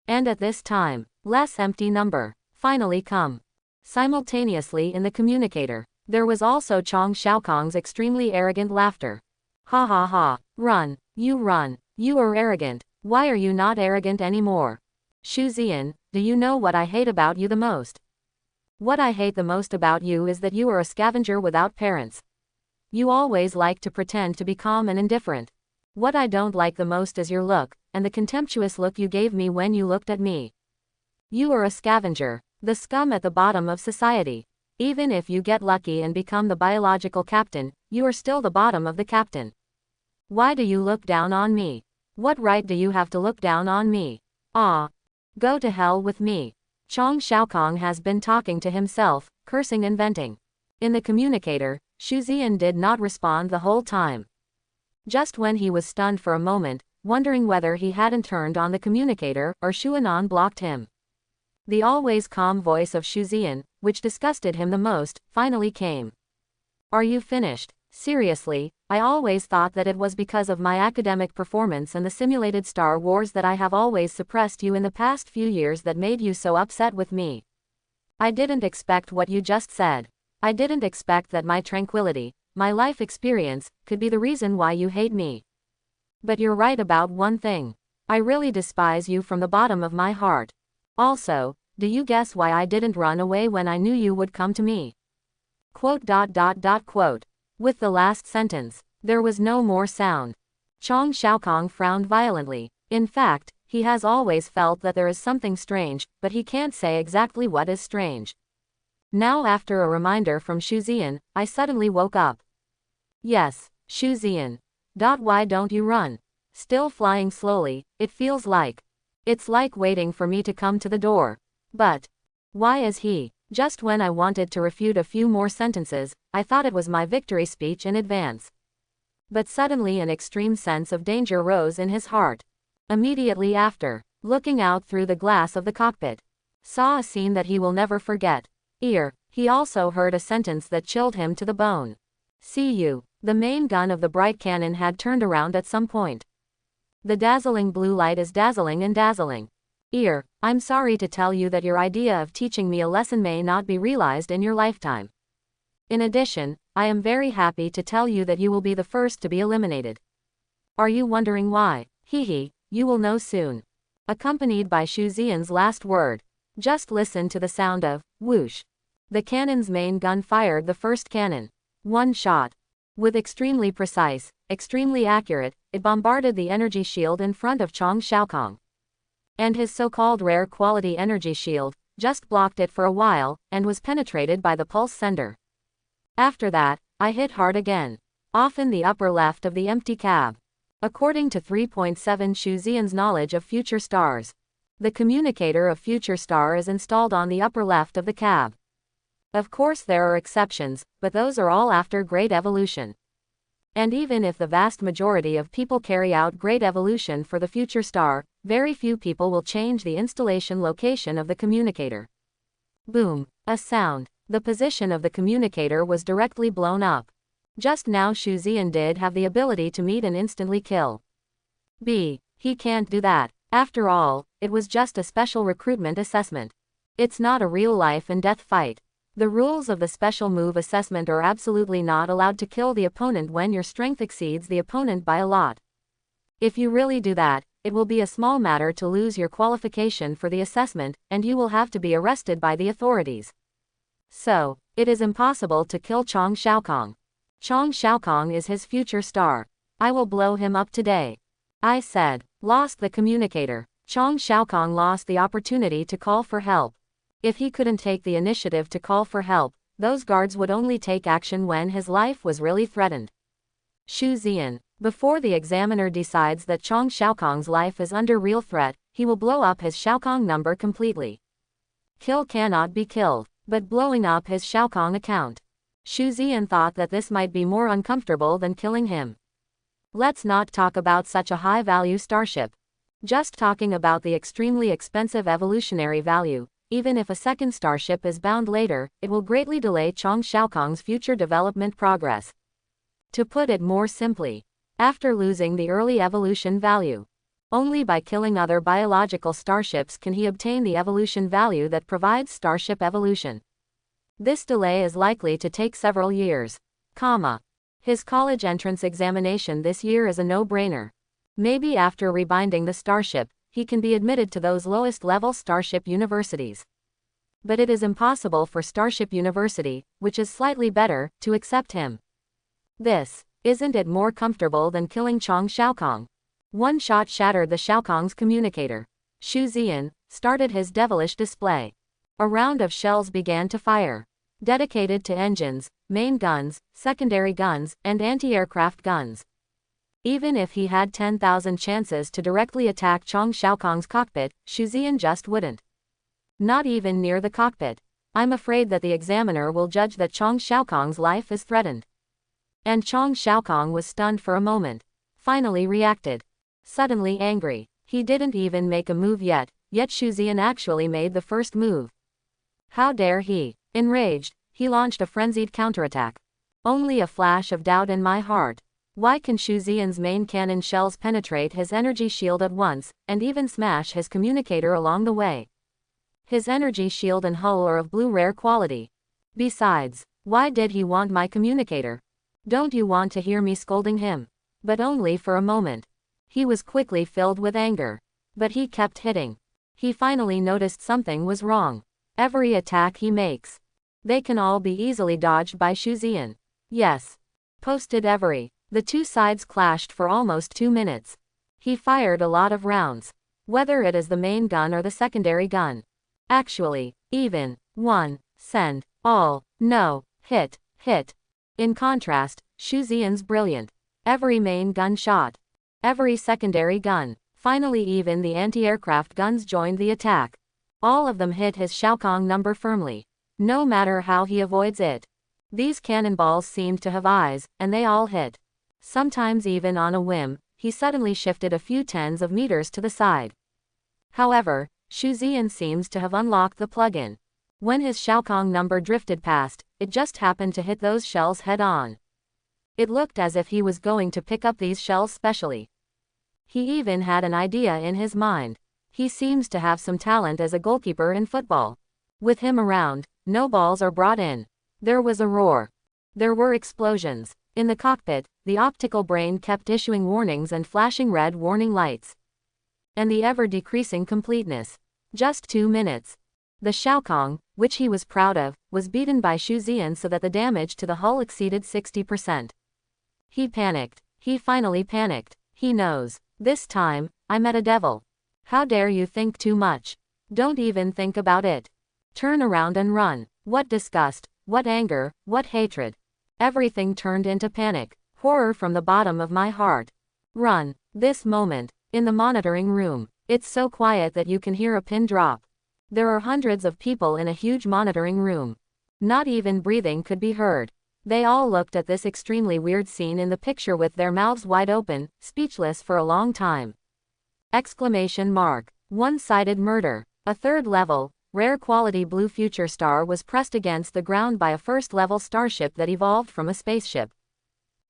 And at this time, less empty number finally come. Simultaneously in the communicator, There was also Chong Xiaokong's extremely arrogant laughter. Ha ha ha. Run. You are arrogant. Why are you not arrogant anymore? Xu Ziyan, do you know what I hate about you the most? What I hate the most about you is that you are a scavenger without parents. You always like to pretend to be calm and indifferent. What I don't like the most is your look, and the contemptuous look you gave me when you looked at me. You are a scavenger, the scum at the bottom of society. Even if you get lucky and become the biological captain, you are still the bottom of the captain. Why do you look down on me? What right do you have to look down on me? Ah. Go to hell with me. Chong Xiaokong has been talking to himself, cursing and venting. In the communicator, Xu Ziyan did not respond the whole time. Just when he was stunned for a moment, wondering whether he hadn't turned on the communicator or Xuanan blocked him. The always calm voice of Xu Ziyan, which disgusted him the most, finally came. Are you finished? Seriously, I always thought that it was because of my academic performance and the simulated Star Wars that I have always suppressed you in the past few years that made you so upset with me. I didn't expect what you just said. I didn't expect that my tranquility, my life experience, could be the reason why you hate me. But you're right about one thing. I really despise you from the bottom of my heart. Also, do you guess why I didn't run away when I knew you would come to me? Quote. With the last sentence, there was no more sound. Chong Xiaokong frowned violently. In fact, he has always felt that there is something strange, but he can't say exactly what is strange. Now after a reminder from Xu Ziyan, I suddenly woke up. Yes, Xu Ziyan. Why don't you run? Still flying slowly, it feels like. It's like waiting for me to come to the door. But why is he? Just when I wanted to refute a few more sentences, I thought it was my victory speech in advance. But suddenly an extreme sense of danger rose in his heart. Immediately after, looking out through the glass of the cockpit, saw a scene that he will never forget. He also heard a sentence that chilled him to the bone. See you. The main gun of the bright cannon had turned around at some point. The dazzling blue light is dazzling and dazzling. I'm sorry to tell you that your idea of teaching me a lesson may not be realized in your lifetime. In addition, I am very happy to tell you that you will be the first to be eliminated. Are you wondering why? You will know soon. Accompanied by Xu Ziyan's last word. Just listen to the sound of whoosh. The cannon's main gun fired the first cannon. One shot. With extremely precise, extremely accurate, it bombarded the energy shield in front of Chong Xiaokong. And his so-called rare quality energy shield just blocked it for a while, and was penetrated by the pulse sender. After that, I hit hard again. Off in the upper left of the empty cab. According to 3.7 Xu Ziyan's knowledge of future stars, the communicator of future star is installed on the upper left of the cab. Of course there are exceptions, but those are all after great evolution. And even if the vast majority of people carry out great evolution for the future star, very few people will change the installation location of the communicator. Boom. A sound. The position of the communicator was directly blown up. Just now Xu Ziyan did have the ability to meet and instantly kill. He can't do that. After all, it was just a special recruitment assessment. It's not a real life and death fight. The rules of the special move assessment are absolutely not allowed to kill the opponent when your strength exceeds the opponent by a lot. If you really do that, it will be a small matter to lose your qualification for the assessment, and you will have to be arrested by the authorities. So, it is impossible to kill Chong Xiaokong. Chong Xiaokong is his future star. I will blow him up today. I said. Lost the communicator. Chong Xiaokong lost the opportunity to call for help. If he couldn't take the initiative to call for help, those guards would only take action when his life was really threatened. Xu Ziyan. Before the examiner decides that Chong Xiaokong's life is under real threat, he will blow up his Xiaokong number completely. Kill cannot be killed, but blowing up his Xiaokong account. Xu Ziyan thought that this might be more uncomfortable than killing him. Let's not talk about such a high-value starship. Just talking about the extremely expensive evolutionary value. Even if a second starship is bound later, it will greatly delay Chong Xiaokong's future development progress. To put it more simply, after losing the early evolution value, only by killing other biological starships can he obtain the evolution value that provides starship evolution. This delay is likely to take several years. His college entrance examination this year is a no-brainer. Maybe after rebinding the Starship, he can be admitted to those lowest-level Starship universities. But it is impossible for Starship University, which is slightly better, to accept him. Isn't it more comfortable than killing Chong Xiaokong? One shot shattered the Xiaokong's communicator. Xu Ziyan started his devilish display. A round of shells began to fire. Dedicated to engines, main guns, secondary guns, and anti-aircraft guns. Even if he had 10,000 chances to directly attack Chong Xiaokong's cockpit, Xu Ziyan just wouldn't. Not even near the cockpit. I'm afraid that the examiner will judge that Chong Xiaokong's life is threatened. And Chong Xiaokong was stunned for a moment. Finally reacted. Suddenly angry. He didn't even make a move yet Xu Ziyan actually made the first move. How dare he? Enraged, he launched a frenzied counterattack. Only a flash of doubt in my heart. Why can Xu Ziyan's main cannon shells penetrate his energy shield at once, and even smash his communicator along the way? His energy shield and hull are of blue rare quality. Besides, why did he want my communicator? Don't you want to hear me scolding him? But only for a moment. He was quickly filled with anger. But he kept hitting. He finally noticed something was wrong. Every attack he makes, they can all be easily dodged by Xu Ziyan. Yes. Posted every. The two sides clashed for almost 2 minutes. He fired a lot of rounds. Whether it is the main gun or the secondary gun. Actually, even. One. Send. All. No. Hit. Hit. In contrast, Xu Ziyan's brilliant. Every main gun shot. Every secondary gun. Finally even the anti-aircraft guns joined the attack. All of them hit his Xiaokong number firmly. No matter how he avoids it. These cannonballs seemed to have eyes, and they all hit. Sometimes even on a whim, he suddenly shifted a few tens of meters to the side. However, Xu Ziyan seems to have unlocked the plug-in. When his Xiaokong number drifted past, it just happened to hit those shells head-on. It looked as if he was going to pick up these shells specially. He even had an idea in his mind. He seems to have some talent as a goalkeeper in football. With him around, no balls are brought in. There was a roar. There were explosions. In the cockpit, the optical brain kept issuing warnings and flashing red warning lights. And the ever-decreasing completeness. Just 2 minutes. The Xiaokong, which he was proud of, was beaten by Xu Ziyan so that the damage to the hull exceeded 60%. He panicked. He finally panicked. He knows. This time, I met a devil. How dare you think too much? Don't even think about it. Turn around and run. What disgust, what anger, what hatred. Everything turned into panic, horror from the bottom of my heart. Run. This moment, in the monitoring room, it's so quiet that you can hear a pin drop. There are hundreds of people in a huge monitoring room. Not even breathing could be heard. They all looked at this extremely weird scene in the picture with their mouths wide open, speechless for a long time. Exclamation mark. One-sided murder. A third-level, rare-quality blue future star was pressed against the ground by a first-level starship that evolved from a spaceship.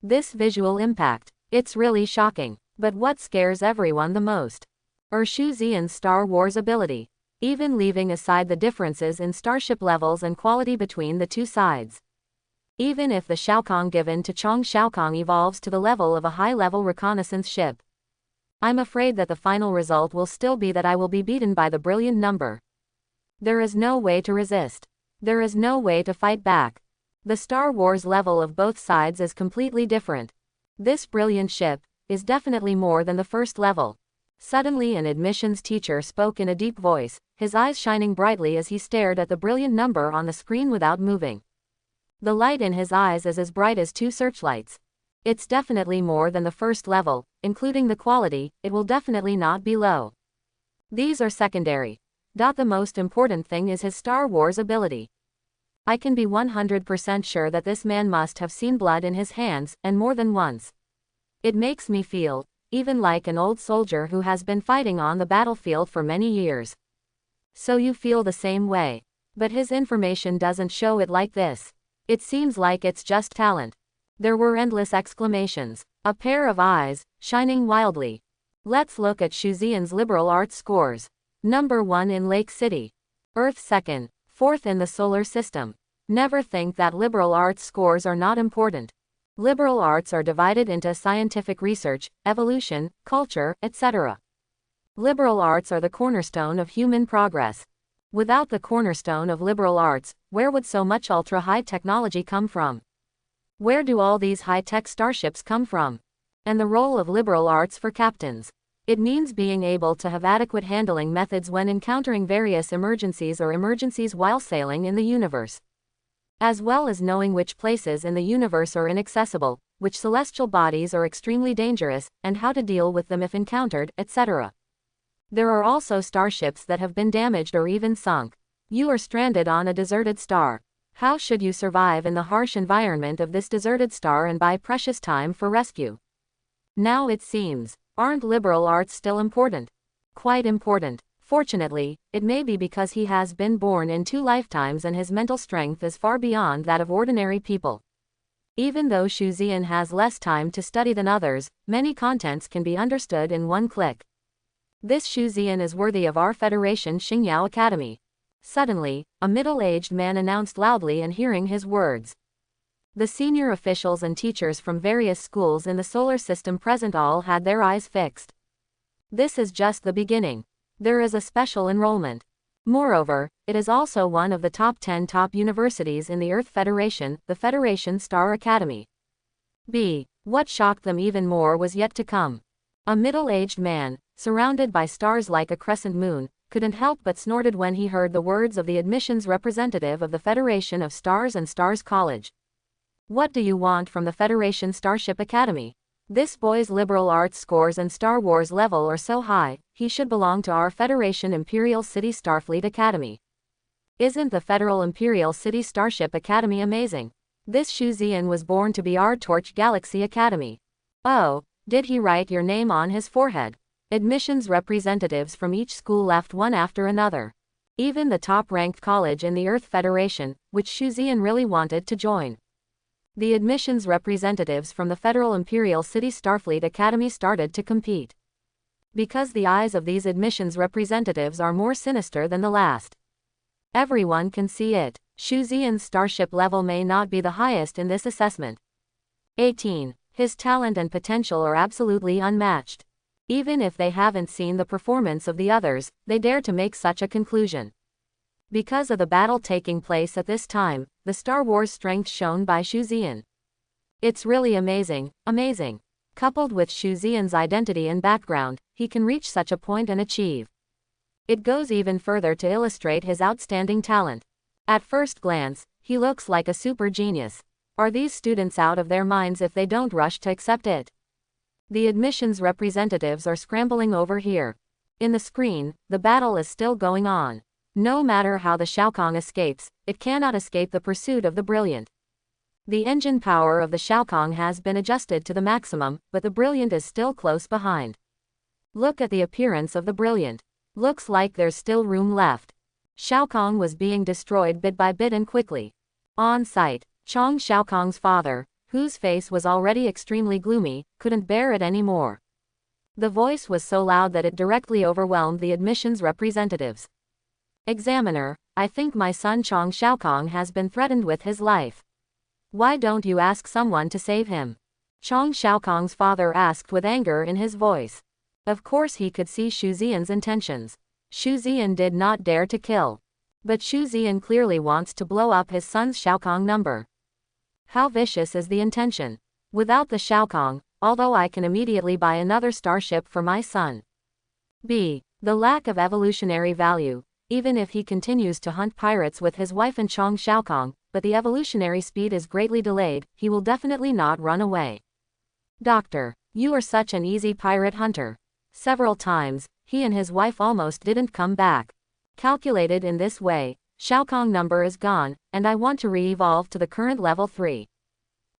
This visual impact. It's really shocking. But what scares everyone the most? Xu Ziyan's Star Wars ability. Even leaving aside the differences in starship levels and quality between the two sides. Even if the Xiaokong given to Chong Xiaokong evolves to the level of a high-level reconnaissance ship, I'm afraid that the final result will still be that I will be beaten by the brilliant number. There is no way to resist. There is no way to fight back. The Star Wars level of both sides is completely different. This brilliant ship is definitely more than the first level. Suddenly an admissions teacher spoke in a deep voice, his eyes shining brightly as he stared at the brilliant number on the screen without moving. The light in his eyes is as bright as 2 searchlights. It's definitely more than the first level, including the quality, it will definitely not be low. These are secondary. The most important thing is his Star Wars ability. I can be 100% sure that this man must have seen blood in his hands, and more than once. It makes me feel, even like an old soldier who has been fighting on the battlefield for many years. So you feel the same way. But his information doesn't show it like this. It seems like it's just talent. There were endless exclamations. A pair of eyes, shining wildly. Let's look at Xu Ziyan's liberal arts scores. Number 1 in Lake City. Earth second. 4th in the solar system. Never think that liberal arts scores are not important. Liberal arts are divided into scientific research, evolution, culture, etc. Liberal arts are the cornerstone of human progress. Without the cornerstone of liberal arts, where would so much ultra-high technology come from? Where do all these high-tech starships come from? And the role of liberal arts for captains. It means being able to have adequate handling methods when encountering various emergencies or emergencies while sailing in the universe. As well as knowing which places in the universe are inaccessible, which celestial bodies are extremely dangerous, and how to deal with them if encountered, etc. There are also starships that have been damaged or even sunk. You are stranded on a deserted star. How should you survive in the harsh environment of this deserted star and buy precious time for rescue? Now it seems, aren't liberal arts still important? Quite important. Fortunately, it may be because he has been born in 2 lifetimes and his mental strength is far beyond that of ordinary people. Even though Shu Xian has less time to study than others, many contents can be understood in one click. This Shu Xian is worthy of our Federation Xingyao Academy. Suddenly, a middle-aged man announced loudly and hearing his words. The senior officials and teachers from various schools in the solar system present all had their eyes fixed. This is just the beginning. There is a special enrollment. Moreover, it is also one of the top 10 top universities in the Earth Federation, the Federation Star Academy. What shocked them even more was yet to come. A middle-aged man, surrounded by stars like a crescent moon, couldn't help but snorted when he heard the words of the admissions representative of the Federation of Stars and Stars College. What do you want from the Federation Starship Academy? This boy's liberal arts scores and Star Wars level are so high, he should belong to our Federation Imperial City Starfleet Academy. Isn't the Federal Imperial City Starship Academy amazing? This Shu Xian was born to be our Torch Galaxy Academy. Oh, did he write your name on his forehead? Admissions representatives from each school left one after another. Even the top-ranked college in the Earth Federation, which Shu Xian really wanted to join. The admissions representatives from the Federal Imperial City Starfleet Academy started to compete. Because the eyes of these admissions representatives are more sinister than the last. Everyone can see it. Shu Xian's starship level may not be the highest in this assessment. 18. His talent and potential are absolutely unmatched. Even if they haven't seen the performance of the others, they dare to make such a conclusion. Because of the battle taking place at this time, the Star Wars strength shown by Shu Xian. It's really amazing, amazing. Coupled with Shu Xian's identity and background, he can reach such a point and achieve. It goes even further to illustrate his outstanding talent. At first glance, he looks like a super genius. Are these students out of their minds if they don't rush to accept it? The admissions representatives are scrambling over here. In the screen, the battle is still going on. No matter how the Shaokong escapes, it cannot escape the pursuit of the Brilliant. The engine power of the Shaokong has been adjusted to the maximum, but the Brilliant is still close behind. Look at the appearance of the Brilliant. Looks like there's still room left. Shaokong was being destroyed bit by bit and quickly. On sight, Chong Shaokong's father, whose face was already extremely gloomy, couldn't bear it anymore. The voice was so loud that it directly overwhelmed the admissions representatives. Examiner, I think my son Chong Shaokong has been threatened with his life. Why don't you ask someone to save him? Chong Shaokong's father asked with anger in his voice. Of course he could see Shu Xian's intentions. Shu Xian did not dare to kill. But Shu Xian clearly wants to blow up his son's Shaokong number. How vicious is the intention? Without the Shaokong, although I can immediately buy another starship for my son. The lack of evolutionary value. Even if he continues to hunt pirates with his wife and Chong Shaokong, but the evolutionary speed is greatly delayed, he will definitely not run away. Doctor, you are such an easy pirate hunter. Several times, he and his wife almost didn't come back. Calculated in this way, Shaokong number is gone, and I want to re-evolve to the current level 3.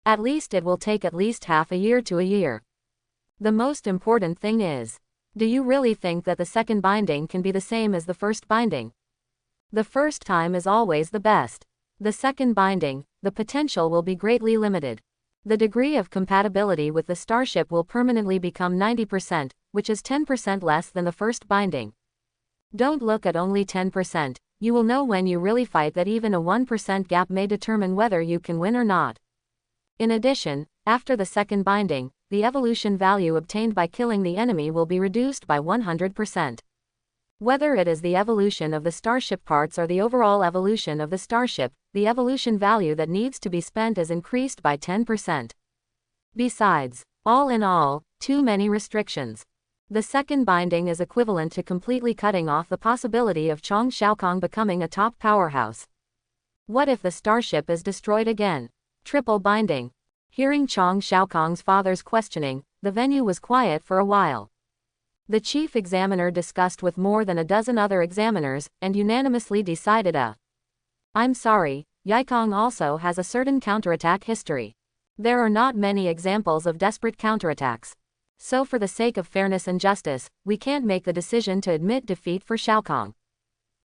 At least it will take at least half a year to a year. The most important thing is, do you really think that the second binding can be the same as the first binding? The first time is always the best. The second binding, the potential will be greatly limited. The degree of compatibility with the starship will permanently become 90%, which is 10% less than the first binding. Don't look at only 10%, You will know when you really fight that even a 1% gap may determine whether you can win or not. In addition, after the second binding, the evolution value obtained by killing the enemy will be reduced by 100%. Whether it is the evolution of the Starship parts or the overall evolution of the Starship, the evolution value that needs to be spent is increased by 10%. Besides, all in all, too many restrictions. The second binding is equivalent to completely cutting off the possibility of Chong Xiaokong becoming a top powerhouse. What if the Starship is destroyed again? Triple binding. Hearing Chong Xiaokong's father's questioning, the venue was quiet for a while. The chief examiner discussed with more than a dozen other examiners, and unanimously decided I'm sorry, Yaikong also has a certain counterattack history. There are not many examples of desperate counterattacks. So for the sake of fairness and justice, we can't make the decision to admit defeat for Xiaokong.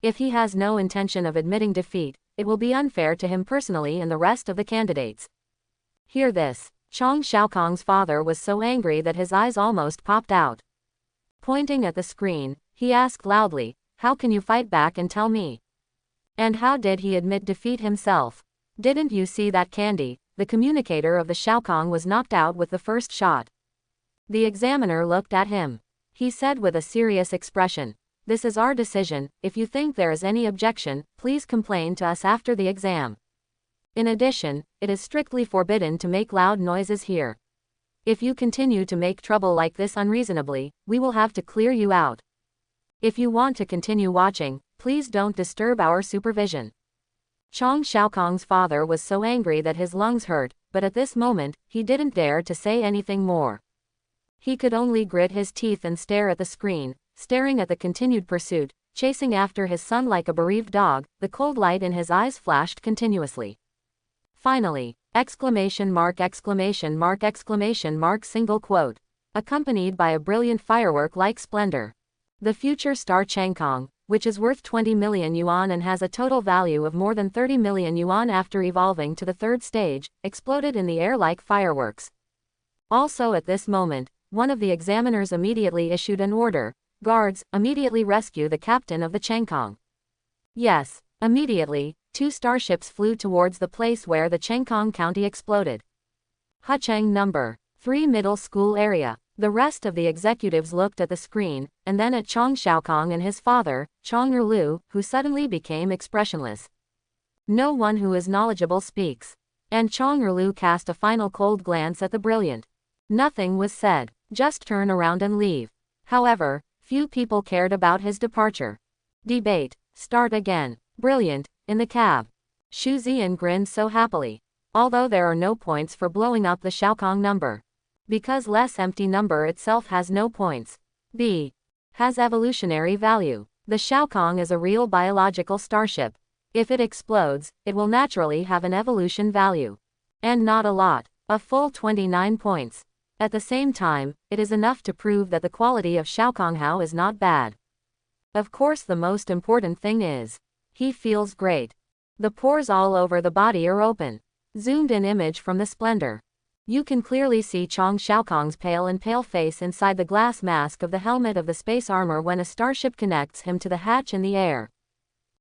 If he has no intention of admitting defeat, it will be unfair to him personally and the rest of the candidates. Hear this. Chong Xiaokong's father was so angry that his eyes almost popped out. Pointing at the screen, he asked loudly, "How can you fight back and tell me? And how did he admit defeat himself? Didn't you see that Candy, the communicator of the Xiaokong, was knocked out with the first shot?" The examiner looked at him. He said with a serious expression, "This is our decision. If you think there is any objection, please complain to us after the exam. In addition, it is strictly forbidden to make loud noises here. If you continue to make trouble like this unreasonably, we will have to clear you out. If you want to continue watching, please don't disturb our supervision." Chong Xiaokong's father was so angry that his lungs hurt, but at this moment, he didn't dare to say anything more. He could only grit his teeth and stare at the screen, staring at the continued pursuit, chasing after his son like a bereaved dog. The cold light in his eyes flashed continuously. Finally, exclamation mark, single quote, accompanied by a brilliant firework-like splendor. The future star Changkong, which is worth 20 million yuan and has a total value of more than 30 million yuan after evolving to the third stage, exploded in the air like fireworks. Also at this moment, one of the examiners immediately issued an order: "Guards, immediately rescue the captain of the Changkong." Yes, immediately, 2 starships flew towards the place where the Changkong County exploded. Hucheng number 3 middle school area. The rest of the executives looked at the screen, and then at Chong Xiaokong and his father, Chong Erlu, who suddenly became expressionless. No one who is knowledgeable speaks. And Chong Erlu cast a final cold glance at the brilliant. Nothing was said. Just turn around and leave. However, few people cared about his departure. Debate. Start again. Brilliant. In the cab. Xu Ziyan grinned so happily. Although there are no points for blowing up the Xiaokong number. Because less empty number itself has no points. B. Has evolutionary value. The Xiaokong is a real biological starship. If it explodes, it will naturally have an evolution value. And not a lot. A full 29 points. At the same time, it is enough to prove that the quality of Xiaokonghao is not bad. Of course, the most important thing is, he feels great. The pores all over the body are open. Zoomed in image from the splendor. You can clearly see Chong Xiaokong's pale face inside the glass mask of the helmet of the space armor when a starship connects him to the hatch in the air.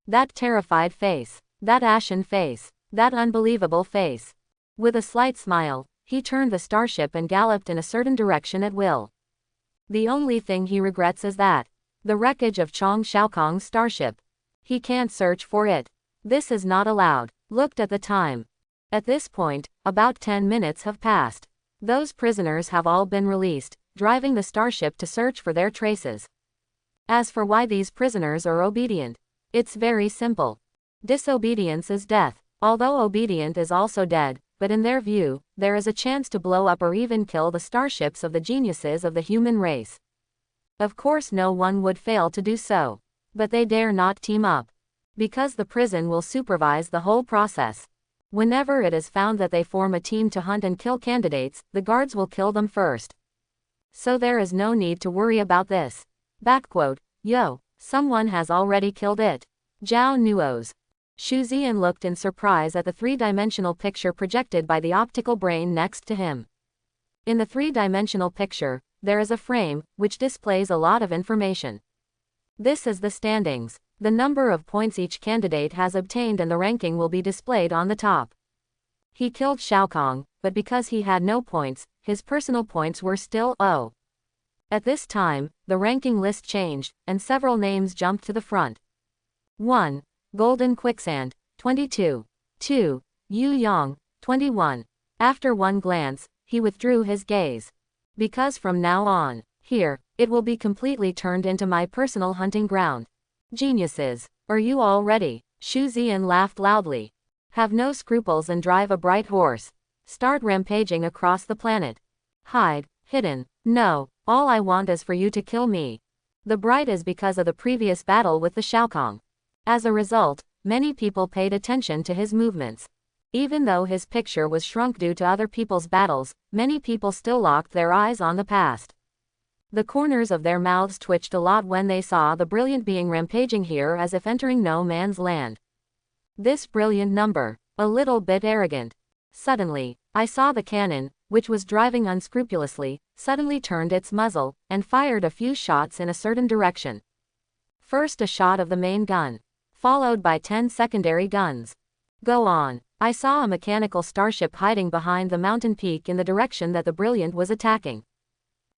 That terrified face. That ashen face. That unbelievable face. With a slight smile, he turned the starship and galloped in a certain direction at will. The only thing he regrets is that the wreckage of Chong Xiaokong's starship. He can't search for it. This is not allowed. Looked at the time. At this point, about 10 minutes have passed. Those prisoners have all been released, driving the starship to search for their traces. As for why these prisoners are obedient, it's very simple. Disobedience is death, although obedient is also dead, but in their view, there is a chance to blow up or even kill the starships of the geniuses of the human race. Of course no one would fail to do so. But they dare not team up. Because the prison will supervise the whole process. Whenever it is found that they form a team to hunt and kill candidates, the guards will kill them first. So there is no need to worry about this. Backquote, yo, someone has already killed it. Zhao Nuo's. Xu Ziyan looked in surprise at the three-dimensional picture projected by the optical brain next to him. In the three-dimensional picture, there is a frame, which displays a lot of information. This is the standings. The number of points each candidate has obtained and the ranking will be displayed on the top. He killed Shao Kong, but because he had no points, his personal points were still 0. At this time, the ranking list changed, and several names jumped to the front. 1. Golden Quicksand, 22. 2. Yu Yang, 21. After one glance, he withdrew his gaze. Because from now on, here, it will be completely turned into my personal hunting ground. Geniuses, are you all ready? Shu Ziyan laughed loudly. Have no scruples and drive a bright horse. Start rampaging across the planet. Hide, hidden. No, all I want is for you to kill me. The bright is because of the previous battle with the Shao Kong. As a result, many people paid attention to his movements. Even though his picture was shrunk due to other people's battles, many people still locked their eyes on the past. The corners of their mouths twitched a lot when they saw the brilliant being rampaging here as if entering no man's land. This brilliant number, a little bit arrogant. Suddenly, I saw the cannon, which was driving unscrupulously, suddenly turned its muzzle, and fired a few shots in a certain direction. First a shot of the main gun, followed by 10 secondary guns. Go on. I saw a mechanical starship hiding behind the mountain peak in the direction that the brilliant was attacking.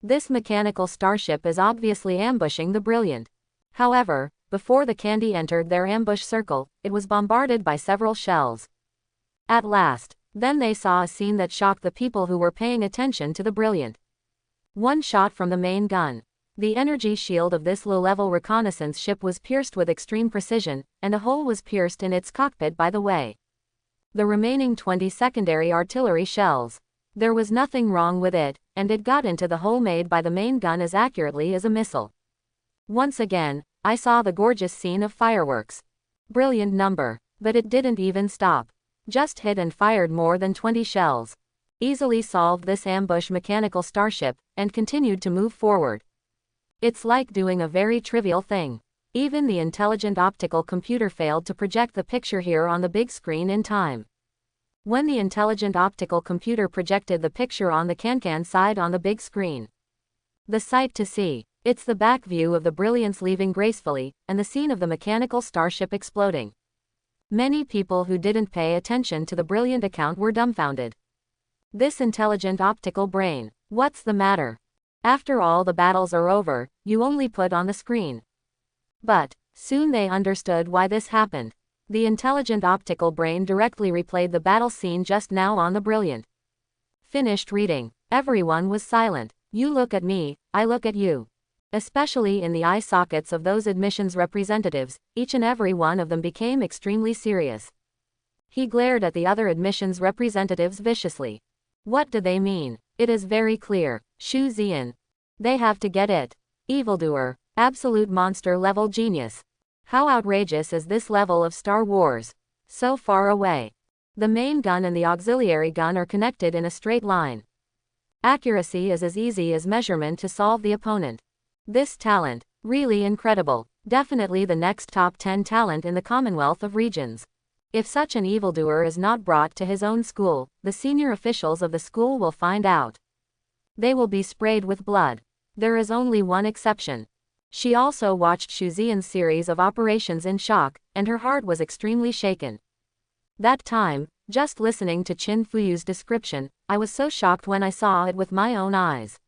This mechanical starship is obviously ambushing the brilliant. However, before the candy entered their ambush circle, it was bombarded by several shells. At last, then they saw a scene that shocked the people who were paying attention to the brilliant. One shot from the main gun. The energy shield of this low-level reconnaissance ship was pierced with extreme precision, and a hole was pierced in its cockpit by the way. The remaining 20 secondary artillery shells. There was nothing wrong with it, and it got into the hole made by the main gun as accurately as a missile. Once again, I saw the gorgeous scene of fireworks. Brilliant number. But it didn't even stop. Just hit and fired more than 20 shells. Easily solved this ambush mechanical starship, and continued to move forward. It's like doing a very trivial thing. Even the intelligent optical computer failed to project the picture here on the big screen in time. When the intelligent optical computer projected the picture on the can side on the big screen. The sight to see. It's the back view of the brilliance leaving gracefully, and the scene of the mechanical starship exploding. Many people who didn't pay attention to the brilliant account were dumbfounded. This intelligent optical brain. What's the matter? After all the battles are over, you only put on the screen. But, soon they understood why this happened. The intelligent optical brain directly replayed the battle scene just now on the brilliant. Finished reading. Everyone was silent. You look at me, I look at you. Especially in the eye sockets of those admissions representatives, each and every one of them became extremely serious. He glared at the other admissions representatives viciously. What do they mean? It is very clear. Shu Ziyan. They have to get it. Evildoer. Absolute monster-level genius. How outrageous is this level of Star Wars? So far away. The main gun and the auxiliary gun are connected in a straight line. Accuracy is as easy as measurement to solve the opponent. This talent, really incredible. Definitely the next top 10 talent in the Commonwealth of Regions. If such an evildoer is not brought to his own school, the senior officials of the school will find out. They will be sprayed with blood. There is only one exception. She also watched Shu Ziyan's series of operations in shock, and her heart was extremely shaken. That time, just listening to Qin Fuyu's description, I was so shocked when I saw it with my own eyes.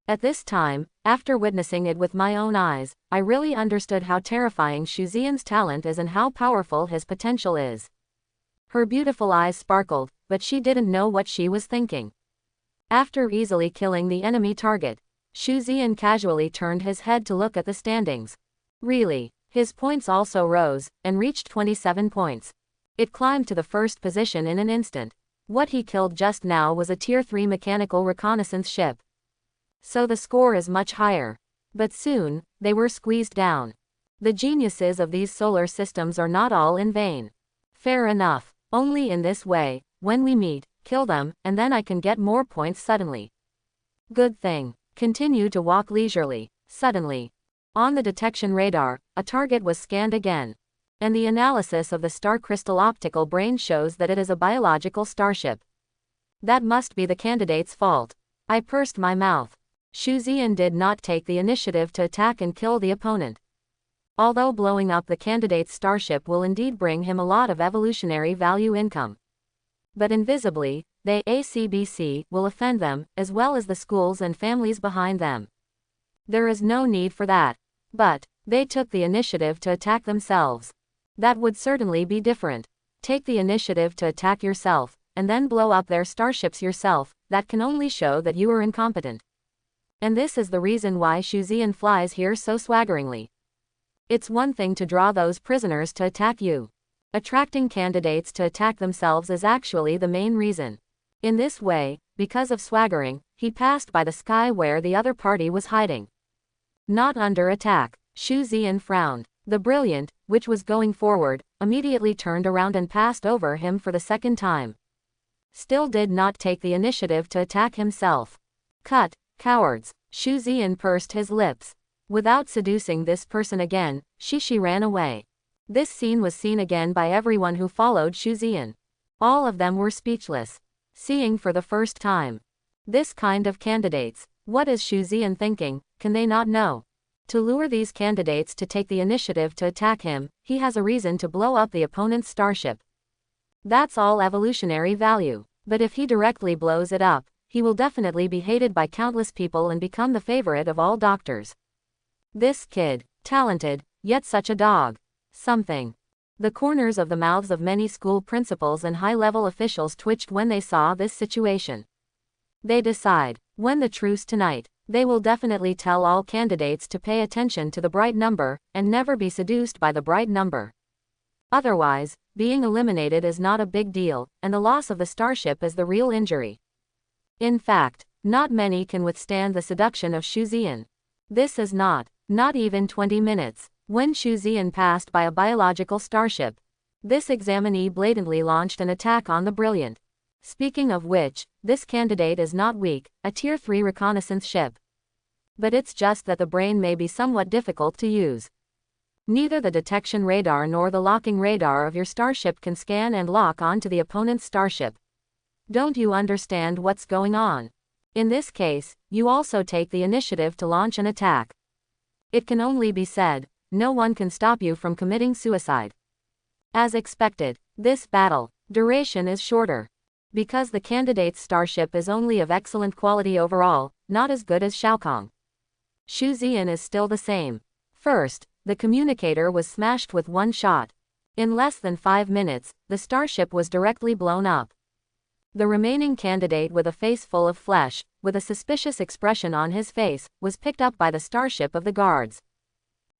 At this time, after witnessing it with my own eyes, I really understood how terrifying Shu Ziyan's talent is and how powerful his potential is. Her beautiful eyes sparkled, but she didn't know what she was thinking. After easily killing the enemy target, Shu Ziyan casually turned his head to look at the standings. Really, his points also rose, and reached 27 points. It climbed to the first position in an instant. What he killed just now was a Tier 3 mechanical reconnaissance ship. So the score is much higher. But soon, they were squeezed down. The geniuses of these solar systems are not all in vain. Fair enough. Only in this way, when we meet, kill them, and then I can get more points suddenly. Good thing. Continue to walk leisurely. Suddenly, on the detection radar, a target was scanned again. And the analysis of the star crystal optical brain shows that it is a biological starship. That must be the candidate's fault. I pursed my mouth. Shu Ziyan did not take the initiative to attack and kill the opponent. Although blowing up the candidate's starship will indeed bring him a lot of evolutionary value income. But invisibly, they ACBC will offend them, as well as the schools and families behind them. There is no need for that. But they took the initiative to attack themselves. That would certainly be different. Take the initiative to attack yourself, and then blow up their starships yourself. That can only show that you are incompetent. And this is the reason why Shuzian flies here so swaggeringly. It's one thing to draw those prisoners to attack you. Attracting candidates to attack themselves is actually the main reason. In this way, because of swaggering, he passed by the sky where the other party was hiding. Not under attack. Shuzian frowned. The Brilliant, which was going forward, immediately turned around and passed over him for the second time. Still did not take the initiative to attack himself. Cut, cowards. Shuzian pursed his lips. Without seducing this person again, she ran away. This scene was seen again by everyone who followed Shuzian. All of them were speechless. Seeing for the first time. This kind of candidates. What is Shuzian thinking? Can they not know? To lure these candidates to take the initiative to attack him, he has a reason to blow up the opponent's starship. That's all evolutionary value. But if he directly blows it up, he will definitely be hated by countless people and become the favorite of all doctors. This kid, talented, yet such a dog. Something. The corners of the mouths of many school principals and high-level officials twitched when they saw this situation. They decide, when the truce tonight, they will definitely tell all candidates to pay attention to the bright number, and never be seduced by the bright number. Otherwise, being eliminated is not a big deal, and the loss of the starship is the real injury. In fact, not many can withstand the seduction of Shuzian. This is not even 20 minutes, when Shuzian passed by a biological starship. This examinee blatantly launched an attack on the Brilliant. Speaking of which, this candidate is not weak, a Tier 3 reconnaissance ship. But it's just that the brain may be somewhat difficult to use. Neither the detection radar nor the locking radar of your starship can scan and lock onto the opponent's starship. Don't you understand what's going on? In this case, you also take the initiative to launch an attack. It can only be said, no one can stop you from committing suicide. As expected, this battle duration is shorter. Because the candidate's starship is only of excellent quality overall, not as good as Xiaokong. Shuzian is still the same. First, the communicator was smashed with one shot. In less than 5 minutes, the starship was directly blown up. The remaining candidate with a face full of flesh, with a suspicious expression on his face, was picked up by the starship of the guards.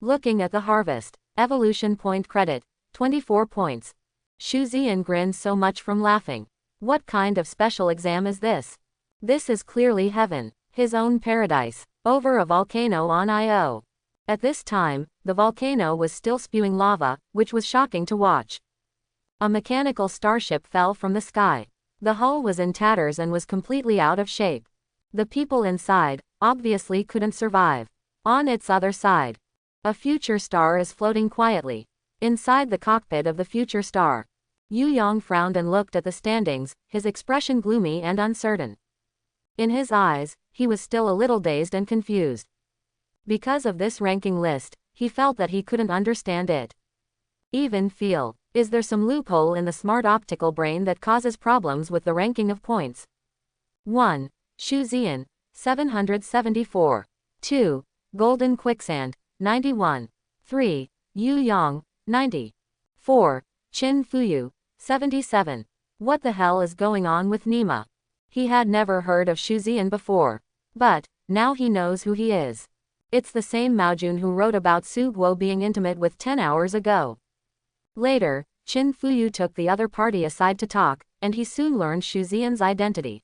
Looking at the harvest, evolution point credit, 24 points. Shuzian grinned so much from laughing. What kind of special exam is this? This is clearly heaven, his own paradise, over a volcano on Io. At this time, the volcano was still spewing lava, which was shocking to watch. A mechanical starship fell from the sky. The hull was in tatters and was completely out of shape. The people inside, obviously couldn't survive. On its other side, a future star is floating quietly. Inside the cockpit of the future star, Yu Yong frowned and looked at the standings, his expression gloomy and uncertain. In his eyes, he was still a little dazed and confused. Because of this ranking list, he felt that he couldn't understand it. Is there some loophole in the smart optical brain that causes problems with the ranking of points? 1. Shuzian, 774. 2. Golden Quicksand, 91. 3. Yu Yong, 90. 4. Qin Fuyu, 77. What the hell is going on with Nima? He had never heard of Shuzian before. But, now he knows who he is. It's the same Maojun who wrote about Su Guo being intimate with 10 hours ago. Later, Qin Fuyu took the other party aside to talk, and he soon learned Shuzian's identity.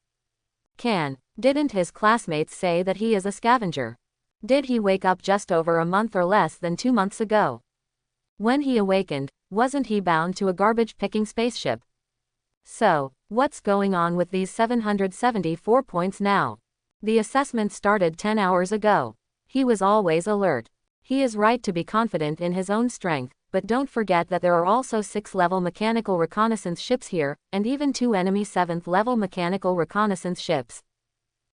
Didn't his classmates say that he is a scavenger? Did he wake up just over a month or less than 2 months ago? When he awakened, wasn't he bound to a garbage-picking spaceship? So, what's going on with these 774 points now? The assessment started 10 hours ago. He was always alert. He is right to be confident in his own strength, but don't forget that there are also 6th-level mechanical reconnaissance ships here, and even 2 enemy 7th-level mechanical reconnaissance ships.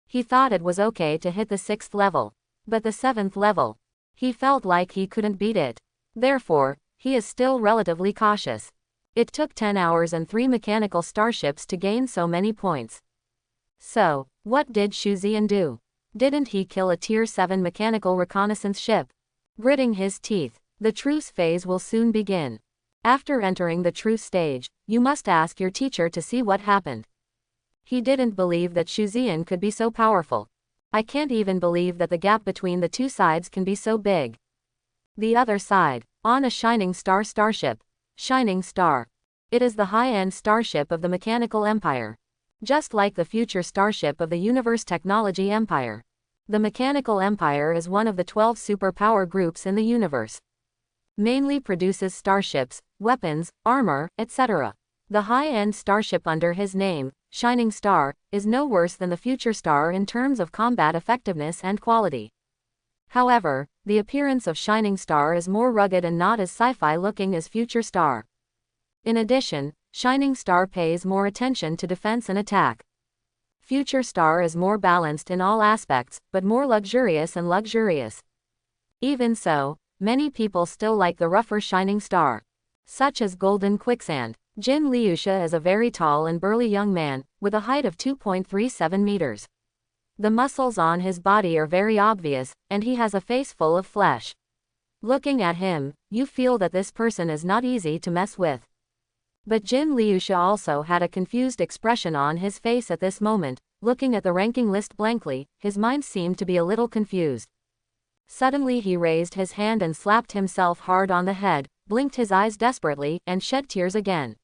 He thought it was okay to hit the 6th level. But the 7th level. He felt like he couldn't beat it. Therefore, he is still relatively cautious. It took 10 hours and 3 mechanical starships to gain so many points. So, what did Shuzian do? Didn't he kill a Tier 7 mechanical reconnaissance ship? Gritting his teeth, the truce phase will soon begin. After entering the truce stage, you must ask your teacher to see what happened. He didn't believe that Shuzian could be so powerful. I can't even believe that the gap between the two sides can be so big. The other side, on a Shining Star starship. Shining Star. It is the high-end starship of the Mechanical Empire. Just like the future starship of the Universe Technology Empire. The Mechanical Empire is one of the 12 superpower groups in the universe. Mainly produces starships, weapons, armor, etc. The high-end starship under his name, Shining Star, is no worse than the Future Star in terms of combat effectiveness and quality. However, the appearance of Shining Star is more rugged and not as sci-fi looking as Future Star. In addition, Shining Star pays more attention to defense and attack. Future Star is more balanced in all aspects, but more luxurious and luxurious. Even so, many people still like the rougher Shining Star. Such as Golden Quicksand. Jin Liusha is a very tall and burly young man, with a height of 2.37 meters. The muscles on his body are very obvious, and he has a face full of flesh. Looking at him, you feel that this person is not easy to mess with. But Jin Liusha also had a confused expression on his face at this moment, looking at the ranking list blankly, his mind seemed to be a little confused. Suddenly he raised his hand and slapped himself hard on the head, blinked his eyes desperately, and shed tears again.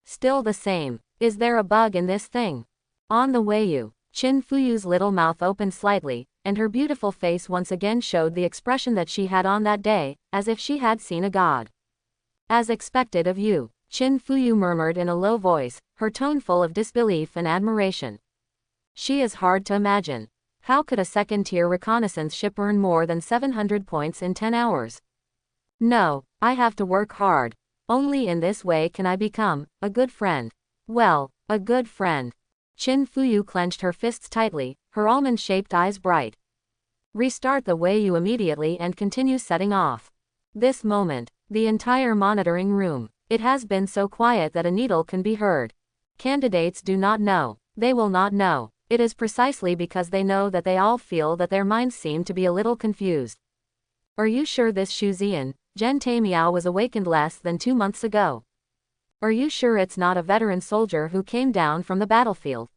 Still the same. Is there a bug in this thing? On the Weiyu, Qin Fuyu's little mouth opened slightly, and her beautiful face once again showed the expression that she had on that day, as if she had seen a god. As expected of you, Qin Fuyu murmured in a low voice, her tone full of disbelief and admiration. She is hard to imagine. How could a second-tier reconnaissance ship earn more than 700 points in 10 hours? No, I have to work hard. Only in this way can I become a good friend. Well, a good friend. Qin Fuyu clenched her fists tightly, her almond-shaped eyes bright. Restart the Weiyu immediately and continue setting off. This moment, the entire monitoring room. It has been so quiet that a needle can be heard. Candidates do not know. They will not know. It is precisely because they know that they all feel that their minds seem to be a little confused. Are you sure this Shuzian, Zhen Taimiao was awakened less than 2 months ago? Are you sure it's not a veteran soldier who came down from the battlefield?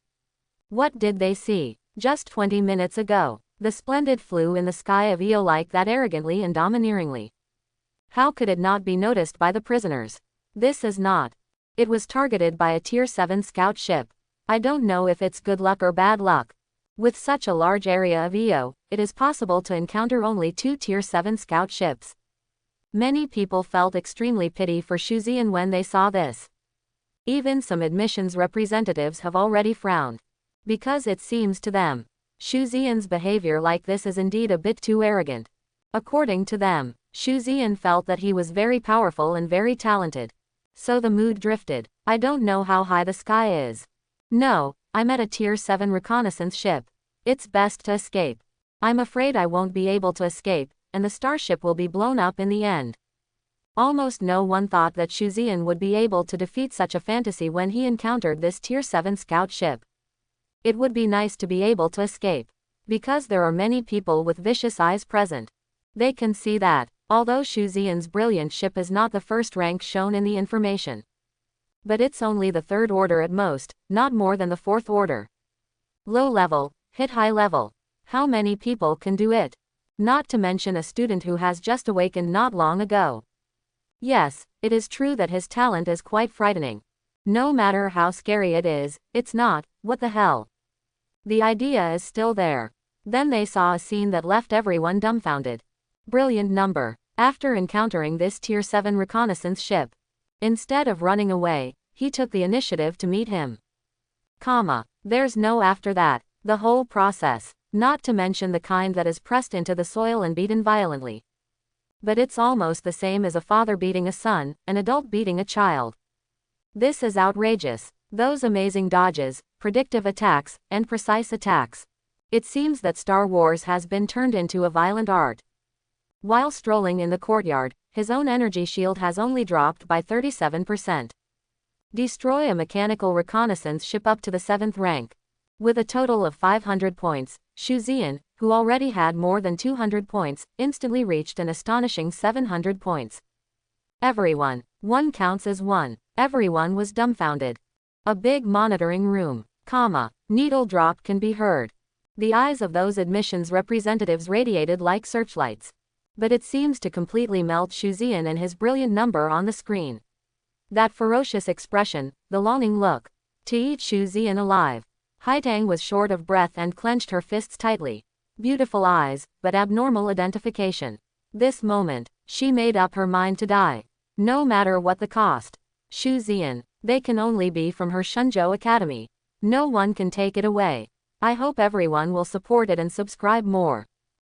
What did they see? Just 20 minutes ago, the Splendid flew in the sky of Io like that arrogantly and domineeringly. How could it not be noticed by the prisoners? This is not. It was targeted by a Tier 7 scout ship. I don't know if it's good luck or bad luck. With such a large area of Io, it is possible to encounter only 2 Tier 7 scout ships. Many people felt extremely pity for Shuzian when they saw this. Even some admissions representatives have already frowned. Because it seems to them, Shuzian's behavior like this is indeed a bit too arrogant. According to them, Shuzian felt that he was very powerful and very talented. So the mood drifted. I don't know how high the sky is. No, I'm at a Tier 7 reconnaissance ship. It's best to escape. I'm afraid I won't be able to escape, and the starship will be blown up in the end. Almost no one thought that Shuzian would be able to defeat such a fantasy when he encountered this Tier 7 scout ship. It would be nice to be able to escape. Because there are many people with vicious eyes present. They can see that, although Shuzian's brilliant ship is not the first rank shown in the information. But it's only the 3rd order at most, not more than the 4th order. Low level, hit high level. How many people can do it? Not to mention a student who has just awakened not long ago. Yes, it is true that his talent is quite frightening. No matter how scary it is, it's not, what the hell. The idea is still there. Then they saw a scene that left everyone dumbfounded. Brilliant number. After encountering this Tier 7 reconnaissance ship, instead of running away, he took the initiative to meet him. There's no after that, the whole process, not to mention the kind that is pressed into the soil and beaten violently. But it's almost the same as a father beating a son, an adult beating a child. This is outrageous. Those amazing dodges, predictive attacks, and precise attacks. It seems that Star Wars has been turned into a violent art. While strolling in the courtyard, his own energy shield has only dropped by 37%. Destroy a mechanical reconnaissance ship up to the 7th rank. With a total of 500 points, Xu Zian, who already had more than 200 points, instantly reached an astonishing 700 points. Everyone. One counts as one. Everyone was dumbfounded. A big monitoring room. Needle drop can be heard. The eyes of those admissions representatives radiated like searchlights. But it seems to completely melt Xu Zian and his brilliant number on the screen. That ferocious expression, the longing look. To eat Xu Zian alive. Haitang was short of breath and clenched her fists tightly. Beautiful eyes, but abnormal identification. This moment, she made up her mind to die. No matter what the cost. Xu Zian, they can only be from her Shenzhou Academy. No one can take it away. I hope everyone will support it and subscribe more.